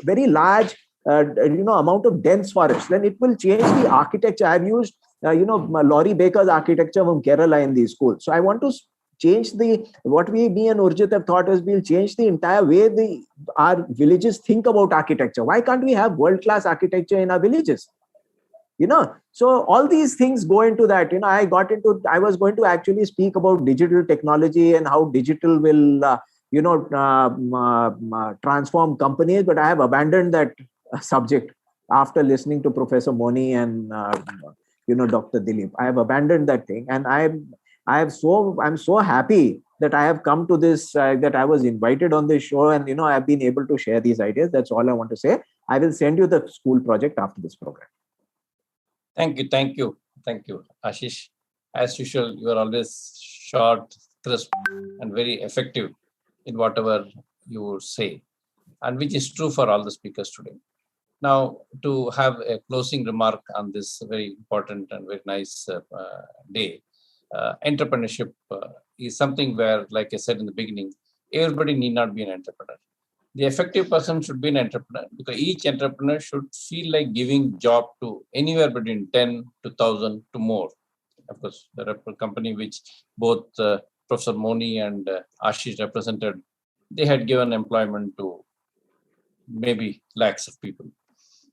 very large, amount of dense forest. Then it will change the architecture. I've used, Laurie Baker's architecture from Kerala in these schools. So I want to change me and Urjit have thought is we'll change the entire way our villages think about architecture. Why can't we have world-class architecture in our villages? So all these things go into that. I was going to actually speak about digital technology and how digital will, transform companies, but I have abandoned that subject after listening to Professor Moni and, Dr. Dilip. I have abandoned that thing. And I'm so happy that I have come to this, that I was invited on this show and, I've been able to share these ideas. That's all I want to say. I will send you the school project after this program. Thank you, Ashish. As usual, you are always short, crisp, and very effective in whatever you say, and which is true for all the speakers today. Now, to have a closing remark on this very important and very nice day, entrepreneurship is something where, like I said in the beginning, everybody need not be an entrepreneur. The effective person should be an entrepreneur, because each entrepreneur should feel like giving job to anywhere between 10 to 1,000 to more. Of course, the company which both Professor Moni and Ashish represented, they had given employment to maybe lakhs of people.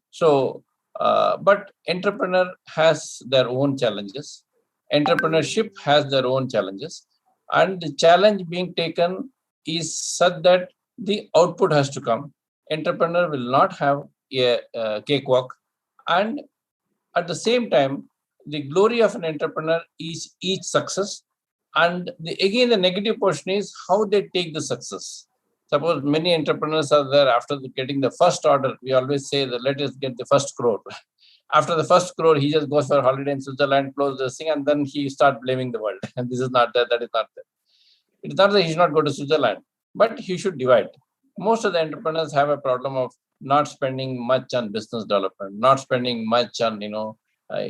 So, but entrepreneur has their own challenges. Entrepreneurship has their own challenges. And the challenge being taken is such that the output has to come. Entrepreneur will not have a cakewalk. And at the same time, the glory of an entrepreneur is each success And again, the negative portion is how they take the success. Suppose many entrepreneurs are there after getting the first order. We always say that let us get the first crore. After the first crore, he just goes for a holiday in Switzerland, close the thing, and then he starts blaming the world. And this is not there, that is not there. It's not that he should not go to Switzerland, but he should divide. Most of the entrepreneurs have a problem of not spending much on business development, not spending much on,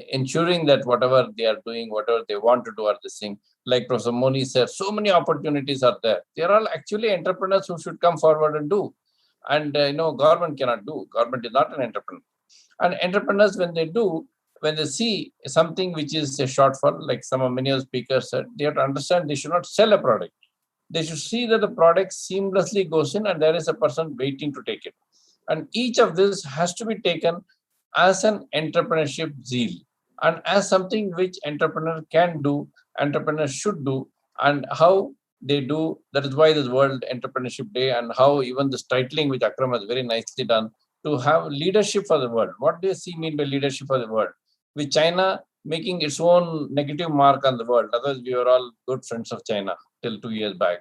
ensuring that whatever they are doing, whatever they want to do are this thing. Like Professor Moni said, so many opportunities are there. They are all actually entrepreneurs who should come forward and do. And, government cannot do. Government is not an entrepreneur. And entrepreneurs, when they see something which is a shortfall, like many of the speakers said, they have to understand they should not sell a product. They should see that the product seamlessly goes in and there is a person waiting to take it. And each of this has to be taken as an entrepreneurship zeal and as something which entrepreneur can do, entrepreneurs should do, and how they do. That is why this World Entrepreneurship Day, and how even this titling which Akram has very nicely done, to have leadership for the world. What do you mean by leadership for the world? With China making its own negative mark on the world. Otherwise, we were all good friends of China till 2 years back.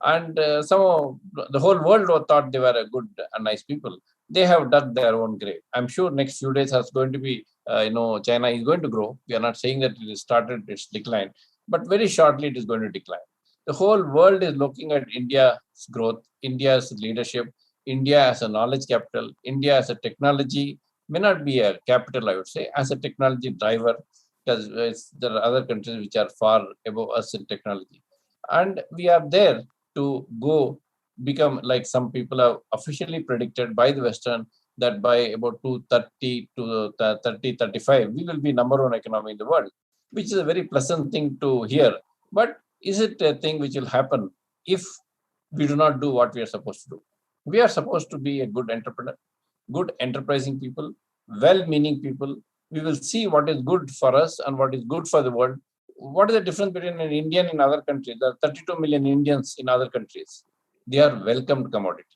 And the whole world thought they were a good and nice people. They have dug their own grave. I'm sure next few days is going to be, China is going to grow. We are not saying that it has started its decline, but very shortly it is going to decline. The whole world is looking at India's growth, India's leadership, India as a knowledge capital, India as a technology, may not be a capital, I would say, as a technology driver, because there are other countries which are far above us in technology. And we are there to go become, like some people have officially predicted by the Western, that by about 2030 to 35, we will be #1 economy in the world, which is a very pleasant thing to hear. But is it a thing which will happen if we do not do what we are supposed to do? We are supposed to be a good entrepreneur, good enterprising people, well-meaning people. We will see what is good for us and what is good for the world. What is the difference between an Indian in other countries? There are 32 million Indians in other countries. They are welcomed commodities.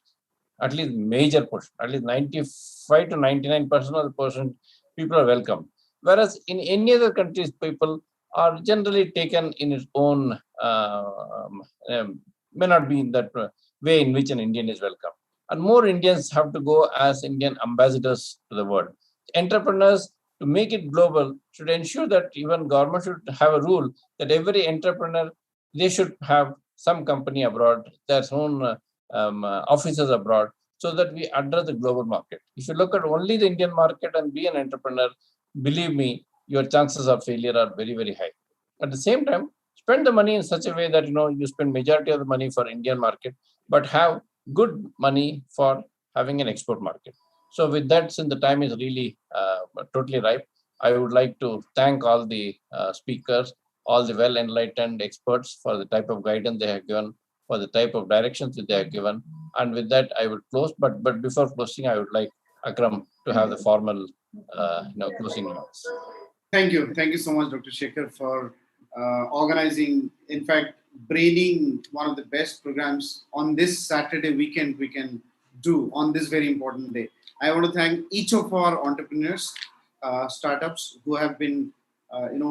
At least major portion, at least 95 to 99% of the person, people are welcome. Whereas in any other countries, people are generally taken in its own, may not be in that way in which an Indian is welcome. And more Indians have to go as Indian ambassadors to the world. Entrepreneurs, to make it global, should ensure that even government should have a rule that every entrepreneur, they should have some company abroad, their own offices abroad, so that we address the global market. If you look at only the Indian market and be an entrepreneur, believe me, your chances of failure are very, very high. At the same time, spend the money in such a way that you spend majority of the money for Indian market, but have good money for having an export market. So with that, since the time is really totally ripe, I would like to thank all the speakers, all the well-enlightened experts for the type of guidance they have given, for the type of directions that they have given. And with that, I would close. But before closing, I would like Akram to have the formal closing remarks. Thank you. Thank you so much, Dr. Sekhar, for organizing, in fact, braining one of the best programs on this Saturday weekend we can do on this very important day. I want to thank each of our entrepreneurs, startups who have been,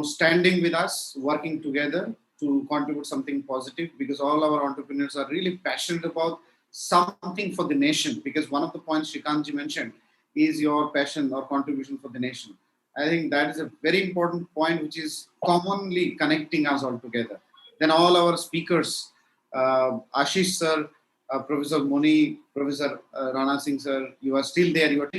standing with us, working together to contribute something positive, because all our entrepreneurs are really passionate about something for the nation. Because one of the points Shrikantji mentioned is your passion or contribution for the nation. I think that is a very important point, which is commonly connecting us all together. Then all our speakers, Ashish sir, Professor Moni, Professor Rana Singh sir, you are still there. You are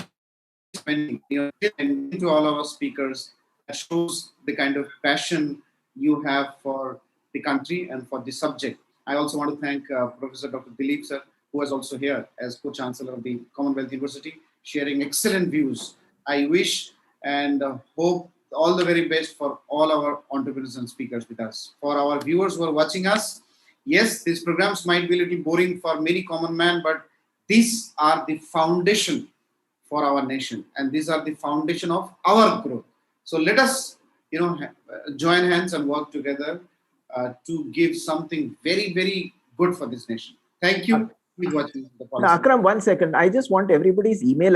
spending to all our speakers. That shows the kind of passion you have for the country and for the subject. I also want to thank Professor Dr. Dilip sir, who is also here as co-chancellor of the Commonwealth University, sharing excellent views. I wish and hope all the very best for all our entrepreneurs and speakers with us. For our viewers who are watching us, yes, these programs might be a little boring for many common man, but these are the foundation for our nation, and these are the foundation of our growth. So let us, join hands and work together to give something very, very good for this nation. Thank you. Keep watching the policy. Akram, 1 second. I just want everybody's email ID.